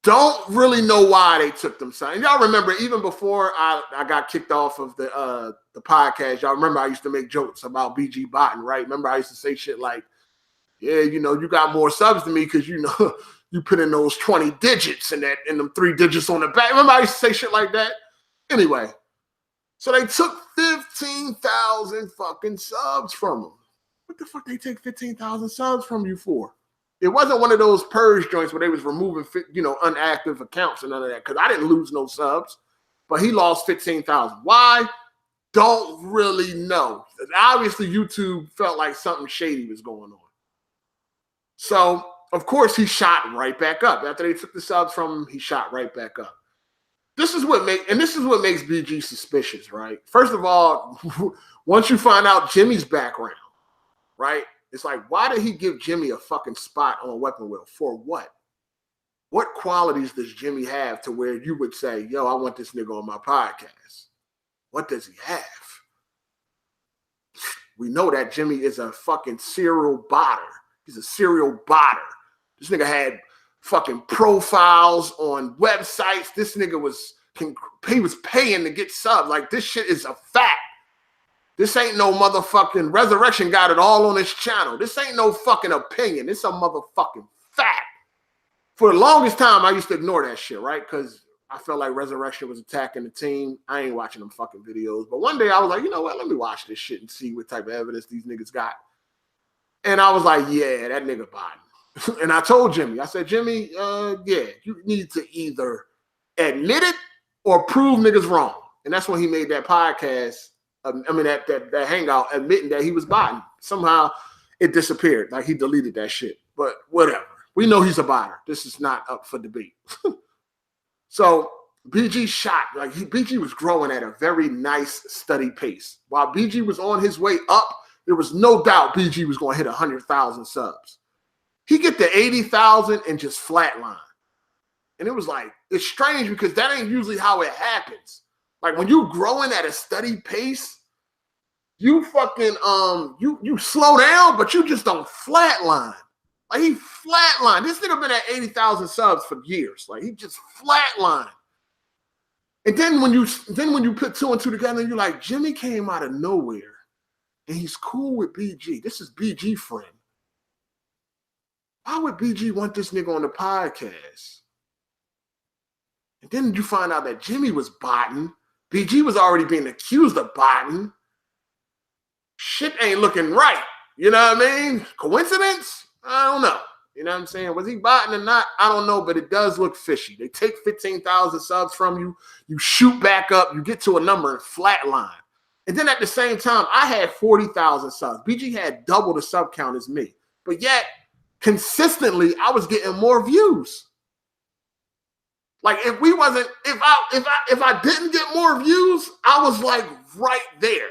Don't really know why they took them. And y'all remember, even before I got kicked off of the podcast, y'all remember I used to make jokes about BG botting, right? Remember I used to say shit like, yeah, you got more subs than me because, you put in those 20 digits and them 3 digits on the back. Remember I used to say shit like that? Anyway, so they took 15,000 fucking subs from them. What the fuck they take 15,000 subs from you for? It wasn't one of those purge joints where they was removing, unactive accounts and none of that, because I didn't lose no subs, but he lost 15,000. Why? Don't really know. Obviously, YouTube felt like something shady was going on. So, of course, he shot right back up. After they took the subs from him, he shot right back up. This is what makes BG suspicious, right? First of all, once you find out Jimmy's background, right? It's like, why did he give Jimmy a fucking spot on Weapon Wheel? For what? What qualities does Jimmy have to where you would say, yo, I want this nigga on my podcast? What does he have? We know that Jimmy is a fucking serial botter. He's a serial botter. This nigga had fucking profiles on websites. This nigga was paying to get subs. Like, this shit is a fact. This ain't no motherfucking Resurrection got it all on his channel. This ain't no fucking opinion. It's a motherfucking fact. For the longest time, I used to ignore that shit, right? Because I felt like Resurrection was attacking the team. I ain't watching them fucking videos. But one day I was like, you know what? Let me watch this shit and see what type of evidence these niggas got. And I was like, yeah, that nigga Biden. And I told Jimmy, I said, Jimmy, yeah, you need to either admit it or prove niggas wrong. And that's when he made that podcast. That hangout admitting that he was botting. Somehow it disappeared. Like, he deleted that shit. But whatever. We know he's a botter. This is not up for debate. So BG shot. Like, BG was growing at a very nice, steady pace. While BG was on his way up, there was no doubt BG was going to hit 100,000 subs. He get to 80,000 and just flatline. And it was like, it's strange because that ain't usually how it happens. Like, when you growing at a steady pace, you fucking you slow down, but you just don't flatline. Like he flatlined. This nigga been at 80,000 subs for years. Like he just flatlined. And then when you put two and two together, you're like, Jimmy came out of nowhere, and he's cool with BG. This is BG friend. Why would BG want this nigga on the podcast? And then you find out that Jimmy was botting. BG was already being accused of botting. Shit ain't looking right. You know what I mean? Coincidence? I don't know. You know what I'm saying? Was he botting or not? I don't know, but it does look fishy. They take 15,000 subs from you. You shoot back up. You get to a number and flatline. And then at the same time, I had 40,000 subs. BG had double the sub count as me. But yet, consistently, I was getting more views. Like if I didn't get more views, I was like right there.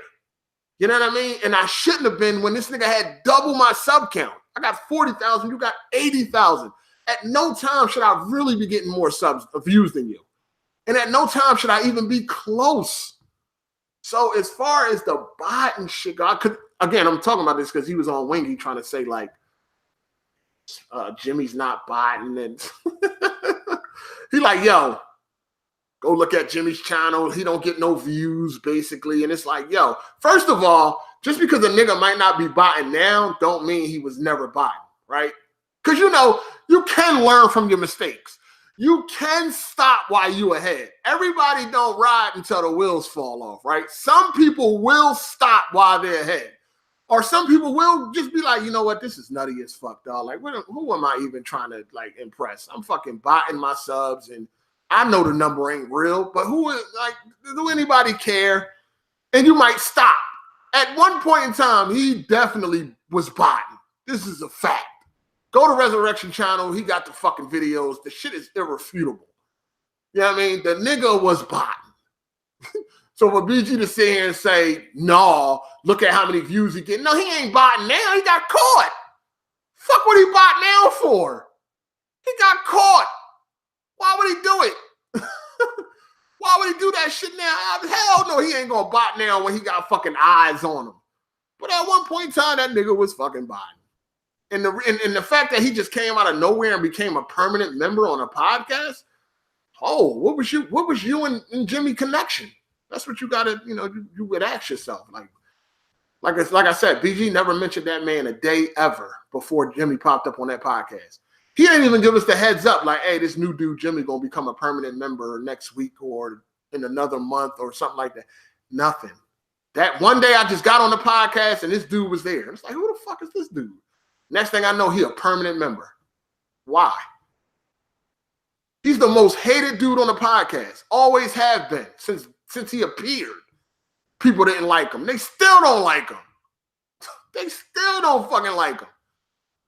You know what I mean? And I shouldn't have been when this nigga had double my sub count. I got 40,000, you got 80,000. At no time should I really be getting more views than you. And at no time should I even be close. So as far as the bot and shit, I'm talking about this because he was on Wingy trying to say like, Jimmy's not botting. And he like, yo, go look at Jimmy's channel. He don't get no views, basically. And it's like, yo, first of all, just because a nigga might not be botting now, don't mean he was never botting, right? Because, you know, you can learn from your mistakes. You can stop while you ahead. Everybody don't ride until the wheels fall off, right? Some people will stop while they're ahead. Or some people will just be like, you know what? This is nutty as fuck, dog. Like, who am I even trying to, like, impress? I'm fucking botting my subs, and I know the number ain't real, but do anybody care? And you might stop. At one point in time, he definitely was botting. This is a fact. Go to Resurrection Channel. He got the fucking videos. The shit is irrefutable. You know what I mean? The nigga was botting. So for BG to sit here and say, no, look at how many views he get. No, he ain't botting now. He got caught. Fuck what he bot now for? He got caught. Why would he do it? Why would he do that shit now? Hell no, he ain't gonna bot now when he got fucking eyes on him. But at one point in time, that nigga was fucking botting. And the fact that he just came out of nowhere and became a permanent member on a podcast, what was you and Jimmy connection? That's what you gotta, you would ask yourself. Like I said, BG never mentioned that man a day ever before Jimmy popped up on that podcast. He didn't even give us the heads up, like, hey, this new dude, Jimmy, gonna become a permanent member next week or in another month or something like that. Nothing. That one day I just got on the podcast and this dude was there. It's like, who the fuck is this dude? Next thing I know, he a permanent member. Why? He's the most hated dude on the podcast. Always have been since he appeared. People didn't like him. They still don't like him. They still don't fucking like him.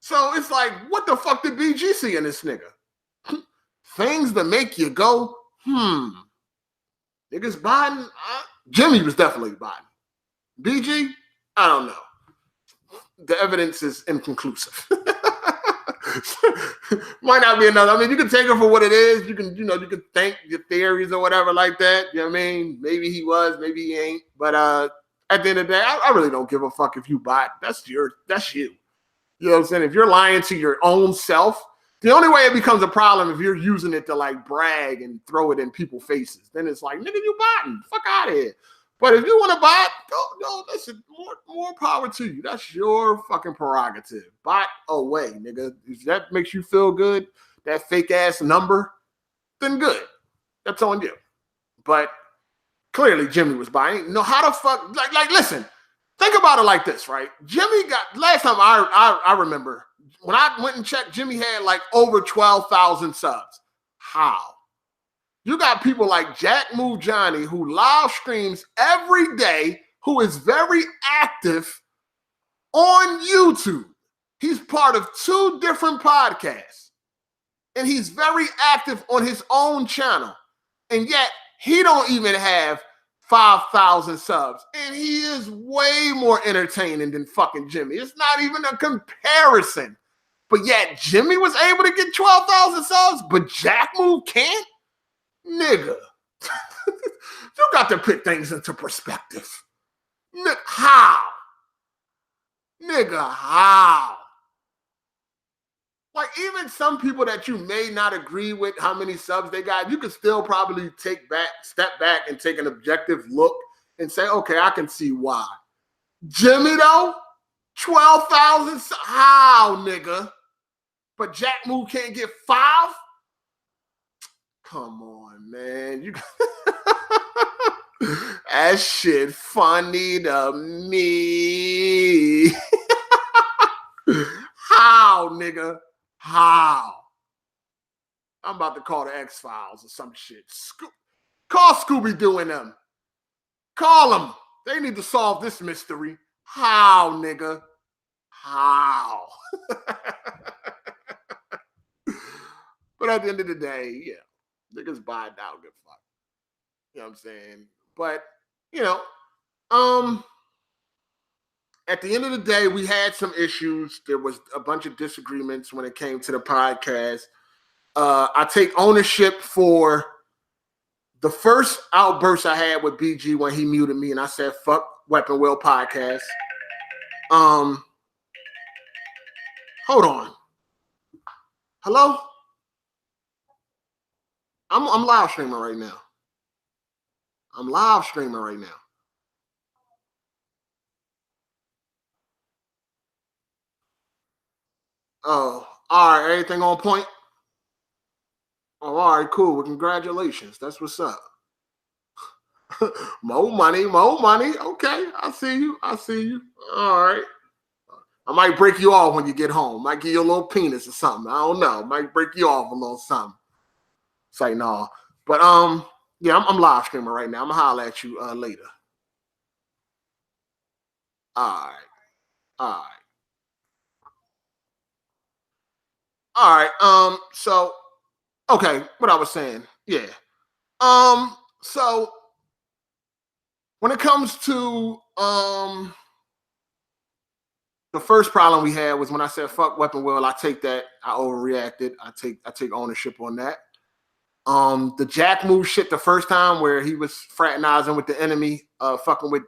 So it's like, what the fuck did BG see in this nigga? Things that make you go, Niggas botting. Jimmy was definitely botting. BG, I don't know. The evidence is inconclusive. Might not be another. I mean, you can take it for what it is. You can, you can think your theories or whatever like that. You know what I mean? Maybe he was, maybe he ain't. But at the end of the day, I really don't give a fuck if you bot. That's you. You know what I'm saying? If you're lying to your own self, the only way it becomes a problem if you're using it to like brag and throw it in people's faces. Then it's like, nigga, you botting. Fuck out of here. But if you want to bot, go, listen, more power to you. That's your fucking prerogative. Bot away, nigga. If that makes you feel good, that fake ass number, then good. That's on you. But clearly Jimmy was buying. No, how the fuck? Like, listen. Think about it like this, right? Jimmy got, last time I remember, when I went and checked, Jimmy had like over 12,000 subs. How? You got people like Jack Move Johnny who live streams every day, who is very active on YouTube. He's part of 2 different podcasts. And he's very active on his own channel. And yet, he don't even have 5,000 subs. And he is way more entertaining than fucking Jimmy. It's not even a comparison. But yet, Jimmy was able to get 12,000 subs, but Jack Move can't? Nigga. You got to put things into perspective. How? Nigga, how? Like, even some people that you may not agree with how many subs they got, you can still probably step back and take an objective look and say, okay, I can see why. Jimmy, though, 12,000, how, nigga? But Jack Moo can't get 5? Come on, man. You that shit funny to me. How, nigga? How? I'm about to call the X-Files or some shit. Call Scooby-Doo and them. Call them. They need to solve this mystery. How, nigga? How? But at the end of the day, yeah, niggas buy it out, good fuck. You know what I'm saying? But, you know, at the end of the day, we had some issues. There was a bunch of disagreements when it came to the podcast. I take ownership for the first outburst I had with BG when he muted me and I said, fuck Weapon Wheel Podcast. Hold on. Hello? I'm live streaming right now. I'm live streaming right now. Oh, all right. Everything on point? Oh, all right, cool. Well, congratulations. That's what's up. More money. Okay, I see you. All right. I might break you off when you get home. Might give you a little penis or something. I don't know. Might break you off a little something. It's like, no. But yeah, I'm live streaming right now. I'm gonna holler at you later. All right. So okay, what I was saying, yeah. So when it comes to the first problem we had was when I said fuck Weapon Wheel. I take that. I overreacted. I take ownership on that. The Jack move shit the first time where he was fraternizing with the enemy, fucking with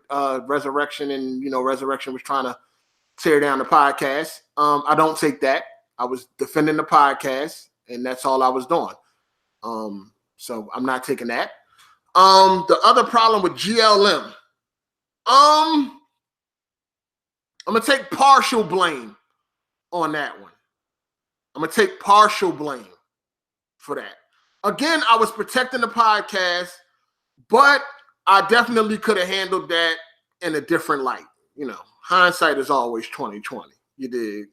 Resurrection, and Resurrection was trying to tear down the podcast. I don't take that. I was defending the podcast, and that's all I was doing. So I'm not taking that. The other problem with GLM, I'm gonna take partial blame on that one. I'm gonna take partial blame for that. Again, I was protecting the podcast, but I definitely could have handled that in a different light. Hindsight is always 20/20. You dig?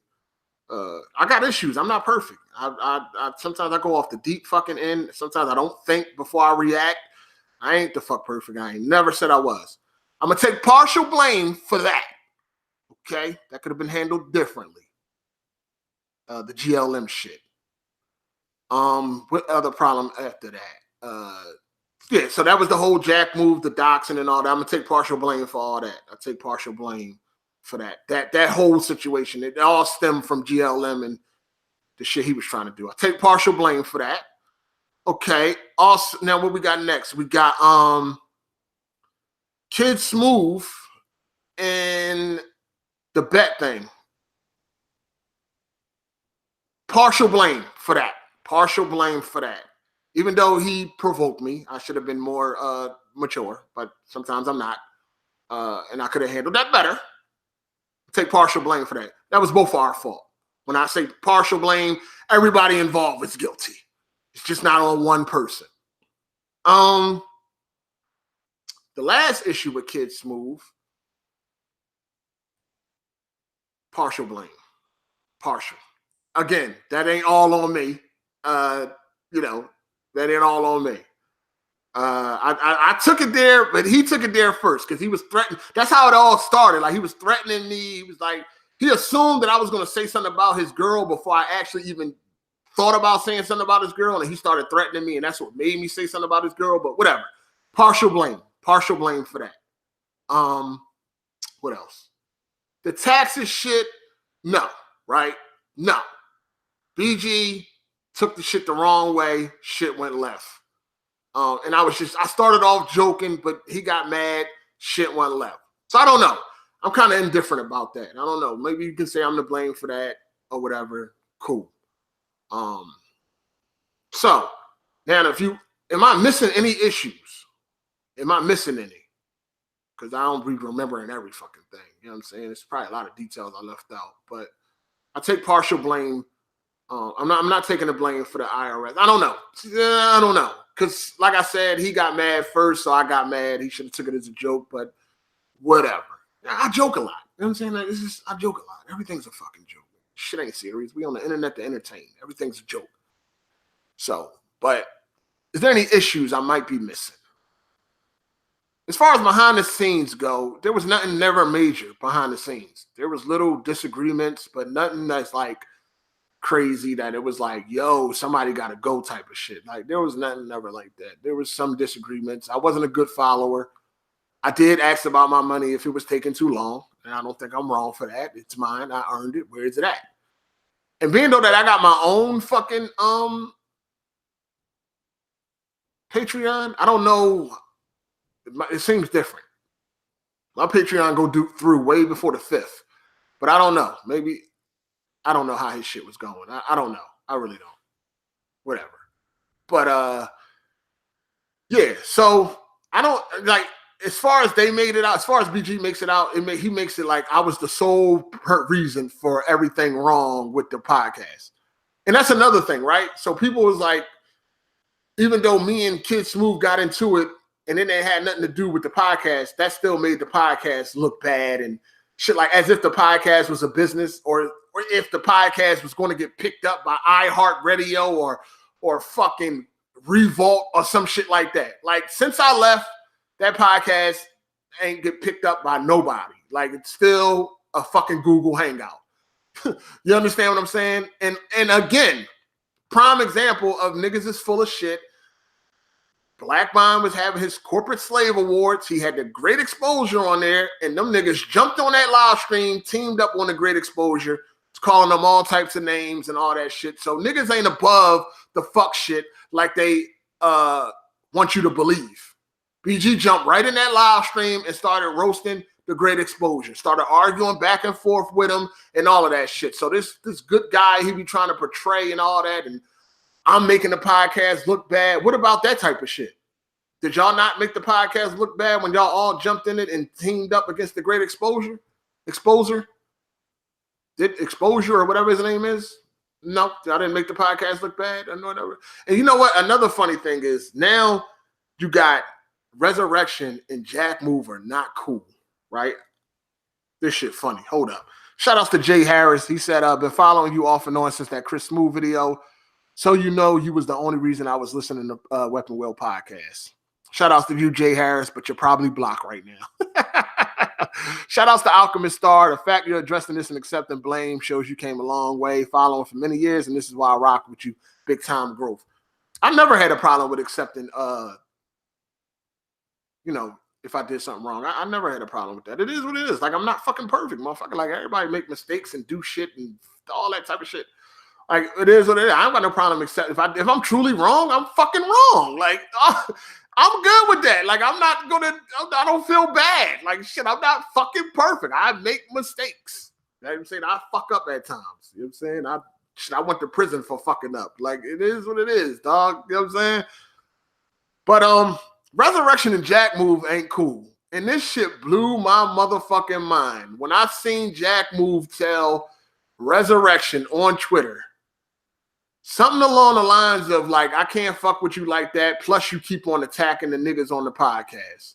I got issues. I'm not perfect. I sometimes I go off the deep fucking end. Sometimes I don't think before I react. I ain't the fuck perfect. I ain't never said I was. I'm gonna take partial blame for that. Okay, that could have been handled differently. The GLM shit. What other problem after that? Yeah, so that was the whole Jack move, the doxing and all that. I'm gonna take partial blame for all that. I take partial blame for that. That whole situation. It all stemmed from GLM and the shit he was trying to do. I take partial blame for that. Okay. Also, now what we got next? We got Kid Smooth and the bet thing. Partial blame for that. Partial blame for that. Even though he provoked me, I should have been more mature, but sometimes I'm not. And I could have handled that better. Take partial blame for that. That was both our fault. When I say partial blame, everybody involved is guilty. It's just not on one person. The last issue with Kid Smooth, partial blame. Partial. Again, that ain't all on me. That ain't all on me. I took it there, but he took it there first because he was threatening. That's how it all started. Like, he was threatening me. He was like, he assumed that I was going to say something about his girl before I actually even thought about saying something about his girl, and he started threatening me, and that's what made me say something about his girl. But whatever. Partial blame for that. What else? The taxes shit, no, right? No. BG took the shit the wrong way. Shit went left. And I started off joking, but he got mad. Shit went left. So I don't know. I'm kind of indifferent about that. I don't know. Maybe you can say I'm to blame for that or whatever. Cool. So now am I missing any issues? Am I missing any? Because I don't be remembering every fucking thing. You know what I'm saying? It's probably a lot of details I left out, but I take partial blame. I'm not taking the blame for the IRS. I don't know. I don't know. Because like I said, he got mad first, so I got mad. He should have took it as a joke, but whatever. I joke a lot. You know what I'm saying? Like, I joke a lot. Everything's a fucking joke. Shit ain't serious. We on the internet to entertain. Everything's a joke. So, but is there any issues I might be missing? As far as behind the scenes go, there was nothing never major behind the scenes. There was little disagreements, but nothing that's like crazy that it was like, yo, somebody got to go type of shit. Like there was nothing never like that. There was some disagreements. I wasn't a good follower. I did ask about my money if it was taking too long, and I don't think I'm wrong for that. It's mine. I earned it. Where is it at? And being though that I got my own fucking Patreon, I don't know. It seems different. My Patreon go through way before the 5th, but I don't know. Maybe I don't know how his shit was going. I don't know. I really don't. Whatever. But yeah. So I don't like as far as they made it out. As far as BG makes it out, he makes it like I was the sole reason for everything wrong with the podcast, and that's another thing, right? So people was like, even though me and Kid Smooth got into it. And then they had nothing to do with the podcast. That still made the podcast look bad and shit, like as if the podcast was a business, or if the podcast was going to get picked up by iHeartRadio or fucking Revolt or some shit like that. Like since I left, that podcast ain't get picked up by nobody. Like it's still a fucking Google Hangout. You understand what I'm saying? And again, prime example of niggas is full of shit. Black Bond was having his corporate slave awards. He had the great exposure on there, and them niggas jumped on that live stream, teamed up on the great exposure, calling them all types of names and all that shit. So niggas ain't above the fuck shit like they want you to believe. BG jumped right in that live stream and started roasting the great exposure, started arguing back and forth with him and all of that shit. So this good guy he be trying to portray and all that, and I'm making the podcast look bad. What about that type of shit? Did y'all not make the podcast look bad when y'all all jumped in it and teamed up against the great exposure? Did Exposure or whatever his name is? No, I didn't make the podcast look bad. And you know what? Another funny thing is now you got Resurrection and Jack Move are not cool, right? This shit funny. Hold up. Shout outs to Jay Harris. He said, I've been following you off and on since that Chris Smooth video. So you know you was the only reason I was listening to Weapon Wheel podcast. Shout outs to you, Jay Harris, but you're probably blocked right now. Shout outs to Alchemist Star. The fact you're addressing this and accepting blame shows you came a long way, following for many years, and this is why I rock with you. Big time growth. I never had a problem with accepting, if I did something wrong. I never had a problem with that. It is what it is. Like, I'm not fucking perfect, motherfucker. Like, everybody make mistakes and do shit and all that type of shit. Like, it is what it is. I ain't got no problem accepting. If I'm truly wrong, I'm fucking wrong. Like, I'm good with that. Like, I don't feel bad. Like, shit, I'm not fucking perfect. I make mistakes. You know what I'm saying? I fuck up at times. You know what I'm saying? I went to prison for fucking up. Like, it is what it is, dog. You know what I'm saying? But, Resurrection and Jack Move ain't cool. And this shit blew my motherfucking mind. When I seen Jack Move tell Resurrection on Twitter, something along the lines of like, I can't fuck with you like that. Plus you keep on attacking the niggas on the podcast.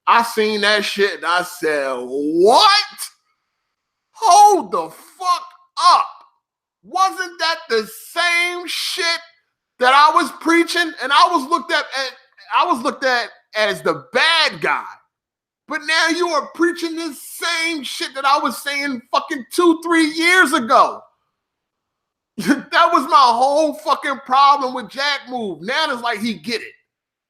I seen that shit and I said, what? Hold the fuck up. Wasn't that the same shit that I was preaching? And I was looked at as the bad guy. But now you are preaching this same shit that I was saying fucking 2-3 years ago. That was my whole fucking problem with Jack Move. Now it's like he get it.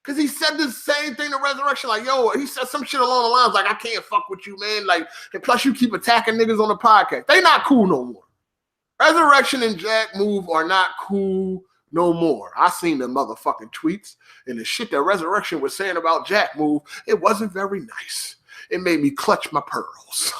Because he said the same thing to Resurrection. Like, yo, he said some shit along the lines like, I can't fuck with you, man. Like, and plus you keep attacking niggas on the podcast. They not cool no more. Resurrection and Jack Move are not cool no more. I seen the motherfucking tweets and the shit that Resurrection was saying about Jack Move. It wasn't very nice. it made me clutch my pearls.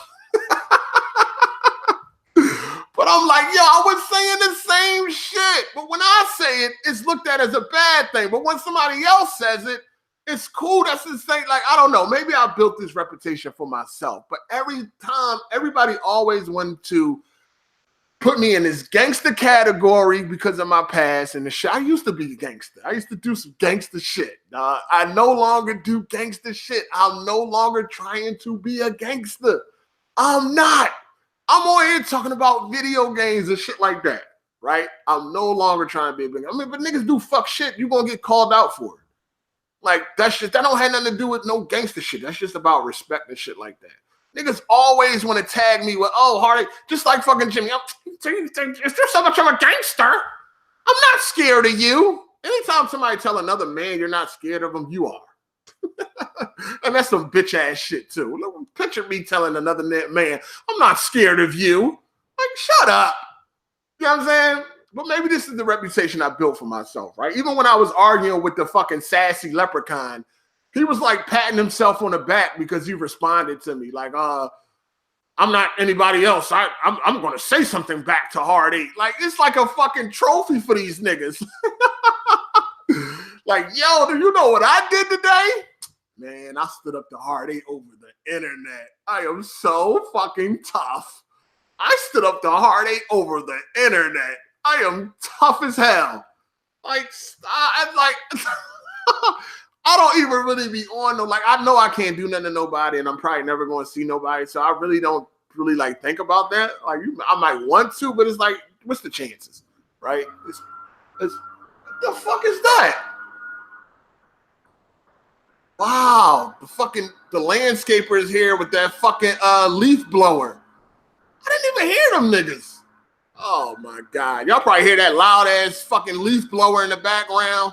But I'm like, yo, I was saying the same shit. But when I say it, it's looked at as a bad thing. But when somebody else says it, it's cool. That's the same. Like, I don't know. Maybe I built this reputation for myself. But every time, everybody always wanted to put me in this gangster category because of my past and the shit. I used to be a gangster. I used to do some gangster shit. I no longer do gangster shit. I'm no longer trying to be a gangster. I'm not. I'm on here talking about video games and shit like that, right? I'm no longer trying to be a big. I mean, but niggas do fuck shit. You gonna get called out for it. Like that shit. That don't have nothing to do with no gangster shit. That's just about respect and shit like that. Niggas always want to tag me with, oh, Hard8, just like fucking Jimmy. Is there so much of a gangster? I'm not scared of you. Anytime somebody tell another man you're not scared of him, you are. And that's some bitch ass shit too. Look, picture me telling another man, I'm not scared of you. Like, shut up. You know what I'm saying? But maybe this is the reputation I built for myself, right? Even when I was arguing with the fucking sassy leprechaun, he was like patting himself on the back because he responded to me like, I'm not anybody else. I'm going to say something back to Hard8. Like, it's like a fucking trophy for these niggas. Like, yo, do you know what I did today? Man, I stood up to Hard8 over the internet. I am so fucking tough. I stood up to Hard8 over the internet. I am tough as hell. Like, I'm like, I don't even really be on no, like, I know I can't do nothing to nobody and I'm probably never going to see nobody. So I really don't really like think about that. Like, I might want to, but it's like, what's the chances, right? It's what the fuck is that? Wow, the landscaper is here with that fucking leaf blower. I didn't even hear them niggas. Oh my God. Y'all probably hear that loud ass fucking leaf blower in the background.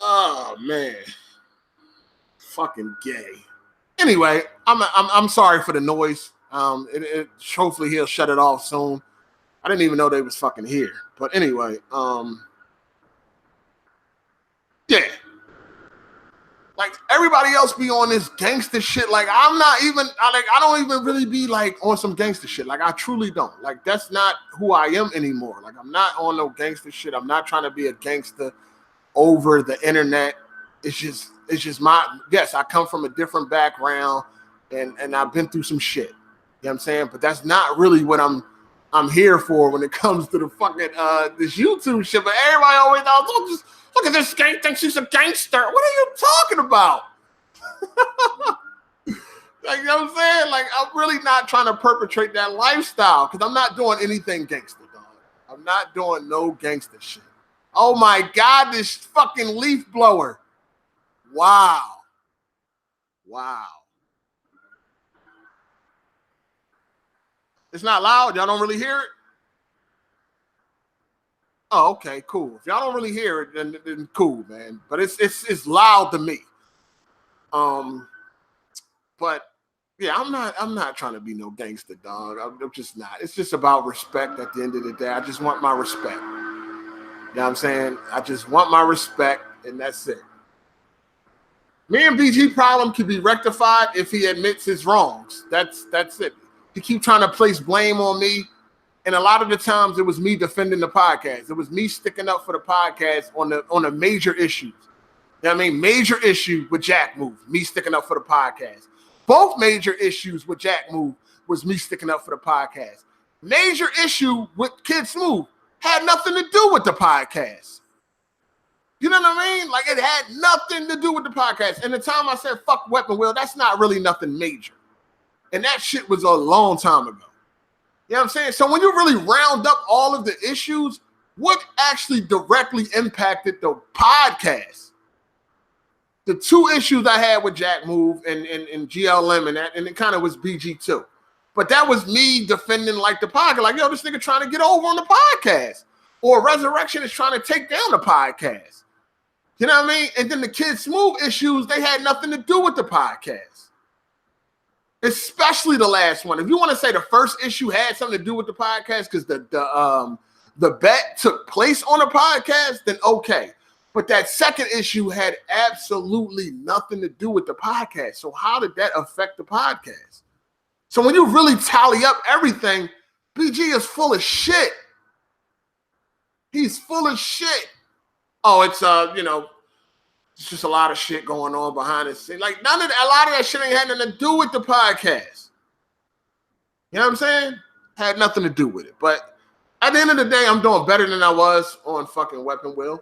Oh man. Fucking gay. Anyway, I'm sorry for the noise. Hopefully he'll shut it off soon. I didn't even know they was fucking here. But anyway, yeah. Like everybody else be on this gangster shit. Like I'm not even, I don't even really be like on some gangster shit. Like I truly don't. Like that's not who I am anymore. Like I'm not on no gangster shit. I'm not trying to be a gangster over the internet. It's just yes, I come from a different background and I've been through some shit. You know what I'm saying? But that's not really what I'm here for when it comes to the fucking this YouTube shit. But everybody always knows, don't just look at this gang thinks she's a gangster. What are you talking about? Like, you know what I'm saying? Like, I'm really not trying to perpetrate that lifestyle because I'm not doing anything gangster, dog. I'm not doing no gangster shit. Oh my God, this fucking leaf blower. Wow. Wow. It's not loud. Y'all don't really hear it? Oh, okay, cool. If y'all don't really hear it, then cool, man. But it's loud to me. But yeah, I'm not trying to be no gangster, dog. I'm just not. It's just about respect at the end of the day. I just want my respect. You know what I'm saying? I just want my respect, and that's it. Me and BG problem can be rectified if he admits his wrongs. That's it. He keep trying to place blame on me. And a lot of the times it was me defending the podcast. It was me sticking up for the podcast on the major issues. You know what I mean? Major issue with Jack Move, me sticking up for the podcast. Both major issues with Jack Move was me sticking up for the podcast. Major issue with Kid Smooth had nothing to do with the podcast. You know what I mean? Like it had nothing to do with the podcast. And the time I said fuck Weapon Wheel, that's not really nothing major. And that shit was a long time ago. You know what I'm saying? So when you really round up all of the issues, what actually directly impacted the podcast? The two issues I had with Jack Move and GLM and it kind of was BG too. But that was me defending like the podcast. Like, yo, this nigga trying to get over on the podcast. Or Resurrection is trying to take down the podcast. You know what I mean? And then the Kid Smooth issues, they had nothing to do with the podcast. Especially the last one. If you want to say the first issue had something to do with the podcast because the bet took place on a podcast, then okay. But that second issue had absolutely nothing to do with the podcast. So how did that affect the podcast? So when you really tally up everything, BG is full of shit. He's full of shit. Oh, it's it's just a lot of shit going on behind the scenes. Like a lot of that shit ain't had nothing to do with the podcast. You know what I'm saying? Had nothing to do with it. But at the end of the day, I'm doing better than I was on fucking Weapon Wheel.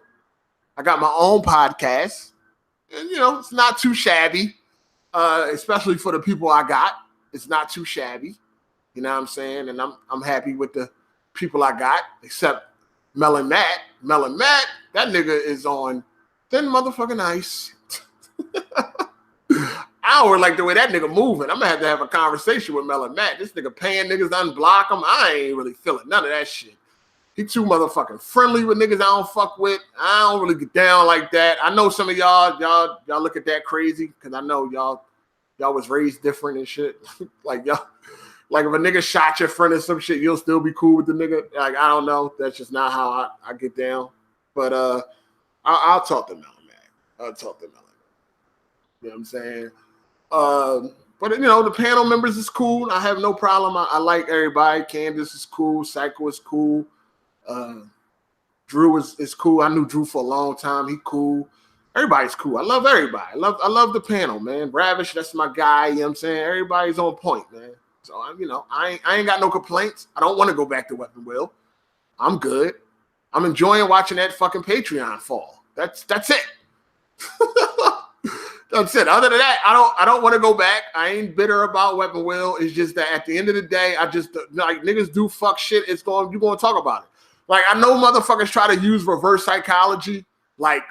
I got my own podcast. And, it's not too shabby, especially for the people I got. It's not too shabby. You know what I'm saying? And I'm happy with the people I got, except Melon Matt. Melon Matt, that nigga is on thin motherfucking ice. I don't like the way that nigga moving. I'm gonna have a conversation with Melon Matt. This nigga paying niggas to unblock him. I ain't really feeling none of that shit. He too motherfucking friendly with niggas I don't fuck with. I don't really get down like that. I know some of y'all look at that crazy because I know y'all was raised different and shit. Like y'all, like if a nigga shot your friend or some shit, you'll still be cool with the nigga. Like I don't know. That's just not how I get down. But I'll talk to Melon Matt. I'll talk to Melon. You know what I'm saying? But the panel members is cool. I have no problem. I like everybody. Candace is cool. Psycho is cool. Drew is cool. I knew Drew for a long time. He cool. Everybody's cool. I love everybody. I love the panel, man. Ravish, that's my guy. You know what I'm saying? Everybody's on point, man. So I ain't got no complaints. I don't want to go back to Weapon Wheel. I'm good. I'm enjoying watching that fucking Patreon fall. That's it. That's it. Other than that, I don't want to go back. I ain't bitter about Weapon Wheel. It's just that at the end of the day, I just like niggas do fuck shit. You're gonna talk about it. Like I know motherfuckers try to use reverse psychology. Like,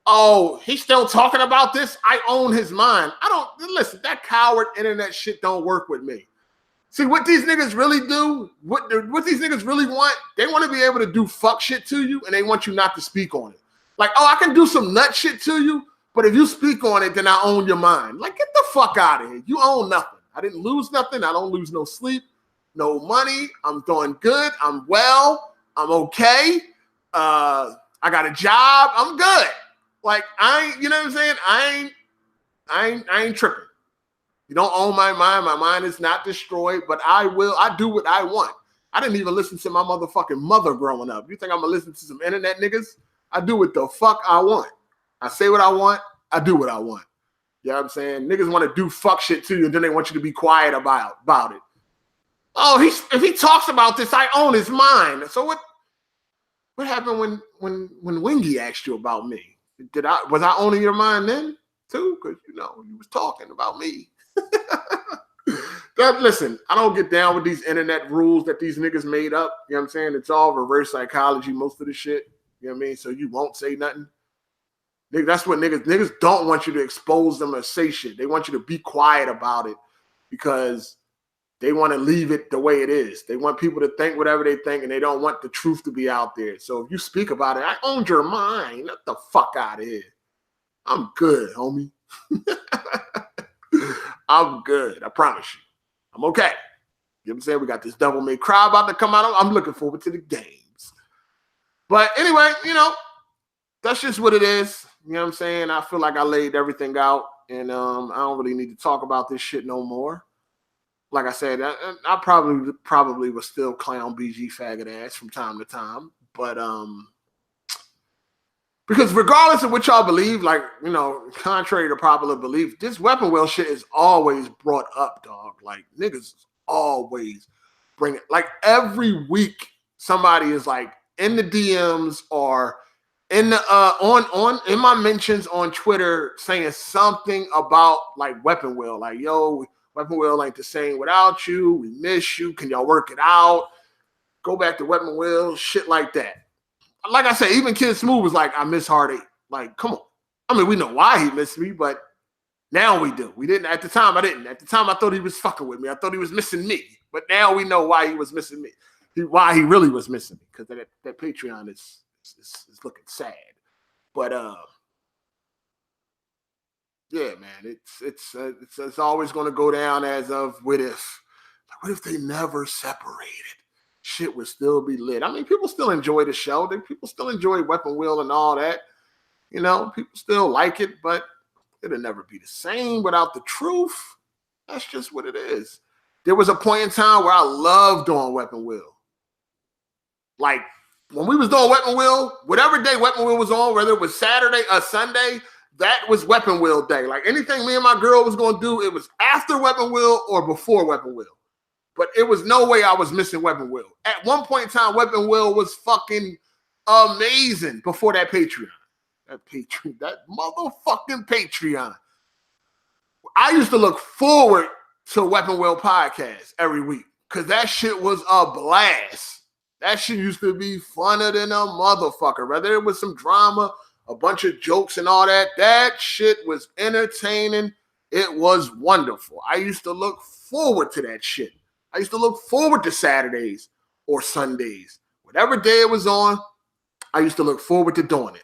oh, he's still talking about this. I own his mind. I don't listen. That coward internet shit don't work with me. See what these niggas really do. What these niggas really want. They want to be able to do fuck shit to you, and they want you not to speak on it. Like, oh, I can do some nut shit to you. But if you speak on it, then I own your mind. Like, get the fuck out of here. You own nothing. I didn't lose nothing. I don't lose no sleep, no money. I'm doing good. I'm well. I'm okay. I got a job. I'm good. Like, you know what I'm saying? I ain't tripping. You don't own my mind. My mind is not destroyed, but I do what I want. I didn't even listen to my motherfucking mother growing up. You think I'm going to listen to some internet niggas? I do what the fuck I want. I say what I want. I do what I want. You know what I'm saying? Niggas want to do fuck shit to you, and then they want you to be quiet about it. Oh, if he talks about this, I own his mind. So what happened when Wingy asked you about me? Was I owning your mind then too? Because you was talking about me. Listen, I don't get down with these internet rules that these niggas made up. You know what I'm saying? It's all reverse psychology, most of the shit. You know what I mean? So you won't say nothing. That's what niggas don't want you to expose them or say shit. They want you to be quiet about it because they want to leave it the way it is. They want people to think whatever they think, and they don't want the truth to be out there. So if you speak about it, I owned your mind. Get the fuck out of here. I'm good, homie. I'm good. I promise you. I'm okay. You know what I'm saying? We got this Devil May Cry about to come out. I'm looking forward to the games. But anyway, that's just what it is. You know what I'm saying? I feel like I laid everything out, and I don't really need to talk about this shit no more. Like I said, I probably will still clown BG faggot ass from time to time, but because regardless of what y'all believe, like contrary to popular belief, this Weapon Wheel shit is always brought up, dog. Like niggas always bring it. Like every week, somebody is like in the DMs or in the in my mentions on Twitter saying something about like Weapon Wheel, like yo, Weapon Wheel ain't the same without you. We miss you. Can y'all work it out? Go back to Weapon Wheel, shit like that. Like I said, even Kid Smooth was like, I miss Hard8. Like, come on. I mean, we know why he missed me, but now we do. We didn't at the time. I didn't. At the time, I thought he was fucking with me. I thought he was missing me. But now we know why he was missing me. Why he really was missing me, because that Patreon is looking sad. But yeah, man, it's always going to go down as of what if they never separated? Shit would still be lit. I mean, people still enjoy the show. People still enjoy Weapon Wheel and all that. You know, people still like it, but it'll never be the same without the truth. That's just what it is. There was a point in time where I loved doing Weapon Wheel. Like, when we was doing Weapon Wheel, whatever day Weapon Wheel was on, whether it was Saturday or Sunday, that was Weapon Wheel day. Like, anything me and my girl was going to do, it was after Weapon Wheel or before Weapon Wheel. But it was no way I was missing Weapon Wheel. At one point in time, Weapon Wheel was fucking amazing before that Patreon. That motherfucking Patreon. I used to look forward to Weapon Wheel podcast every week because that shit was a blast. That shit used to be funner than a motherfucker. Whether it was some drama, a bunch of jokes and all that, that shit was entertaining. It was wonderful. I used to look forward to that shit. I used to look forward to Saturdays or Sundays. Whatever day it was on, I used to look forward to doing it.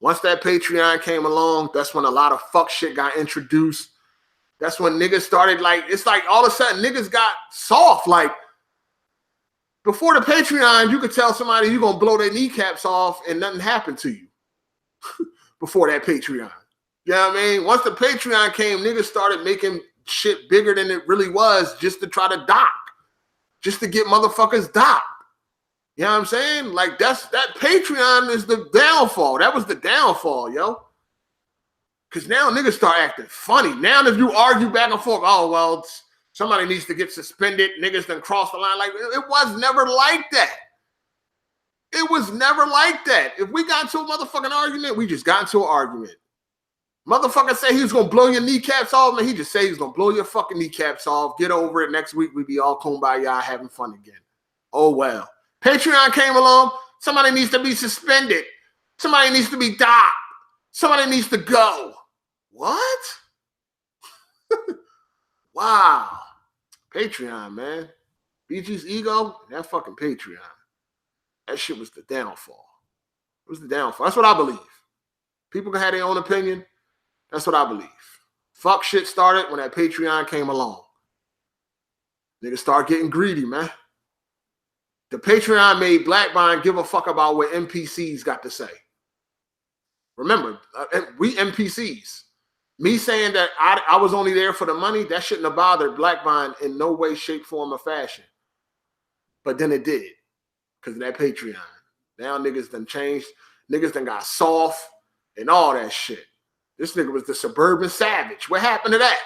Once that Patreon came along, that's when a lot of fuck shit got introduced. That's when niggas started, like, it's like all of a sudden niggas got soft. Like, before the Patreon, you could tell somebody you're going to blow their kneecaps off and nothing happened to you before that Patreon. You know what I mean? Once the Patreon came, niggas started making shit bigger than it really was just to try to dock, just to get motherfuckers docked. You know what I'm saying? Like, that Patreon is the downfall. That was the downfall, yo. Because now niggas start acting funny. Now if you argue back and forth, oh, well, somebody needs to get suspended, niggas done cross the line. Like, it was never like that. It was never like that. If we got into a motherfucking argument, we just got into an argument. Motherfucker say he was going to blow your kneecaps off, man. He just say he was going to blow your fucking kneecaps off. Get over it. Next week, we be all kumbaya having fun again. Oh, well. Patreon came along. Somebody needs to be suspended. Somebody needs to be docked. Somebody needs to go. What? Wow. Patreon, man. BG's ego, that fucking Patreon. That shit was the downfall. It was the downfall. That's what I believe. People can have their own opinion. That's what I believe. Fuck shit started when that Patreon came along. Niggas start getting greedy, man. The Patreon made Blackbine give a fuck about what NPCs got to say. Remember, we NPCs. Me saying that I was only there for the money, that shouldn't have bothered Blackbine in no way, shape, form, or fashion. But then it did because of that Patreon. Now niggas done changed. Niggas done got soft and all that shit. This nigga was the suburban savage. What happened to that?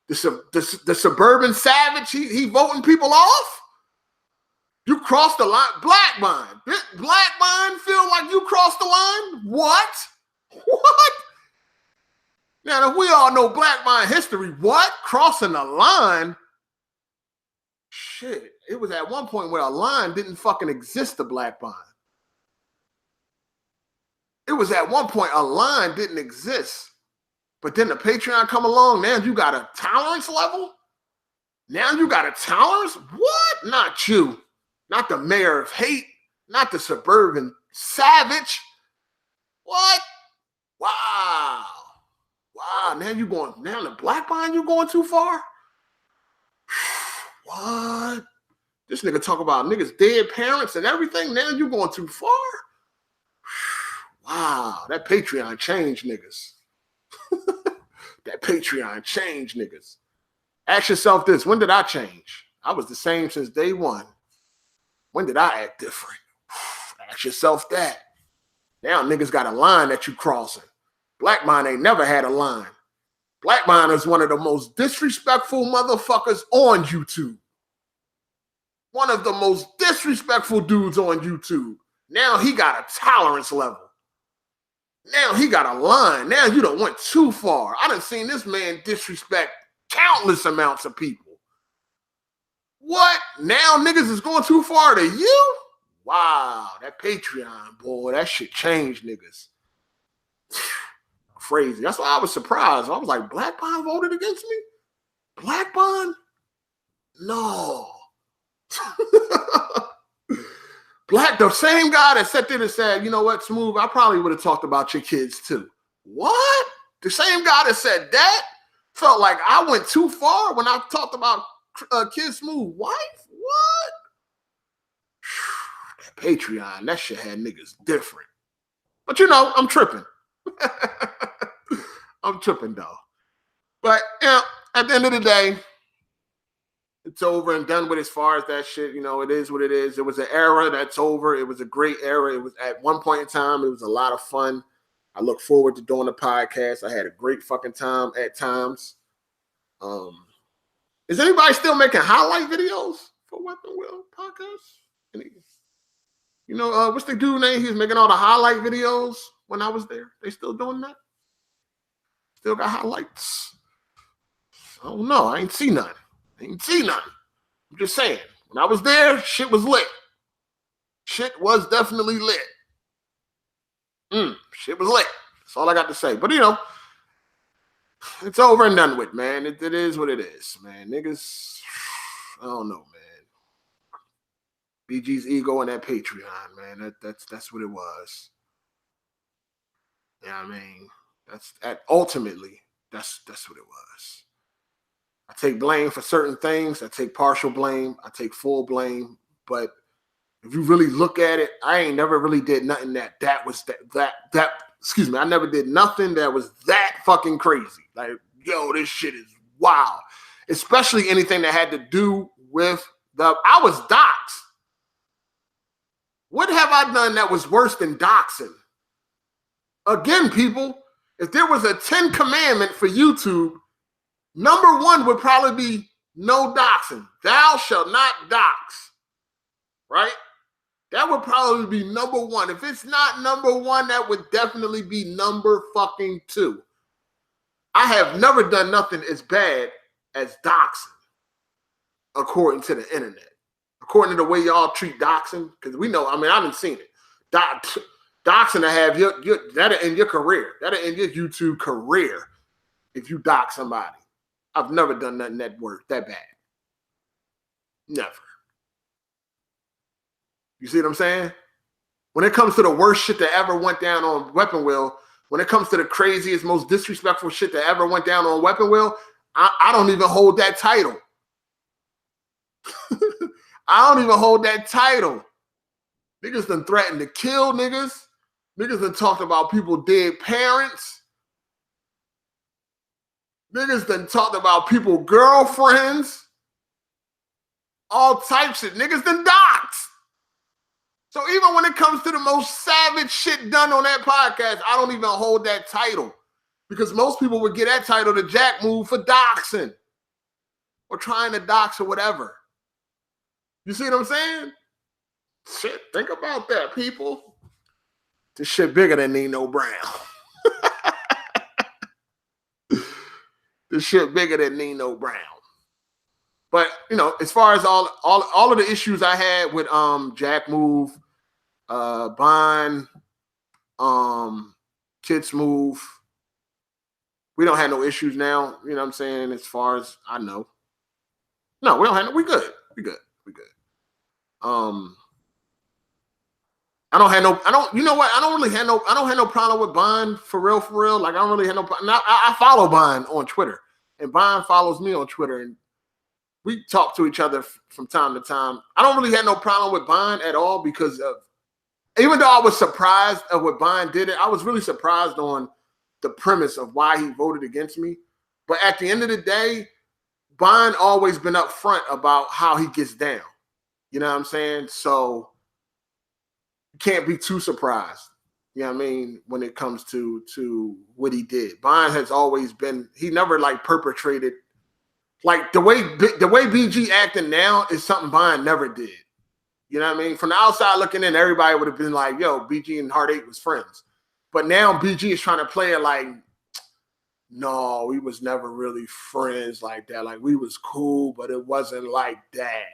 The suburban savage, he voting people off? You crossed the line. Blackbine. Blackbine feel like you crossed the line? What? What? Now, if we all know Blackbine history, what? Crossing the line? Shit. It was at one point where a line didn't fucking exist to Blackbine. It was at one point a line didn't exist. But then the Patreon come along. Now you got a tolerance level? Now you got a tolerance? What? Not you. Not the mayor of hate. Not the suburban savage. What? Wow. Wow. Now the Blackbine, you going too far? What? This nigga talk about niggas' dead parents and everything. Now you going too far? Wow. That Patreon changed niggas. That Patreon changed niggas. Ask yourself this. When did I change? I was the same since day one. When did I act different? Ask yourself that. Now niggas got a line that you crossing. Blackbine ain't never had a line. Blackbine is one of the most disrespectful motherfuckers on YouTube. One of the most disrespectful dudes on YouTube. Now he got a tolerance level. Now he got a line. Now you done went too far. I done seen this man disrespect countless amounts of people. What? Now niggas is going too far to you? Wow, that Patreon, boy, that shit changed niggas. Crazy. That's why I was surprised. I was like, Blackbine voted against me? Blackbine? No. The same guy that sat there and said, you know what, Smooth, I probably would have talked about your kids too. What? The same guy that said that felt like I went too far when I talked about Kid Smooth wife? What? That Patreon, that shit had niggas different. But you know, I'm tripping. I'm tripping though. But yeah, at the end of the day, it's over and done with as far as that shit. You know, it is what it is. It was an era that's over. It was a great era. It was at one point in time, it was a lot of fun. I look forward to doing the podcast. I had a great fucking time at times. Is anybody still making highlight videos for Weapon Wheel podcast? You know, what's the dude name? He was making all the highlight videos when I was there. They still doing that? Still got highlights? I don't know. I ain't see none. I'm just saying. When I was there, shit was lit. Shit was definitely lit. Shit was lit. That's all I got to say. But, you know, it's over and done with, man. It is what it is, man. Niggas, I don't know, man. BG's ego and that Patreon, man. That's what it was. Yeah, I mean, ultimately, that's what it was. I take blame for certain things. I take partial blame. I take full blame. But if you really look at it, I ain't never really did nothing that was that. Excuse me. I never did nothing that was that fucking crazy. Like, yo, this shit is wild. Especially anything that had to do with I was doxxed. What have I done that was worse than doxing? Again, people, if there was a 10 commandment for YouTube, number 1 would probably be no doxing. Thou shalt not dox. Right? That would probably be number 1. If it's not number 1, that would definitely be number fucking 2. I have never done nothing as bad as doxing, according to the internet. According to the way y'all treat doxing, because we know, I mean, I haven't seen it. Doxing to have that'll end your career. That'll end your YouTube career if you dox somebody. I've never done nothing that bad. Never. You see what I'm saying? When it comes to the worst shit that ever went down on Weapon Wheel, when it comes to the craziest, most disrespectful shit that ever went down on Weapon Wheel, I don't even hold that title. I don't even hold that title. Niggas done threatened to kill niggas. Niggas done talked about people dead parents. Niggas done talked about people girlfriends. All types of niggas done doxed. So even when it comes to the most savage shit done on that podcast, I don't even hold that title. Because most people would get that title to Jack move for doxing. Or trying to dox or whatever. You see what I'm saying? Shit, think about that, people. This shit bigger than Nino Brown. This shit bigger than Nino Brown. But, you know, as far as all of the issues I had with Jack Move, Bond, Kids Move, we don't have no issues now, you know what I'm saying, as far as I know. No, we don't have no, we good. I don't have no problem with Bond for real. Like, I don't really have no problem. I follow Bond on Twitter, and Bond follows me on Twitter, and we talk to each other from time to time. I don't really have no problem with Bond at all because of, even though I was surprised of what Bond did, I was really surprised on the premise of why he voted against me. But at the end of the day, Bond always been upfront about how he gets down. You know what I'm saying? So you can't be too surprised. You know what I mean? When it comes to what he did. Bond has always been, he never like perpetrated, like the way BG acting now is something Bond never did. You know what I mean? From the outside looking in, everybody would have been like, yo, BG and Hard 8 was friends. But now BG is trying to play it like, no, we was never really friends like that. Like, we was cool, but it wasn't like that.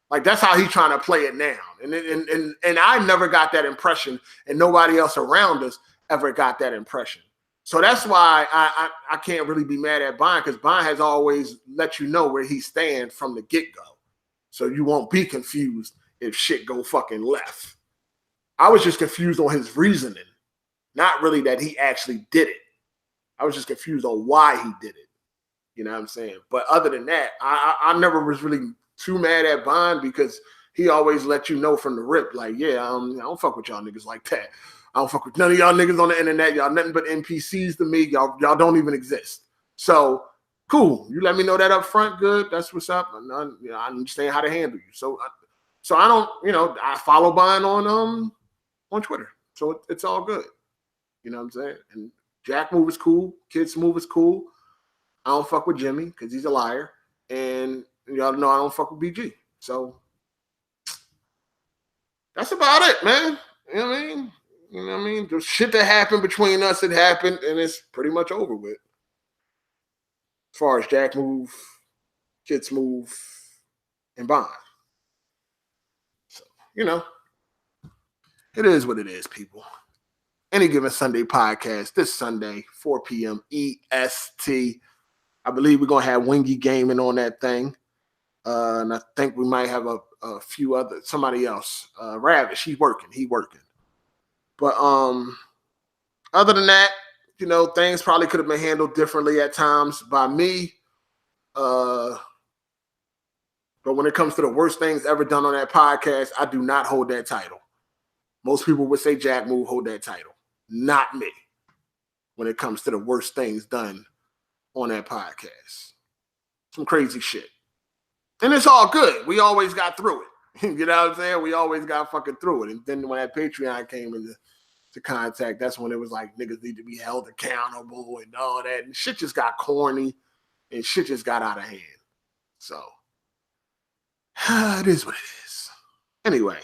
Like, that's how he's trying to play it now. And I never got that impression, and nobody else around us ever got that impression. So that's why I can't really be mad at Bond, because Bond has always let you know where he stands from the get-go. So you won't be confused if shit go fucking left. I was just confused on his reasoning, not really that he actually did it. I was just confused on why he did it. You know what I'm saying? But other than that, I never was really too mad at Bond, because he always let you know from the rip, like, yeah, I don't fuck with y'all niggas like that. I don't fuck with none of y'all niggas on the internet. Y'all nothing but NPCs to me. Y'all don't even exist. So cool. You let me know that up front. Good. That's what's up. And I understand how to handle you. So I don't, I follow Bond on Twitter. So it's all good. You know what I'm saying? And Jack move is cool. Kids move is cool. I don't fuck with Jimmy because he's a liar. And y'all know I don't fuck with BG. So that's about it, man. You know what I mean? You know what I mean? The shit that happened between us, it happened, and it's pretty much over with. As far as Jack move, kids move, and Bond. So, it is what it is, people. Any Given Sunday podcast this Sunday, 4 p.m. EST. I believe we're going to have Wingy Gaming on that thing. And I think we might have a few somebody else. Ravish, he working. But other than that, things probably could have been handled differently at times by me. But when it comes to the worst things ever done on that podcast, I do not hold that title. Most people would say Jack Move hold that title. Not me. When it comes to the worst things done on that podcast. Some crazy shit. And it's all good. We always got through it. You know what I'm saying? We always got fucking through it. And then when that Patreon came into contact, that's when it was like niggas need to be held accountable and all that. And shit just got corny and shit just got out of hand. So it is what it is. Anyway.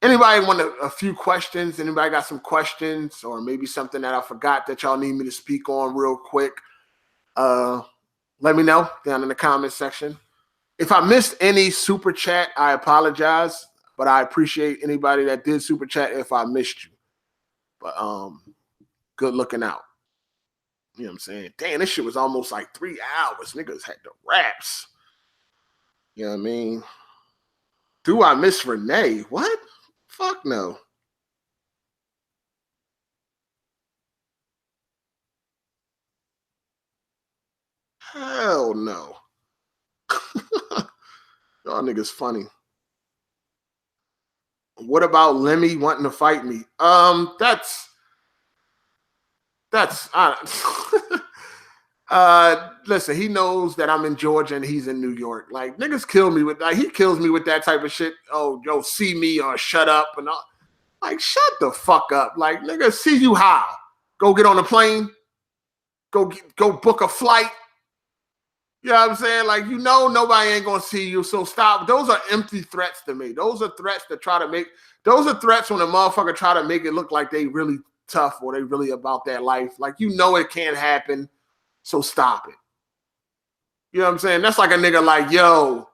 Anybody want a few questions? Anybody got some questions or maybe something that I forgot that y'all need me to speak on real quick? Let me know down in the comment section. If I missed any super chat, I apologize, but I appreciate anybody that did super chat if I missed you. But good looking out. You know what I'm saying? Damn, this shit was almost like 3 hours. Niggas had the raps. You know what I mean? Do I miss Renee? What? Fuck no. Hell no. Y'all niggas funny. What about Lemmy wanting to fight me? Listen, he knows that I'm in Georgia and he's in New York. Like, niggas kill me with he kills me with that type of shit. Oh, yo, see me or shut up and all. Like, shut the fuck up. Like, nigga, see you how? Go get on a plane? Go book a flight? You know what I'm saying? Like, nobody ain't gonna see you, so stop. Those are empty threats to me. Those are threats that those are threats when a motherfucker try to make it look like they really tough or they really about their life. Like, it can't happen, so stop it. You know what I'm saying? That's like a nigga like, yo,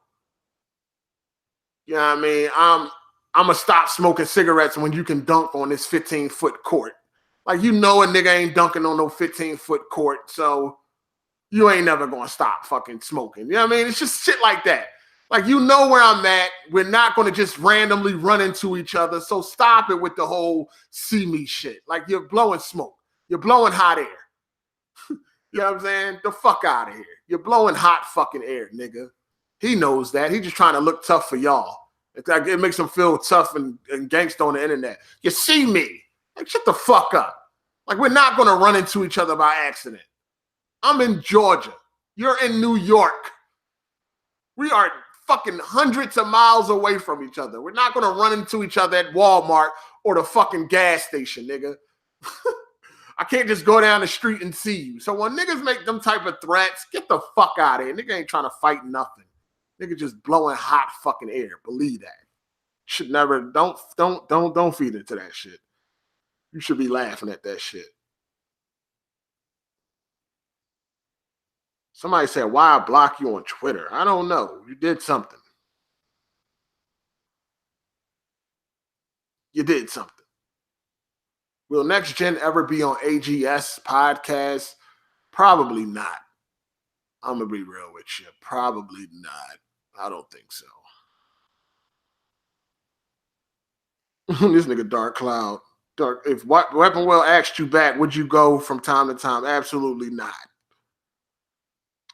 you know what I mean? I'm gonna stop smoking cigarettes when you can dunk on this 15-foot court. Like, a nigga ain't dunking on no 15-foot court, so you ain't never gonna stop fucking smoking. You know what I mean? It's just shit like that. Like, where I'm at. We're not gonna just randomly run into each other, so stop it with the whole see me shit. Like, you're blowing smoke. You're blowing hot air. You know what I'm saying? The fuck out of here. You're blowing hot fucking air, nigga. He knows that. He's just trying to look tough for y'all. It makes him feel tough and gangsta on the internet. You see me. Like, shut the fuck up. Like, we're not going to run into each other by accident. I'm in Georgia. You're in New York. We are fucking hundreds of miles away from each other. We're not going to run into each other at Walmart or the fucking gas station, nigga. I can't just go down the street and see you. So when niggas make them type of threats, get the fuck out of here. Nigga ain't trying to fight nothing. Nigga just blowing hot fucking air. Believe that. Should never, don't feed into that shit. You should be laughing at that shit. Somebody said, why I block you on Twitter? I don't know. You did something. You did something. Will Next Gen ever be on AGS podcast? Probably not. I'm going to be real with you. Probably not. I don't think so. This nigga Dark Cloud. If Weapon Well asked you back, would you go from time to time? Absolutely not.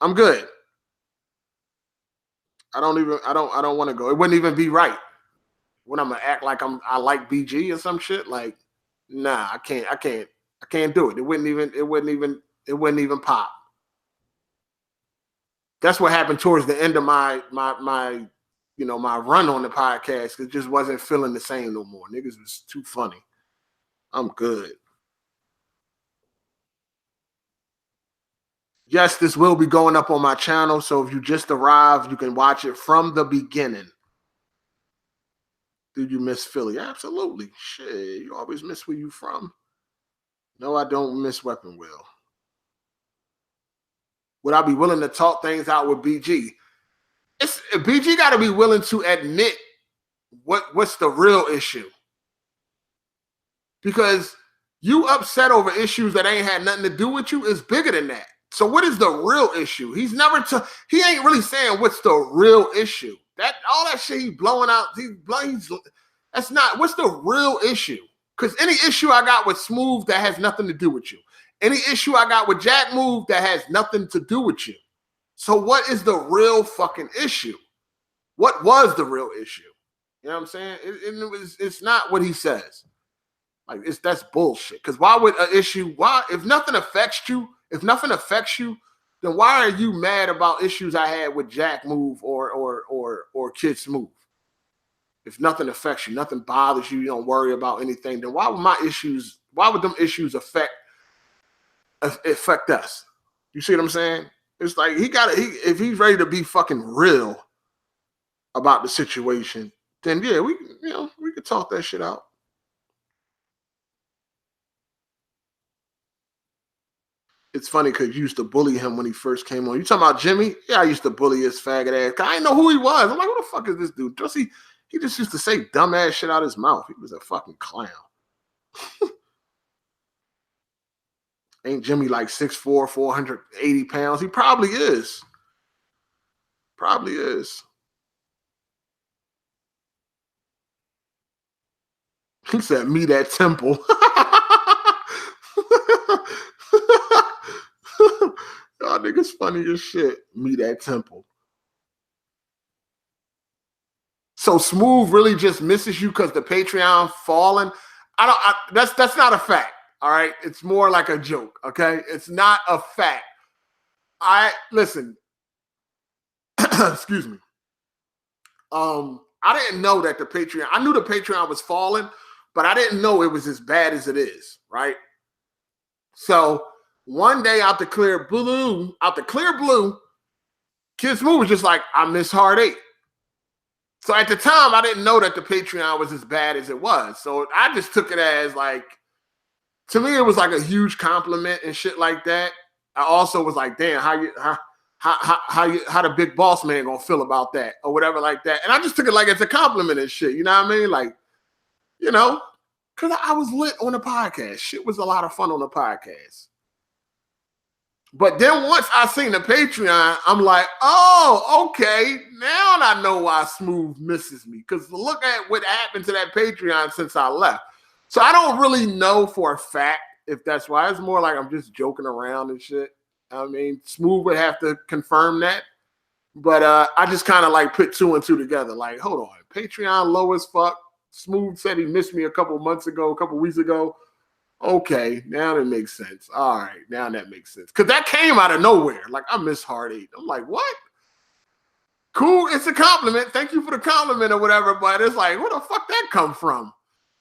I'm good. I don't want to go. It wouldn't even be right. When I'm gonna act like I like BG or some shit. Like, nah, I can't do it. It wouldn't even pop. That's what happened towards the end of my my run on the podcast. It just wasn't feeling the same no more. Niggas was too funny. I'm good. Yes, this will be going up on my channel. So if you just arrived, you can watch it from the beginning. Did you miss Philly? Absolutely. Shit, you always miss where you from. No, I don't miss Weapon Wheel. Would I be willing to talk things out with BG? BG got to be willing to admit what's the real issue. Because you upset over issues that ain't had nothing to do with you is bigger than that. So what is the real issue? He ain't really saying what's the real issue. That all that shit he blowing out, that's not what's the real issue. Because any issue I got with Smooth that has nothing to do with you. Any issue I got with Jack Move that has nothing to do with you. So what is the real fucking issue? What was the real issue? You know what I'm saying? It's not what he says. Like that's bullshit. Because why would an issue? Why if nothing affects you? If nothing affects you, then why are you mad about issues I had with Jack Move or Kid Smooth? If nothing affects you, nothing bothers you, you don't worry about anything, then why would them issues affect us? You see what I'm saying? It's like if he's ready to be fucking real about the situation, then yeah, we could talk that shit out. It's funny because you used to bully him when he first came on. You talking about Jimmy? Yeah, I used to bully his faggot ass. I didn't know who he was. I'm like, who the fuck is this dude? He just used to say dumb ass shit out of his mouth. He was a fucking clown. Ain't Jimmy like 6'4", 480 pounds? He probably is. Probably is. He said, "Me that temple." Y'all niggas funny as shit. Me that temple. So Smooth really just misses you because the Patreon falling. That's not a fact. All right, it's more like a joke. Okay, it's not a fact. Listen. Excuse me. I didn't know that the Patreon. I knew the Patreon was falling, but I didn't know it was as bad as it is. Right. So one day out the clear blue, Kid Smooth was just like, "I miss Hard8." So at the time, I didn't know that the Patreon was as bad as it was. So I just took it as like, to me, it was like a huge compliment and shit like that. I also was like, damn, how the big boss man gonna feel about that or whatever like that. And I just took it like it's a compliment and shit. You know what I mean? Like, because I was lit on the podcast. Shit was a lot of fun on the podcast. But then once I seen the Patreon, I'm like, oh, okay. Now I know why Smooth misses me. Because look at what happened to that Patreon since I left. So I don't really know for a fact if that's why. It's more like I'm just joking around and shit. I mean, Smooth would have to confirm that. But I just kind of like put two and two together. Like, hold on. Patreon low as fuck. Smooth said he missed me a couple weeks ago. Okay, now that makes sense. All right, now that makes sense. Because that came out of nowhere. Like, I miss Hard8. I'm like, what? Cool, it's a compliment. Thank you for the compliment or whatever. But it's like, where the fuck that come from?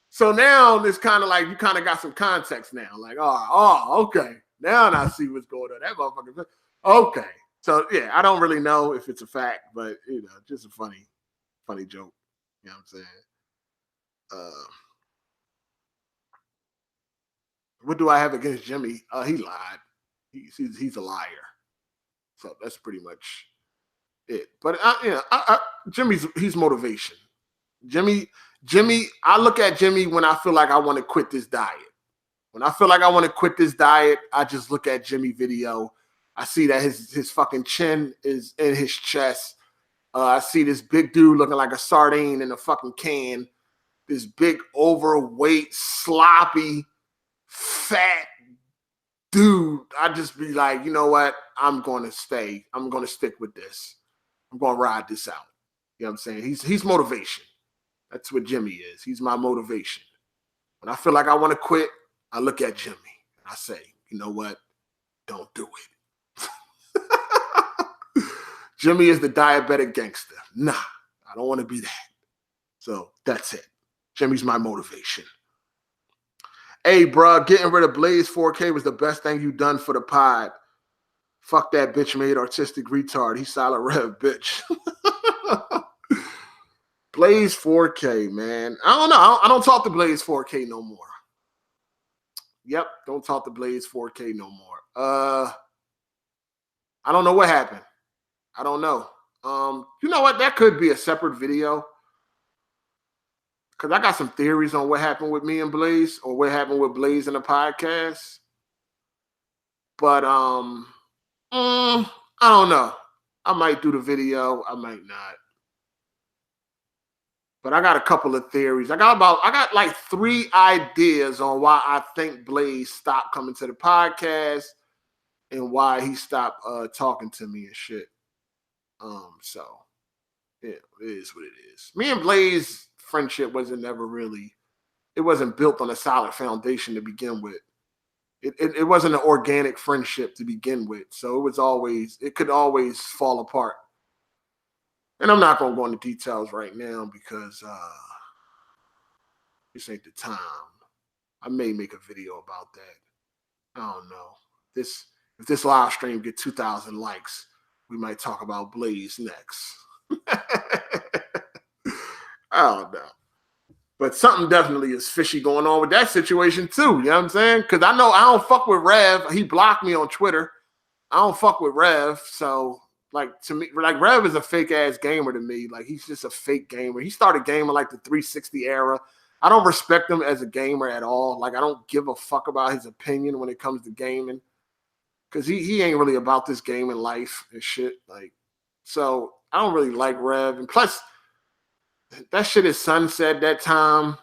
So now it's kind of like you kind of got some context now. Like, oh, okay. Now I see what's going on. That motherfucker. Okay. So, yeah, I don't really know if it's a fact, but, just a funny joke. You know what I'm saying? What do I have against Jimmy? He lied. He's a liar. So that's pretty much it. But he's motivation. Jimmy. I look at Jimmy when I feel like I want to quit this diet. When I feel like I want to quit this diet, I just look at Jimmy video. I see that his fucking chin is in his chest. I see this big dude looking like a sardine in a fucking can. This big overweight, sloppy, fat dude. I just be like, you know what? I'm going to stay. I'm going to stick with this. I'm going to ride this out. You know what I'm saying? He's motivation. That's what Jimmy is. He's my motivation. When I feel like I want to quit, I look at Jimmy and I say, you know what? Don't do it. Jimmy is the diabetic gangster. Nah, I don't want to be that. So that's it. Jimmy's my motivation. Hey, bro, getting rid of Blaze 4K was the best thing you done for the pod. Fuck that bitch made artistic retard. He's solid rev, bitch. Blaze 4K, man. I don't know. I don't talk to Blaze 4K no more. Yep, don't talk to Blaze 4K no more. I don't know what happened. I don't know. You know what? That could be a separate video. Because I got some theories on what happened with me and Blaze, or what happened with Blaze in the podcast. But I don't know. I might do the video. I might not. But I got a couple of theories. I got like 3 ideas on why I think Blaze stopped coming to the podcast and why he stopped talking to me and shit. So yeah, it is what it is. Me and Blaze friendship wasn't built on a solid foundation to begin with. It wasn't an organic friendship to begin with. So it could always fall apart. And I'm not going to go into details right now because this ain't the time. I may make a video about that. I don't know. If this live stream get 2,000 likes, we might talk about Blaze next. I don't know. But something definitely is fishy going on with that situation too. You know what I'm saying? Because I know I don't fuck with Rev. He blocked me on Twitter. I don't fuck with Rev. So, like, to me, like, Rev is a fake ass gamer to me. Like, he's just a fake gamer. He started gaming like the 360 era. I don't respect him as a gamer at all. Like, I don't give a fuck about his opinion when it comes to gaming. Because he ain't really about this gaming life and shit. Like, so I don't really like Rev. And plus, that shit his son said that time,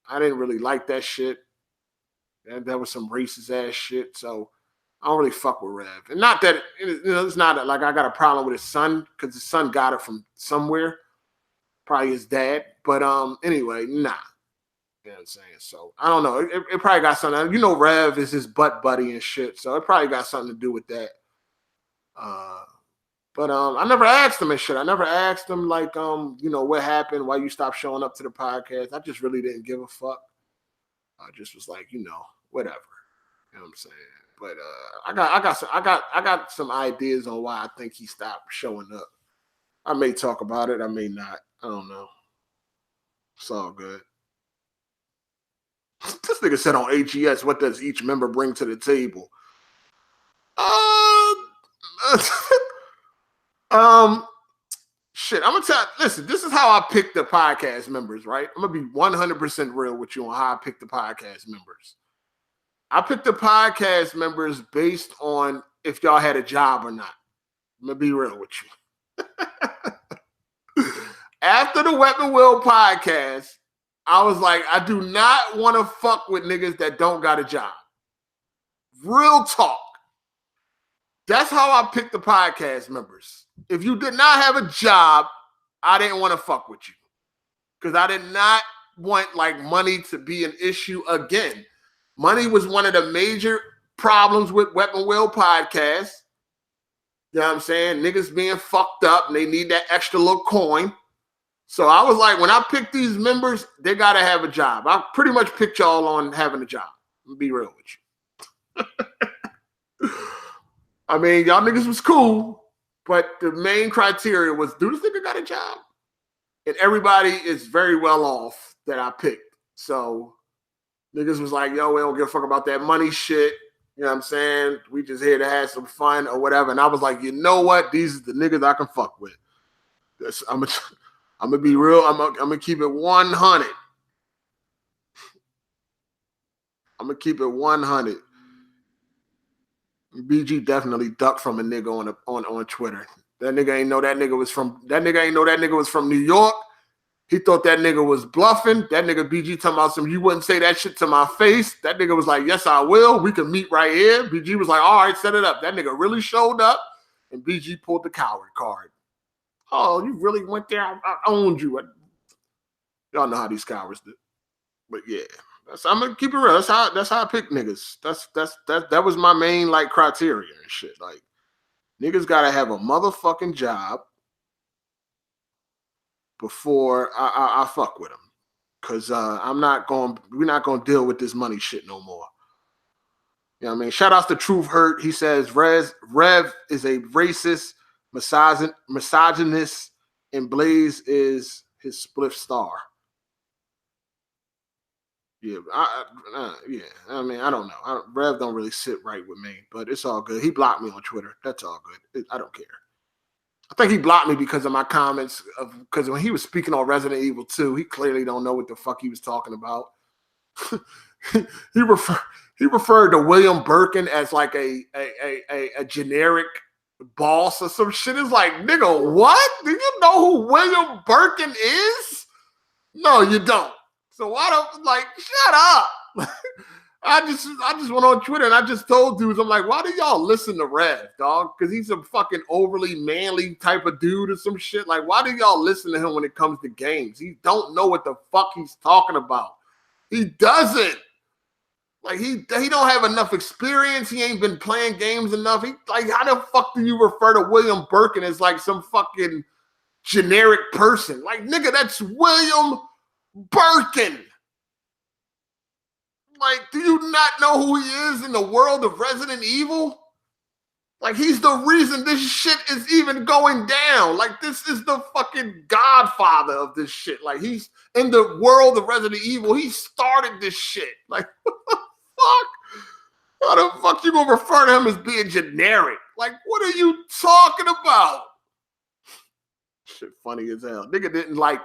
I didn't really like that shit. That was some racist ass shit. So I don't really fuck with Rev. And not that, it's not like I got a problem with his son, because his son got it from somewhere. Probably his dad. But anyway, nah. You know what I'm saying? So I don't know. It probably got something. You know, Rev is his butt buddy and shit. So it probably got something to do with that. But I never asked him and shit. I never asked him, like, what happened, why you stopped showing up to the podcast. I just really didn't give a fuck. I just was like, whatever. You know what I'm saying? But I got some ideas on why I think he stopped showing up. I may talk about it, I may not. I don't know. It's all good. This nigga said on AGS, what does each member bring to the table? Shit, I'm gonna tell. Listen, this is how I pick the podcast members, right? I'm gonna be 100% real with you on how I pick the podcast members. I picked the podcast members based on if y'all had a job or not. I'm gonna be real with you. After the Weapon Will podcast, I was like, I do not want to fuck with niggas that don't got a job. Real talk. That's how I picked the podcast members. If you did not have a job, I didn't want to fuck with you. Because I did not want, like, money to be an issue again. Money was one of the major problems with Weapon Will podcast. You know what I'm saying? Niggas being fucked up and they need that extra little coin. So I was like, when I pick these members, they got to have a job. I pretty much picked y'all on having a job. I'm be real with you. I mean, y'all niggas was cool, but the main criteria was, do this nigga got a job? And everybody is very well off that I picked. So niggas was like, yo, we don't give a fuck about that money shit. You know what I'm saying? We just here to have some fun or whatever. And I was like, you know what? These are the niggas I can fuck with. I'm gonna be real. I'm gonna keep it 100. I'm gonna keep it 100. BG definitely ducked from a nigga on Twitter. That nigga ain't know that nigga was from New York. He thought that nigga was bluffing. That nigga BG talking about some, you wouldn't say that shit to my face. That nigga was like, yes, I will. We can meet right here. BG was like, all right, set it up. That nigga really showed up, and BG pulled the coward card. Oh, you really went there? I owned you. Y'all know how these cowards do. But yeah, I'm gonna keep it real. That's how I pick niggas. That was my main like criteria and shit. Like niggas gotta have a motherfucking job before I fuck with them. Cause we're not gonna deal with this money shit no more. You know what I mean? Shout out to Truth Hurt. He says Rev is a racist, misogynist, and Blaze is his spliff star. Yeah, yeah. I mean, I don't know. Rev don't really sit right with me, but it's all good. He blocked me on Twitter. That's all good. I don't care. I think he blocked me because of my comments. Because when he was speaking on Resident Evil 2, he clearly don't know what the fuck he was talking about. he referred to William Birkin as like a generic boss or some shit. It's like, nigga, what? Do you know who William Birkin is? No, you don't. So why don't shut up? I just went on Twitter and I just told dudes, I'm like, why do y'all listen to Rev, dog? Because he's a fucking overly manly type of dude or some shit. Like, why do y'all listen to him when it comes to games? He don't know what the fuck he's talking about. He doesn't. Like, he don't have enough experience. He ain't been playing games enough. How the fuck do you refer to William Birkin as like some fucking generic person? Like, nigga, that's William Birkin. Like, do you not know who he is in the world of Resident Evil? Like, he's the reason this shit is even going down. Like, this is the fucking godfather of this shit. Like, he's in the world of Resident Evil. He started this shit. Like, what the fuck? How the fuck you gonna refer to him as being generic? Like, what are you talking about? Shit funny as hell. Nigga didn't like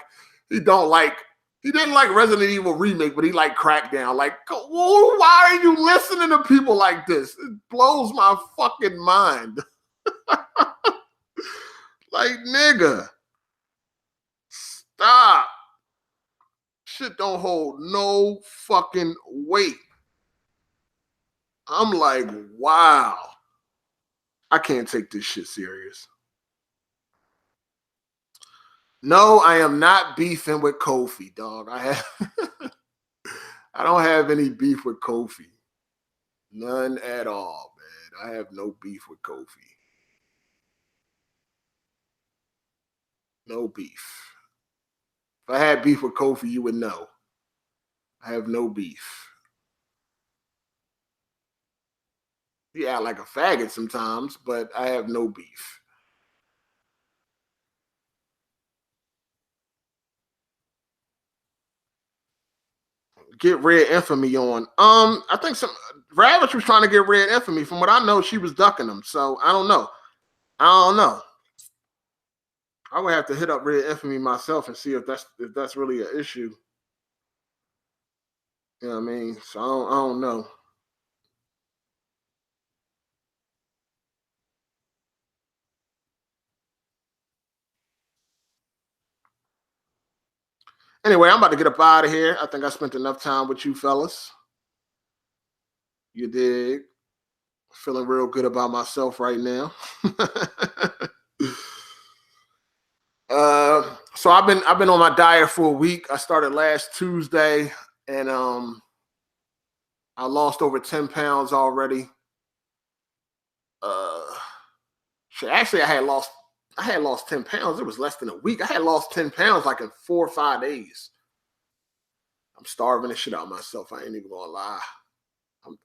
Resident Evil Remake, but he liked Crackdown. Like, why are you listening to people like this? It blows my fucking mind. Like, nigga, stop. Shit don't hold no fucking weight. I'm like, wow. I can't take this shit serious. No, I am not beefing with Kofi, dog. I don't have any beef with Kofi. None at all, man. I have no beef with Kofi. No beef. If I had beef with Kofi, you would know. I have no beef. He act like a faggot sometimes, but I have no beef. Get Red Infamy on. I think Ravage was trying to get Red Infamy. From what I know, she was ducking him. So I don't know. I would have to hit up Red Infamy myself and see if that's really an issue. You know what I mean? So I don't know. Anyway, I'm about to get up out of here. I think I spent enough time with you fellas. You dig? Feeling real good about myself right now. So I've been on my diet for a week. I started last Tuesday, and I lost over 10 pounds already. Actually, I had lost 10 pounds. It was less than a week. I had lost 10 pounds like in 4 or 5 days. I'm starving the shit out of myself. I ain't even gonna lie. I'm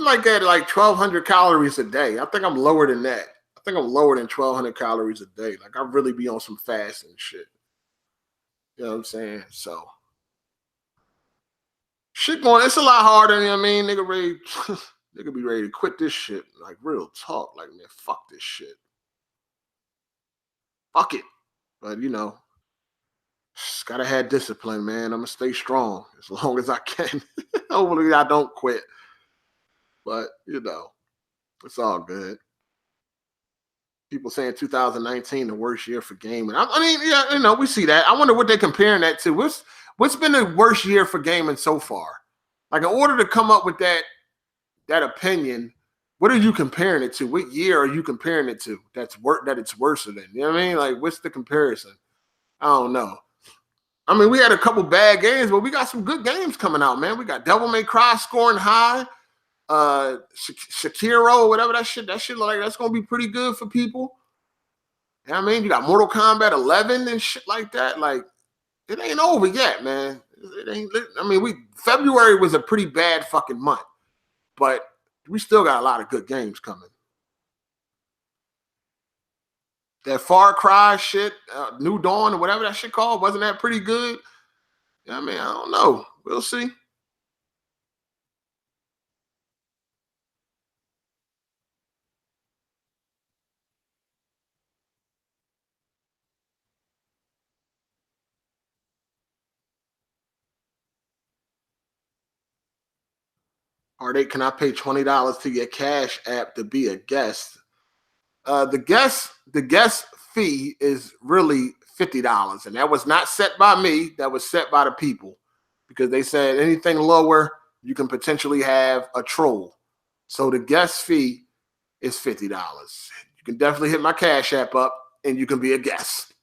like at like 1,200 calories a day. I think I'm lower than that. I think I'm lower than 1,200 calories a day. Like I really be on some fast and shit. You know what I'm saying? So shit going. It's a lot harder. You know what I mean? Nigga be ready to quit this shit. Like real talk. Like man, fuck this shit. Fuck it. But you know, just gotta have discipline, man. I'm gonna stay strong as long as I can. Hopefully I don't quit. But you know, it's all good. People saying 2019 the worst year for gaming. I mean, yeah, you know, we see that. I wonder what they're comparing that to. What's been the worst year for gaming so far? Like, in order to come up with that that opinion, what are you comparing it to? What year are you comparing it to? That it's worse than. You know what I mean? Like, what's the comparison? I don't know. I mean, we had a couple bad games, but we got some good games coming out, man. We got Devil May Cry scoring high. Shakiro, whatever that shit like that's gonna be pretty good for people. You know what I mean? You got Mortal Kombat 11 and shit like that. Like, it ain't over yet, man. It ain't. I mean, February was a pretty bad fucking month, but we still got a lot of good games coming. That Far Cry shit, New Dawn or whatever that shit called, wasn't that pretty good? I mean, I don't know. We'll see. Hard8, can I pay $20 to your Cash App to be a guest? The guest fee is really $50, and that was not set by me. That was set by the people, because they said anything lower, you can potentially have a troll. So the guest fee is $50. You can definitely hit my Cash App up, and you can be a guest.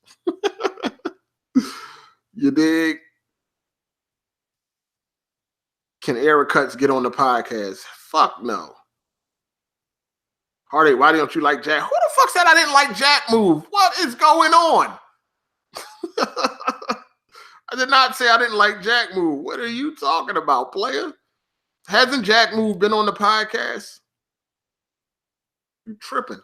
You dig? Can Eric Cuts get on the podcast? Fuck no. Hard8, why don't you like Jack? Who the fuck said I didn't like Jack Move? What is going on? I did not say I didn't like Jack Move. What are you talking about, player? Hasn't Jack Move been on the podcast? You tripping.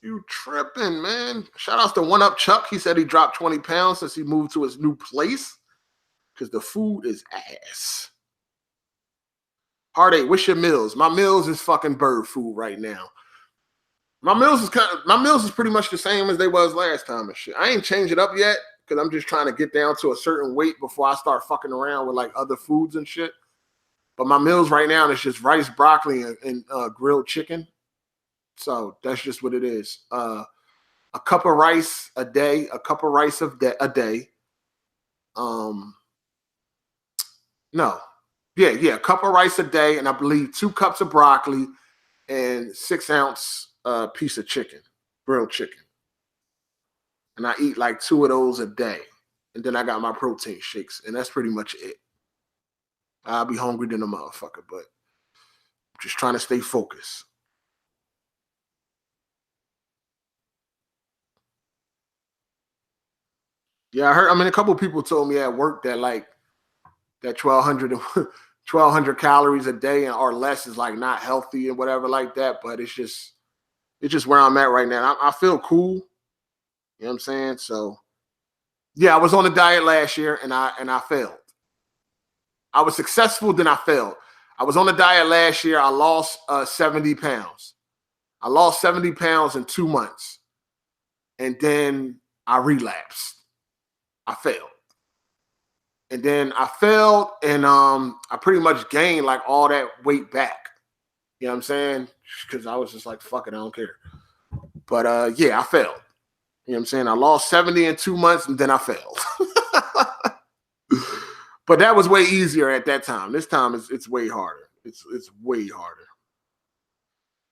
You tripping, man. Shout outs to One Up Chuck. He said he dropped 20 pounds since he moved to his new place because the food is ass. Hard8, what's your meals? My meals is fucking bird food right now. My meals is pretty much the same as they was last time and shit. I ain't changed it up yet because I'm just trying to get down to a certain weight before I start fucking around with like other foods and shit. But my meals right now is just rice, broccoli, and grilled chicken. So that's just what it is. A cup of rice a day, a cup of rice a day. No. Yeah, a cup of rice a day, and I believe 2 cups of broccoli and 6-ounce piece of chicken, grilled chicken. And I eat like 2 of those a day. And then I got my protein shakes, and that's pretty much it. I'll be hungry than a motherfucker, but just trying to stay focused. Yeah, I heard. I mean, a couple of people told me at work that like that 1,200 calories a day or less is like not healthy and whatever like that. But it's just where I'm at right now. I feel cool. You know what I'm saying? So yeah, I was on a diet last year and I failed. I was successful, then I failed. I was on a diet last year. I lost 70 pounds. I lost 70 pounds in 2 months. And then I relapsed. I failed. And then I failed and I pretty much gained like all that weight back. You know what I'm saying? Because I was just like, fuck it, I don't care. But yeah, I failed. You know what I'm saying? I lost 70 in 2 months and then I failed. But that was way easier at that time. This time it's way harder. It's way harder.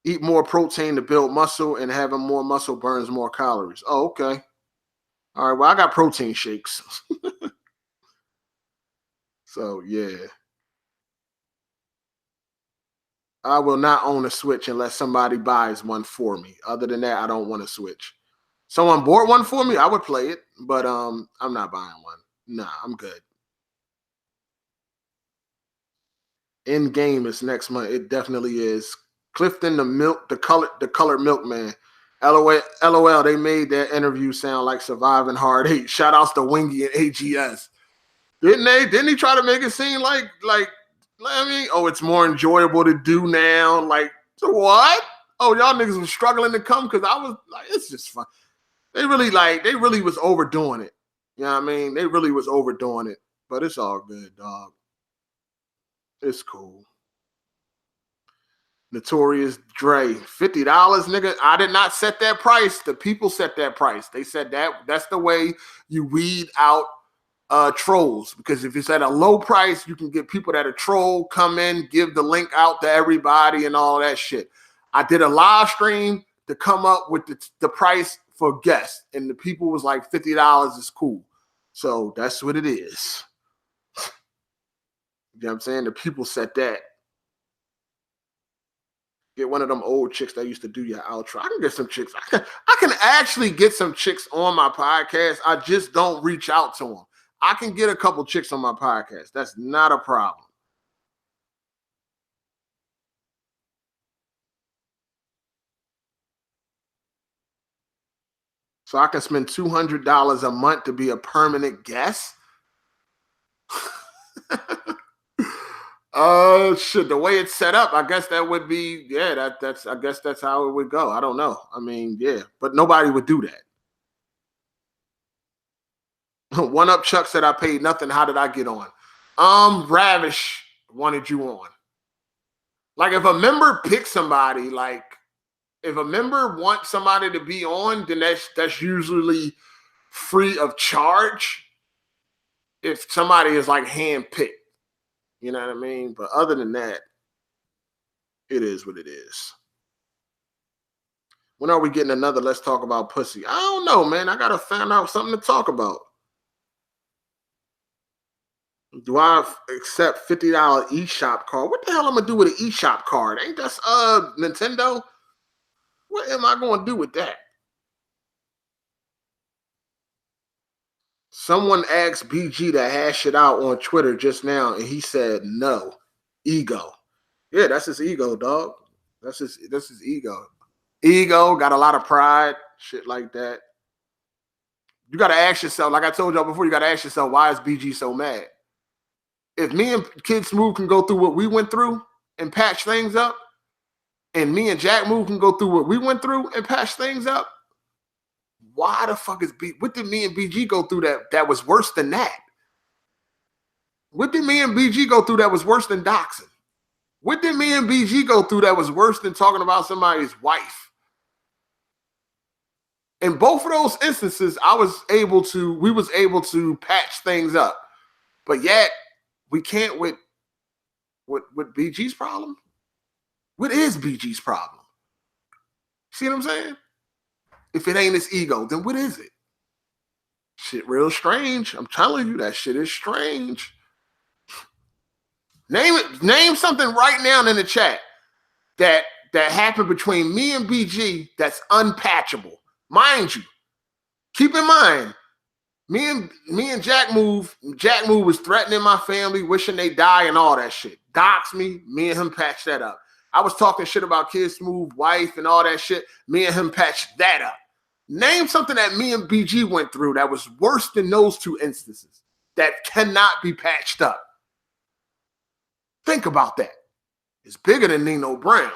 Eat more protein to build muscle, and having more muscle burns more calories. Oh, okay. All right, well, I got protein shakes. So, yeah. I will not own a Switch unless somebody buys one for me. Other than that, I don't want a Switch. Someone bought one for me, I would play it, but I'm not buying one. Nah, I'm good. In game is next month. It definitely is. Clifton the colored milkman. LOL, they made that interview sound like Surviving Hard8. Shout outs to Wingy and AGS. Didn't they? Didn't he try to make it seem like I mean, oh, it's more enjoyable to do now? Like, so what? Oh, y'all niggas was struggling to come because I was like, it's just fun. They really was overdoing it. You know what I mean? They really was overdoing it. But it's all good, dog. It's cool. Notorious Dre, $50, nigga. I did not set that price. The people set that price. They said that's the way you weed out trolls, because if it's at a low price, you can get people that are troll, come in, give the link out to everybody and all that shit. I did a live stream to come up with the price for guests, and the people was like $50 is cool. So that's what it is. You know what I'm saying? The people set that. Get one of them old chicks that used to do your outro. I can get some chicks. I can actually get some chicks on my podcast. I just don't reach out to them. I can get a couple chicks on my podcast. That's not a problem. So I can spend $200 a month to be a permanent guest. Shit, the way it's set up, I guess that would be, yeah, I guess that's how it would go. I don't know. I mean, yeah, but nobody would do that. One Up Chuck said I paid nothing. How did I get on? Ravish wanted you on. Like, if a member picks somebody, like if a member wants somebody to be on, then that's usually free of charge. If somebody is like handpicked. You know what I mean? But other than that, it is what it is. When are we getting another Let's Talk About Pussy? I don't know, man. I got to find out something to talk about. Do I accept $50 eShop card? What the hell am I going to do with an eShop card? Ain't that Nintendo? What am I going to do with that? Someone asked BG to hash it out on Twitter just now, and he said no. Ego. Yeah, that's his ego, dog. That's his ego. Ego, got a lot of pride, shit like that. You got to ask yourself, like I told y'all before, you got to ask yourself, why is BG so mad? If me and Kid Smooth can go through what we went through and patch things up, and me and Jack Move can go through what we went through and patch things up, why the fuck is what did me and BG go through that was worse than that? What did me and BG go through that was worse than doxing? What did me and BG go through that was worse than talking about somebody's wife? In both of those instances, we was able to patch things up. But yet, we can't with BG's problem. What is BG's problem? See what I'm saying? If it ain't his ego, then what is it? Shit real strange. I'm telling you, that shit is strange. Name something right now in the chat that happened between me and BG that's unpatchable. Mind you, keep in mind, me and Jack Move was threatening my family, wishing they die and all that shit. Dox me and him patched that up. I was talking shit about Kid Smooth, wife, and all that shit. Me and him patched that up. Name something that me and BG went through that was worse than those two instances that cannot be patched up. Think about that. It's bigger than Nino Brown.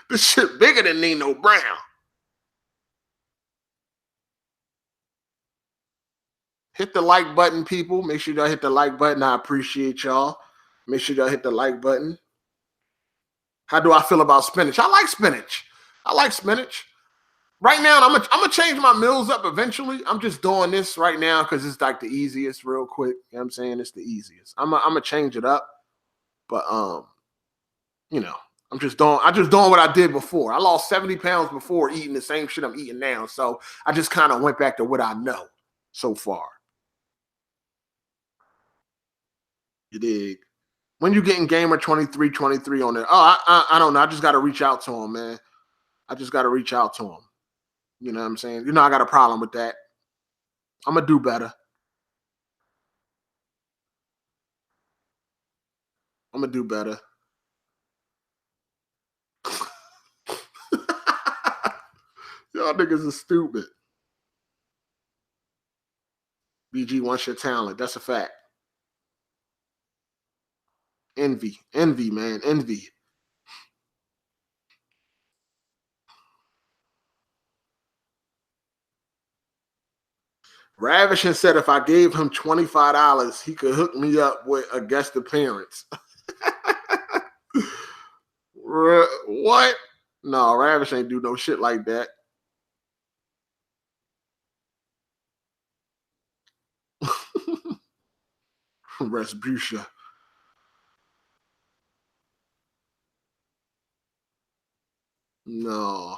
This shit bigger than Nino Brown. Hit the like button, people. Make sure y'all hit the like button. I appreciate y'all. Make sure y'all hit the like button. How do I feel about spinach? I like spinach. Right now, I'm gonna change my meals up eventually. I'm just doing this right now because it's like the easiest, real quick. You know what I'm saying? It's the easiest. I'm gonna change it up. But you know, I'm just doing what I did before. I lost 70 pounds before eating the same shit I'm eating now. So I just kind of went back to what I know so far. You dig? When you getting Gamer 2323 on there? Oh, I don't know. I just got to reach out to him, man. I just got to reach out to him. You know what I'm saying? You know I got a problem with that. I'm going to do better. I'm going to do better. Y'all niggas are stupid. BG wants your talent. That's a fact. Envy, man, envy. Ravishing said if I gave him $25, he could hook me up with a guest appearance. What? No, Ravish ain't do no shit like that. Respucia. No.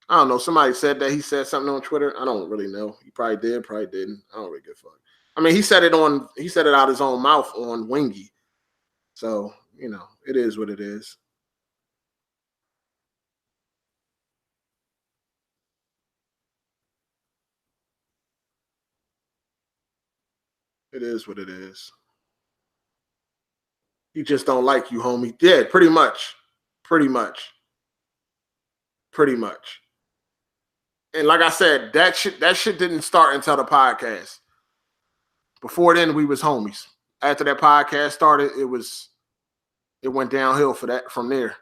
I don't know. Somebody said that he said something on Twitter. I don't really know. He probably did, probably didn't. I don't really give a fuck. I mean, he said it out his own mouth on Wingy. So, it is what it is. It is what it is. He just don't like you, homie. Yeah, pretty much. Pretty much. Pretty much. And like I said, that shit didn't start until the podcast. Before then, we was homies. After that podcast started, it went downhill from there.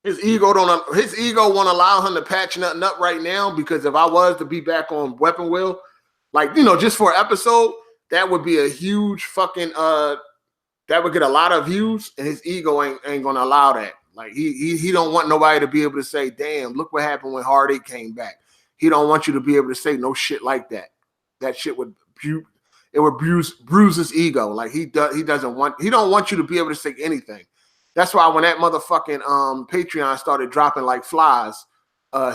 His ego won't allow him to patch nothing up right now, because if I was to be back on Weapon Wheel, like, just for an episode, that would be a huge fucking that would get a lot of views, and his ego ain't gonna allow that. Like, he don't want nobody to be able to say, damn, look what happened when Hard8 came back. He don't want you to be able to say no shit like that. That shit would bruise his ego. Like, he don't want you to be able to say anything. That's why when that motherfucking Patreon started dropping like flies,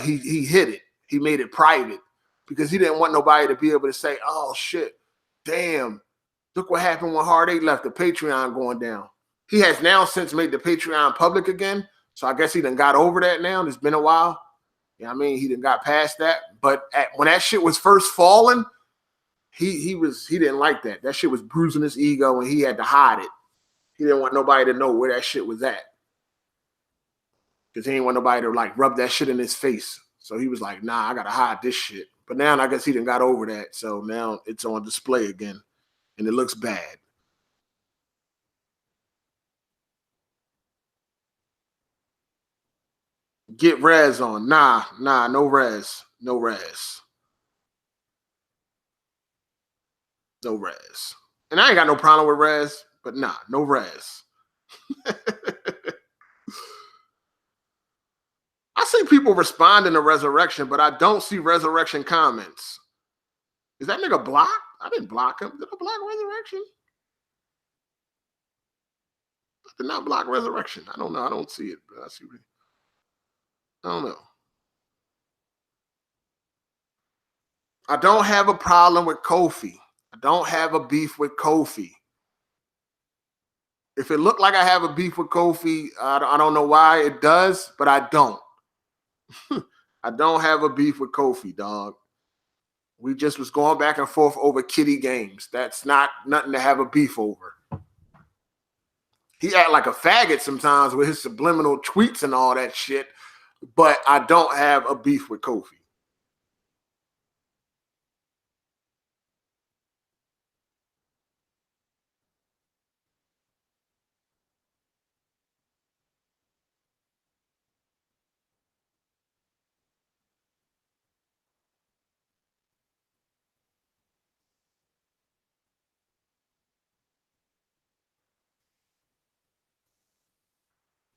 he hid it. He made it private because he didn't want nobody to be able to say, oh shit, damn, look what happened when Hard8 left, the Patreon going down. He has now since made the Patreon public again. So I guess he done got over that now. It's been a while. You know what I mean? He done got past that. But when that shit was first falling, he didn't like that. That shit was bruising his ego, and he had to hide it. He didn't want nobody to know where that shit was at. Because he didn't want nobody to like rub that shit in his face. So he was like, nah, I gotta hide this shit. But now I guess he done got over that. So now it's on display again. And it looks bad. Get Res on. Nah, no Res. No Res. No Res. And I ain't got no problem with Res, but nah, no Res. I see people responding to Resurrection, but I don't see Resurrection comments. Is that nigga blocked? I didn't block him. Did I block Resurrection? I did not block Resurrection. I don't know. I don't see it, but I see it. I don't know. I don't have a problem with Kofi. I don't have a beef with Kofi. If it looked like I have a beef with Kofi, I don't know why it does, but I don't. I don't have a beef with Kofi, dog. We just was going back and forth over kitty games. That's not nothing to have a beef over. He act like a faggot sometimes with his subliminal tweets and all that shit, but I don't have a beef with Kofi.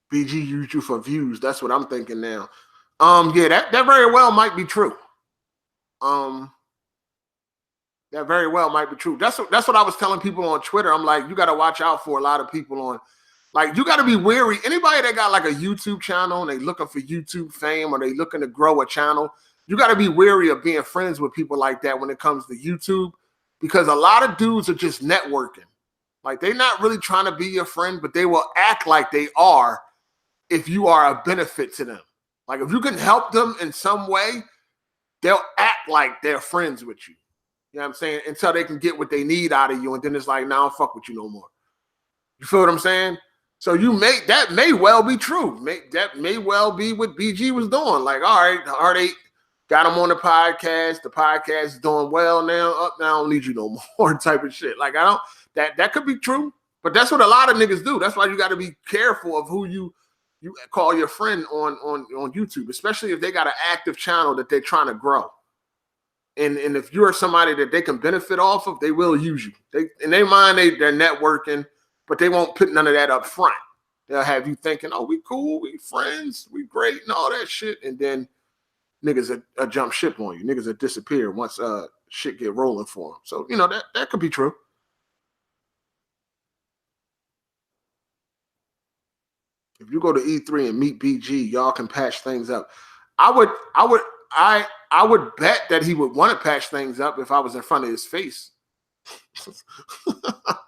BG used you for views. That's what I'm thinking now. Yeah, that very well might be true. That very well might be true. That's what I was telling people on Twitter. I'm like, you got to watch out for a lot of people on, like, you got to be wary. Anybody that got like a YouTube channel and they looking for YouTube fame or they looking to grow a channel, you got to be wary of being friends with people like that when it comes to YouTube, because a lot of dudes are just networking. Like, they're not really trying to be your friend, but they will act like they are if you are a benefit to them. Like, if you can help them in some way, they'll act like they're friends with you. You know what I'm saying? Until they can get what they need out of you. And then it's like, nah, I don't fuck with you no more. You feel what I'm saying? So that may well be true. That may well be what BG was doing. Like, all right, Hard8 got him on the podcast. The podcast is doing well now. Up now, I don't need you no more type of shit. Like, that could be true. But that's what a lot of niggas do. That's why you got to be careful of who you call your friend on YouTube, especially if they got an active channel that they're trying to grow. And if you're somebody that they can benefit off of, they will use you. They in their mind, they're networking, but they won't put none of that up front. They'll have you thinking, oh, we cool, we friends, we great, and all that shit. And then niggas a jump ship on you. Niggas will disappear once shit get rolling for them. So, that could be true. If you go to E3 and meet BG, y'all can patch things up. I would bet that he would want to patch things up if I was in front of his face.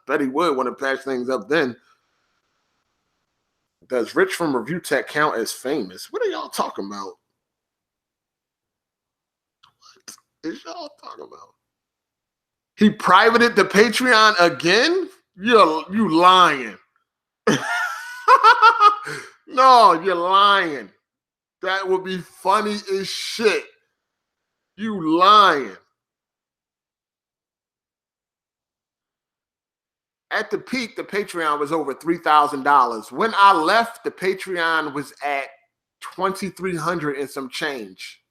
Bet he would want to patch things up then. Does Rich from Review Tech count as famous? What are y'all talking about? What is y'all talking about? He privated the Patreon again? You lying. No, you're lying. That would be funny as shit. You lying. At the peak, the Patreon was over $3,000. When I left, the Patreon was at $2,300 and some change.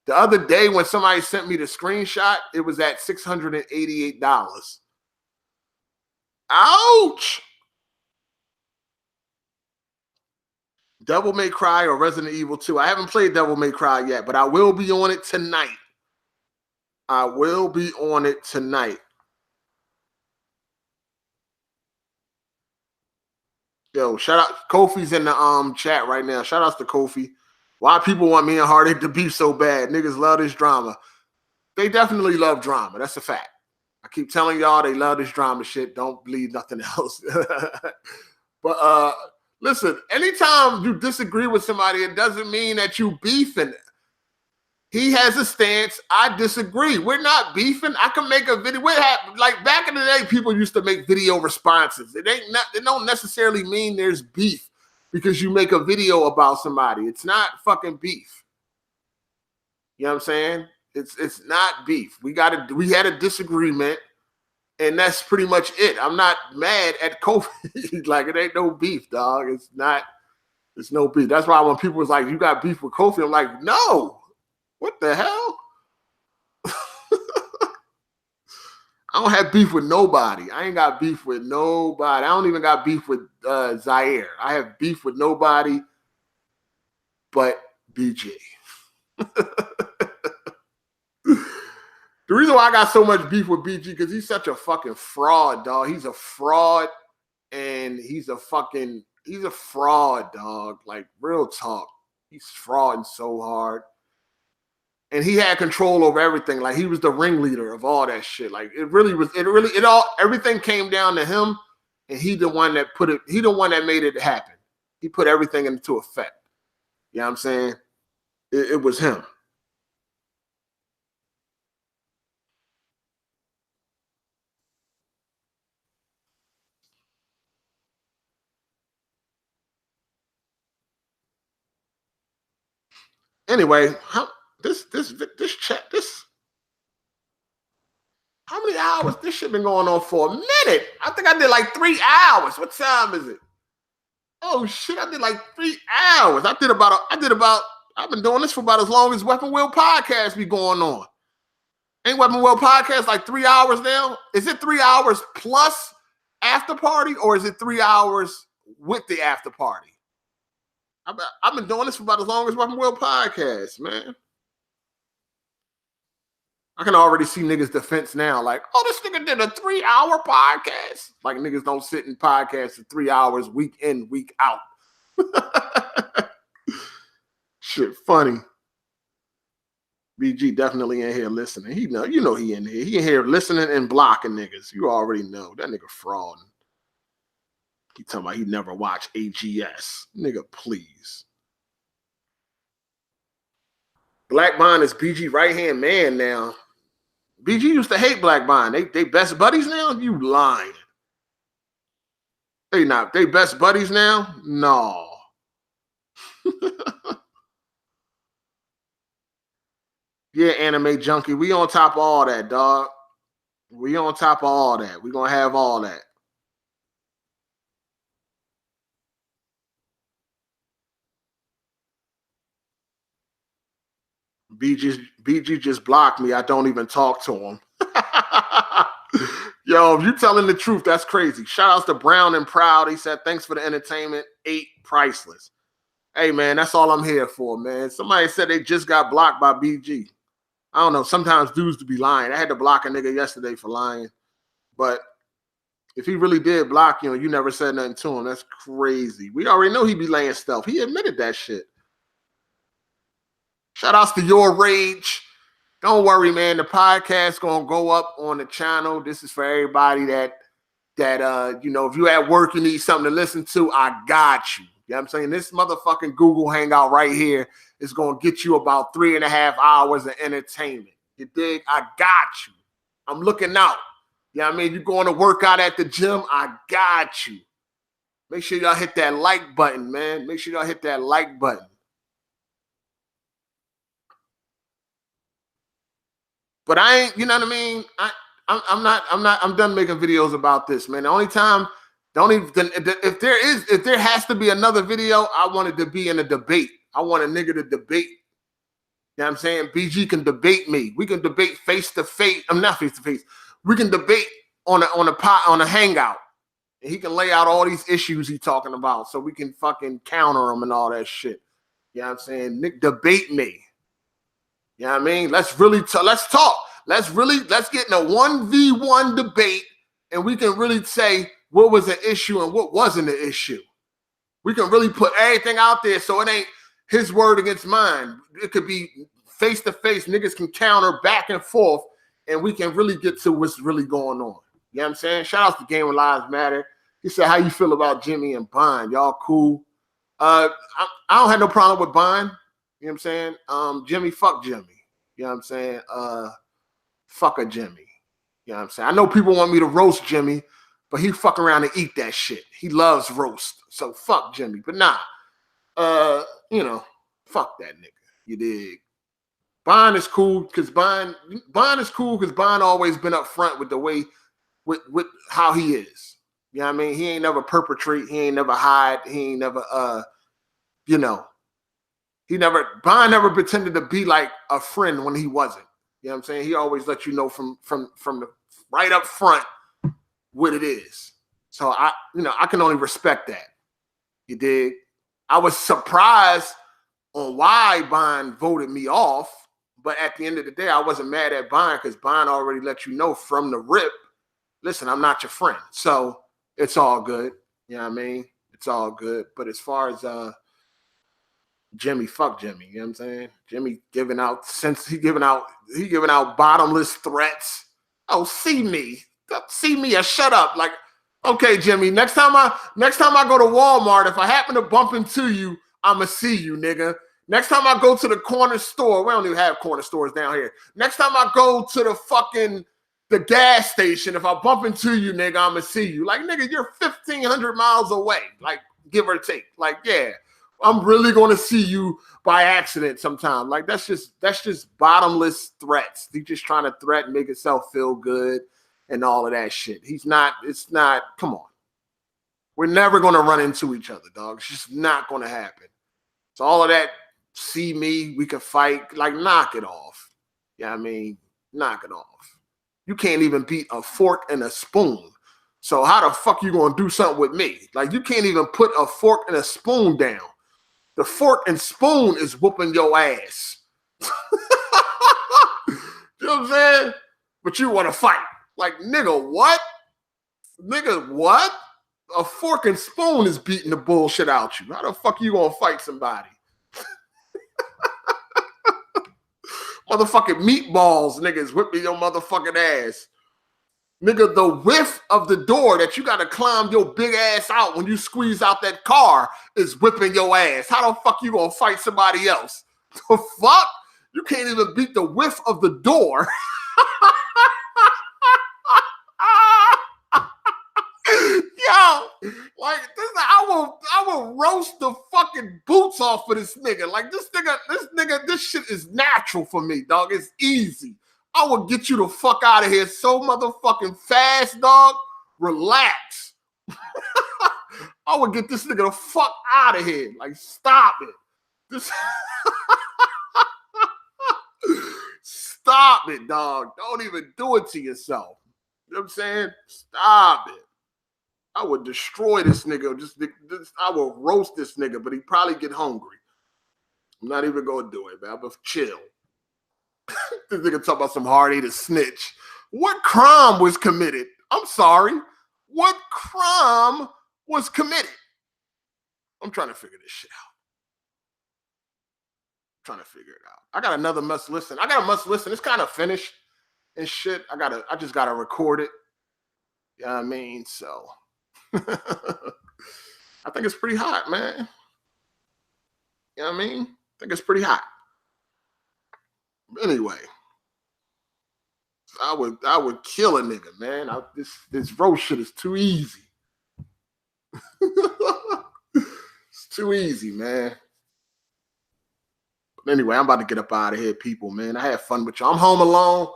The other day, when somebody sent me the screenshot, it was at $688. Ouch! Devil May Cry or Resident Evil 2. I haven't played Devil May Cry yet, but I will be on it tonight. Yo, shout out. Kofi's in the chat right now. Shout outs to Kofi. Why people want me and Hard8 to beef so bad? Niggas love this drama. They definitely love drama. That's a fact. I keep telling y'all they love this drama shit. Don't believe nothing else. But listen, anytime you disagree with somebody, it doesn't mean that you beefing. He has a stance. I disagree. We're not beefing. I can make a video. Like back in the day, people used to make video responses. It don't necessarily mean there's beef because you make a video about somebody. It's not fucking beef. You know what I'm saying? It's not beef. We had a disagreement, and that's pretty much it. I'm not mad at Kofi. Like it ain't no beef, dog. It's no beef. That's why when people was like, "You got beef with Kofi," I'm like, no. What the hell? I don't have beef with nobody. I ain't got beef with nobody. I don't even got beef with Zaire. I have beef with nobody but BG. The reason why I got so much beef with BG because he's such a fucking fraud, dog. He's a fraud, and he's a fraud, dog. Like real talk. He's frauding so hard. And he had control over everything. Like he was the ringleader of all that shit. Like everything came down to him, and he the one that made it happen. He put everything into effect. You know what I'm saying? It was him. Anyway, how many hours? This shit been going on for a minute. I think I did like 3 hours. What time is it? Oh shit, I did like 3 hours. I've been doing this for about as long as Weapon Wheel Podcast be going on. Ain't Weapon Wheel Podcast like 3 hours now? Is it 3 hours plus after party, or is it 3 hours with the after party? I've been doing this for about as long as Weapon Wheel Podcast, man. I can already see niggas' defense now. Like, oh, this nigga did a 3 hour podcast. Like niggas don't sit in podcasts for 3 hours week in, week out. Shit, funny. BG definitely in here listening. He in here. He in here listening and blocking niggas. You already know that nigga fraud. He talking about he never watched AGS. Nigga, please. Black Bond is BG right-hand man now. BG used to hate Black Bond. They best buddies now? You lying. They best buddies now? No. Yeah, anime junkie. We on top of all that, dog. We on top of all that. We gonna have all that. BG just blocked me. I don't even talk to him. Yo, if you telling the truth, that's crazy. Shout outs to Brown and Proud. He said, thanks for the entertainment. 8 priceless. Hey, man, that's all I'm here for, man. Somebody said they just got blocked by BG. I don't know. Sometimes dudes to be lying. I had to block a nigga yesterday for lying. But if he really did block you and you never said nothing to him, that's crazy. We already know he be laying stuff. He admitted that shit. Shout outs to Your Rage. Don't worry, man. The podcast gonna go up on the channel. This is for everybody that you know, if you at work, you need something to listen to, I got you. You know what I'm saying? This motherfucking Google Hangout right here is gonna get you about 3.5 hours of entertainment. You dig? I got you. I'm looking out. You know what I mean? You're going to work out at the gym, I got you. Make sure y'all hit that like button, man. Make sure y'all hit that like button. But I ain't, you know what I mean? I'm done making videos about this, man. The only time, if there has to be another video, I want it to be in a debate. I want a nigga to debate. You know what I'm saying? BG can debate me. We can debate face to face. I'm not face to face. We can debate on a hangout. And he can lay out all these issues he's talking about so we can fucking counter him and all that shit. You know what I'm saying? Nick, debate me. You know what I mean? Let's talk. Let's get in a 1v1 debate and we can really say what was an issue and what wasn't an issue. We can really put everything out there so it ain't his word against mine. It could be face to face. Niggas can counter back and forth and we can really get to what's really going on. You know what I'm saying? Shout out to Game of Lives Matter. He said, how you feel about Jimmy and Bond? Y'all cool? I don't have no problem with Bond. You know what I'm saying? Jimmy, fuck Jimmy. You know what I'm saying? Fuck a Jimmy. You know what I'm saying? I know people want me to roast Jimmy, but he fuck around and eat that shit. He loves roast. So fuck Jimmy. But nah, you know, fuck that nigga. You dig? Bond is cool because Bond always been up front with the way, with how he is. You know what I mean? He ain't never perpetrate. He ain't never hide. He ain't never, you know, Bond never pretended to be like a friend when he wasn't. You know what I'm saying? He always let you know from the right up front what it is. So I can only respect that. You dig? I was surprised on why Bond voted me off, but at the end of the day, I wasn't mad at Bond because Bond already let you know from the rip, listen, I'm not your friend. So it's all good. You know what I mean? It's all good. But as far as Jimmy, fuck Jimmy. You know what I'm saying? Jimmy giving out bottomless threats. Oh, see me or shut up. Like, okay, Jimmy, next time I go to Walmart, if I happen to bump into you, I'ma see you, nigga. Next time I go to the corner store, we don't even have corner stores down here. Next time I go to the gas station, if I bump into you, nigga, I'ma see you. Like, nigga, you're 1,500 miles away, like, give or take. Like, yeah. I'm really going to see you by accident sometime. Like, that's just bottomless threats. He's just trying to threaten, make himself feel good and all of that shit. It's not, come on. We're never going to run into each other, dog. It's just not going to happen. So all of that, see me, we can fight, like, knock it off. Yeah, I mean, knock it off. You can't even beat a fork and a spoon. So how the fuck you going to do something with me? Like, you can't even put a fork and a spoon down. The fork and spoon is whooping your ass. You know what I'm saying? But you want to fight. Like, nigga, what? Nigga, what? A fork and spoon is beating the bullshit out you. How the fuck you gonna fight somebody? Motherfucking meatballs, niggas, whipping your motherfucking ass. Nigga, the width of the door that you got to climb your big ass out when you squeeze out that car is whipping your ass. How the fuck you gonna fight somebody else? The fuck? You can't even beat the width of the door. Yo, like this, I will roast the fucking boots off of this nigga. Like this nigga, this shit is natural for me, dog. It's easy. I will get you the fuck out of here so motherfucking fast, dog. Relax. I would get this nigga the fuck out of here. Like, stop it. This Stop it, dog. Don't even do it to yourself. You know what I'm saying? Stop it. I would destroy this nigga. I will roast this nigga, but he probably get hungry. I'm not even gonna do it, man. I'm gonna chill. This nigga talk about some Hard8 to snitch. What crime was committed? I'm sorry. What crime was committed? I'm trying to figure this shit out. Trying to figure it out. I got another must listen. It's kind of finished and shit. I just gotta record it. You know what I mean? So I think it's pretty hot, man. You know what I mean? I think it's pretty hot. Anyway, I would kill a nigga, man. This roast shit is too easy. It's too easy, man. But anyway, I'm about to get up out of here, people, man. I had fun with you. I'm home alone.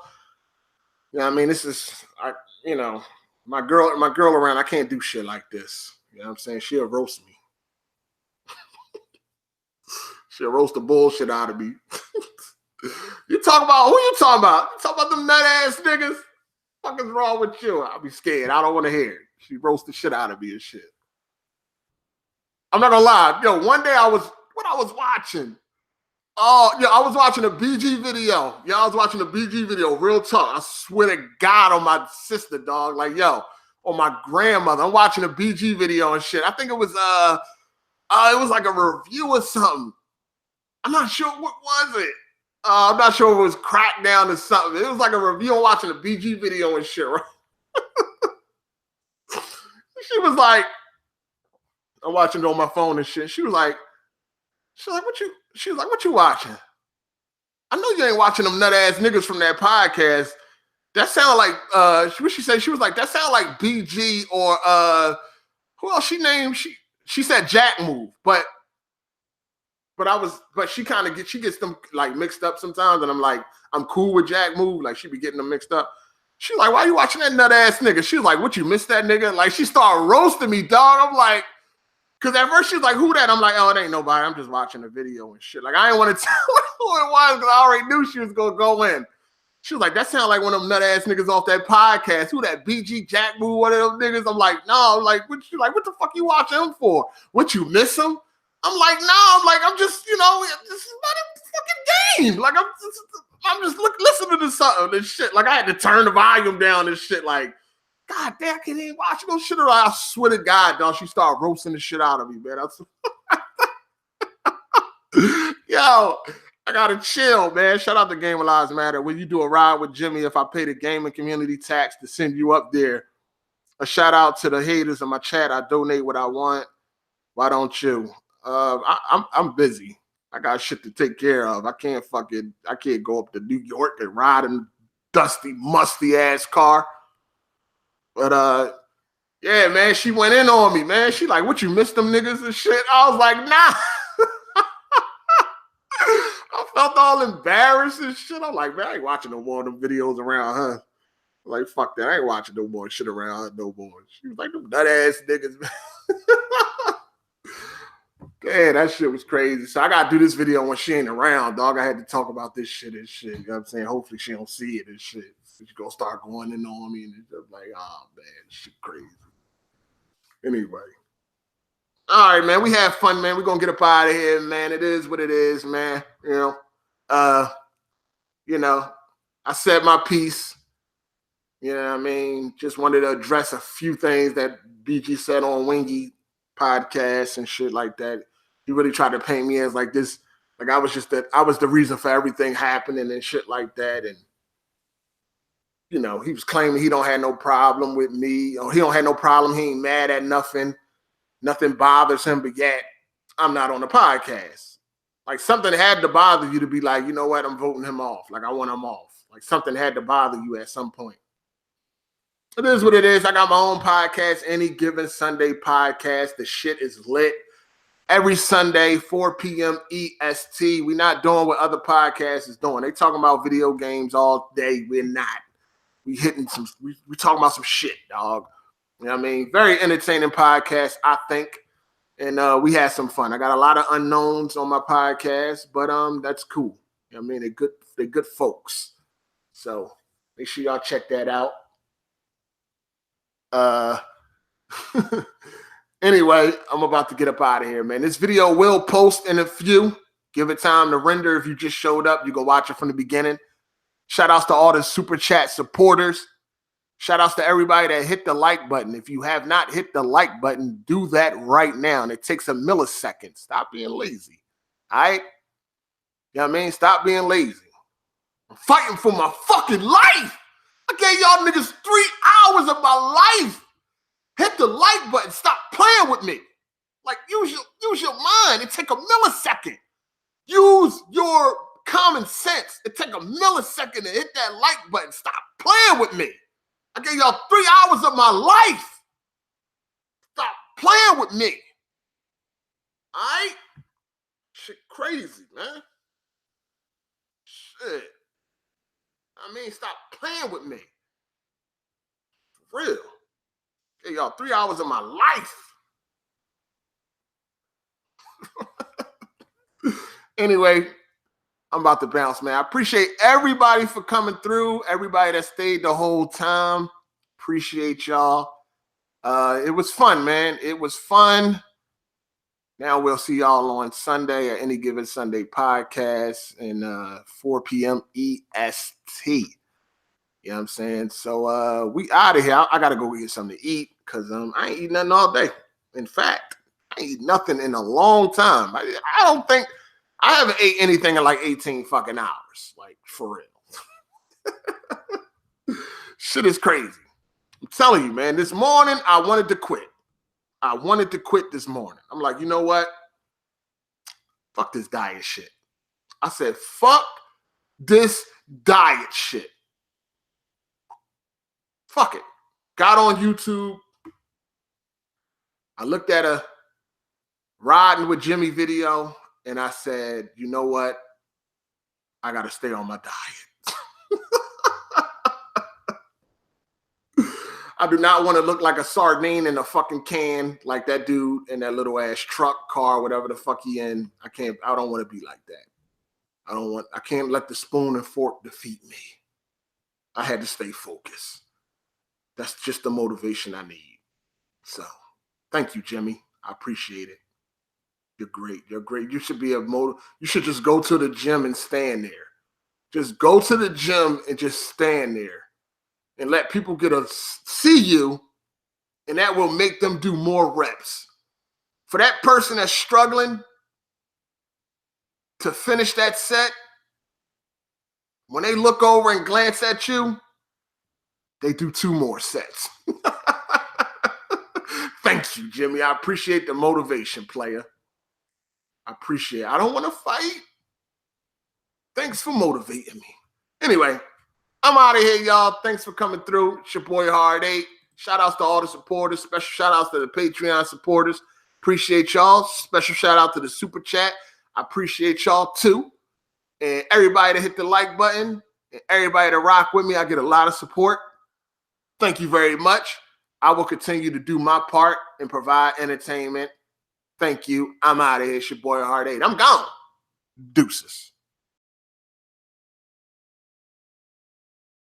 You know what I mean? This is, my girl around. I can't do shit like this. You know what I'm saying? She'll roast me. She'll roast the bullshit out of me. Who you talking about? You talking about them nut ass niggas? What the fuck is wrong with you? I'll be scared. I don't want to hear it. She roast the shit out of me and shit. I'm not gonna lie. Yo, one day I was watching. Oh, yeah, I was watching a BG video. Yeah, I was watching a BG video. Real talk. I swear to God on my sister, dog. Like, yo, on my grandmother. I'm watching a BG video and shit. I think it was like a review or something. I'm not sure what was it. I'm not sure if it was Crackdown or something. It was like a review. I'm watching a BG video and shit, right? She was like, I'm watching it on my phone and shit. She was like, what you watching? I know you ain't watching them nut ass niggas from that podcast. That sounded like what she said. She was like, that sounded like BG or who else she named? She said Jack Move, but she gets them like mixed up sometimes, and I'm like, I'm cool with Jack Move. Like she be getting them mixed up. She's like, why you watching that nut ass nigga? She was like, what, you missed that nigga? Like she started roasting me, dog. I'm like, because at first she was like, who that? I'm like, oh, it ain't nobody. I'm just watching the video and shit. Like I didn't want to tell her who it was because I already knew she was gonna go in. She was like, that sounds like one of them nut ass niggas off that podcast. Who that? BG Jack Move, one of them niggas? I'm like, no. I'm like, what the fuck you watching him for? What, you miss him? I'm like, no. I'm just, this is not a fucking game. Like I'm just listening to something and shit. Like I had to turn the volume down and shit. Like, God damn, I can't even watch no shit. I swear to God, dog, she started roasting the shit out of me, man. Yo, I gotta chill, man. Shout out to Game of Lives Matter. When you do a ride with Jimmy, if I pay the gaming community tax to send you up there, a shout out to the haters in my chat. I donate what I want. Why don't you? I'm busy. I got shit to take care of. I can't go up to New York and ride in dusty, musty ass car. But yeah, man, she went in on me, man. She like, what, you missed them niggas and shit? I was like, nah. I felt all embarrassed and shit. I'm like, man, I ain't watching no more of them videos around her. Like, fuck that. I ain't watching no more shit around her no more. She was like, them nut ass niggas, man. Man, that shit was crazy. So I gotta do this video when she ain't around, dog. I had to talk about this shit and shit. You know what I'm saying? Hopefully she don't see it and shit. She's gonna start going in on me and it's just like, oh man, this shit crazy. Anyway. All right, man. We had fun, man. We're gonna get up out of here, man. It is what it is, man. I said my piece. You know what I mean? Just wanted to address a few things that BG said on Wingy podcast and shit like that. He really tried to paint me as like this, like I was the reason for everything happening and shit like that. And he was claiming he don't have no problem with me, or he don't have no problem. He ain't mad at nothing. Nothing bothers him, but yet I'm not on the podcast. Like something had to bother you to be like, you know what? I'm voting him off. Like I want him off. Like something had to bother you at some point. It is what it is. I got my own podcast, Any Given Sunday podcast. The shit is lit. Every Sunday, 4 p.m. EST. We're not doing what other podcasts is doing. They talking about video games all day. We're not. We talking about some shit, dog. You know what I mean? Very entertaining podcast, I think. And we had some fun. I got a lot of unknowns on my podcast, but that's cool. You know what I mean? They're good folks. So make sure y'all check that out. Anyway, I'm about to get up out of here, man. This video will post in a few. Give it time to render. If you just showed up, you can watch it from the beginning. Shout outs to all the super chat supporters. Shout outs to everybody that hit the like button. If you have not hit the like button, do that right now. And it takes a millisecond. Stop being lazy. All right? You know what I mean? Stop being lazy. I'm fighting for my fucking life. I gave y'all niggas 3 hours of my life. Hit the like button. Stop playing with me. Like, use your mind. It take a millisecond. Use your common sense. It take a millisecond to hit that like button. Stop playing with me. I gave y'all 3 hours of my life. Stop playing with me. All right? Shit crazy, man. Shit. I mean, stop playing with me. For real. Gave y'all 3 hours of my life. Anyway, I'm about to bounce, man. I appreciate everybody for coming through. Everybody that stayed the whole time. Appreciate y'all. It was fun, man. It was fun. Now we'll see y'all on Sunday at Any Given Sunday podcast and 4 p.m. EST. You know what I'm saying? So we out of here. I got to go get something to eat because I ain't eating nothing all day. In fact, I ain't eaten nothing in a long time. I don't think I haven't ate anything in like 18 fucking hours. Like, for real. Shit is crazy. I'm telling you, man. This morning, I wanted to quit. I wanted to quit this morning. I'm like, you know what? Fuck this diet shit. I said, fuck this diet shit. Fuck it. Got on YouTube. I looked at a Riding with Jimmy video, and I said, you know what? I got to stay on my diet. I do not want to look like a sardine in a fucking can, like that dude in that little ass truck, car, whatever the fuck he in. I don't want to be like that. I can't let the spoon and fork defeat me. I had to stay focused. That's just the motivation I need. So, thank you, Jimmy. I appreciate it. You're great. You're great. You should be you should just go to the gym and stand there. Just go to the gym and just stand there and let people see you, and that will make them do more reps. For that person that's struggling to finish that set, when they look over and glance at you, they do 2 more sets. Thank you, Jimmy. I appreciate the motivation, player. I appreciate it. I don't want to fight. Thanks for motivating me. Anyway, I'm out of here, y'all. Thanks for coming through. It's your boy Hard8. Shout outs to all the supporters. Special shout outs to the Patreon supporters. Appreciate y'all. Special shout out to the Super Chat. I appreciate y'all too. And everybody that hit the like button and everybody that rock with me, I get a lot of support. Thank you very much. I will continue to do my part and provide entertainment. Thank you. I'm out of here. It's your boy Hard8. I'm gone. Deuces.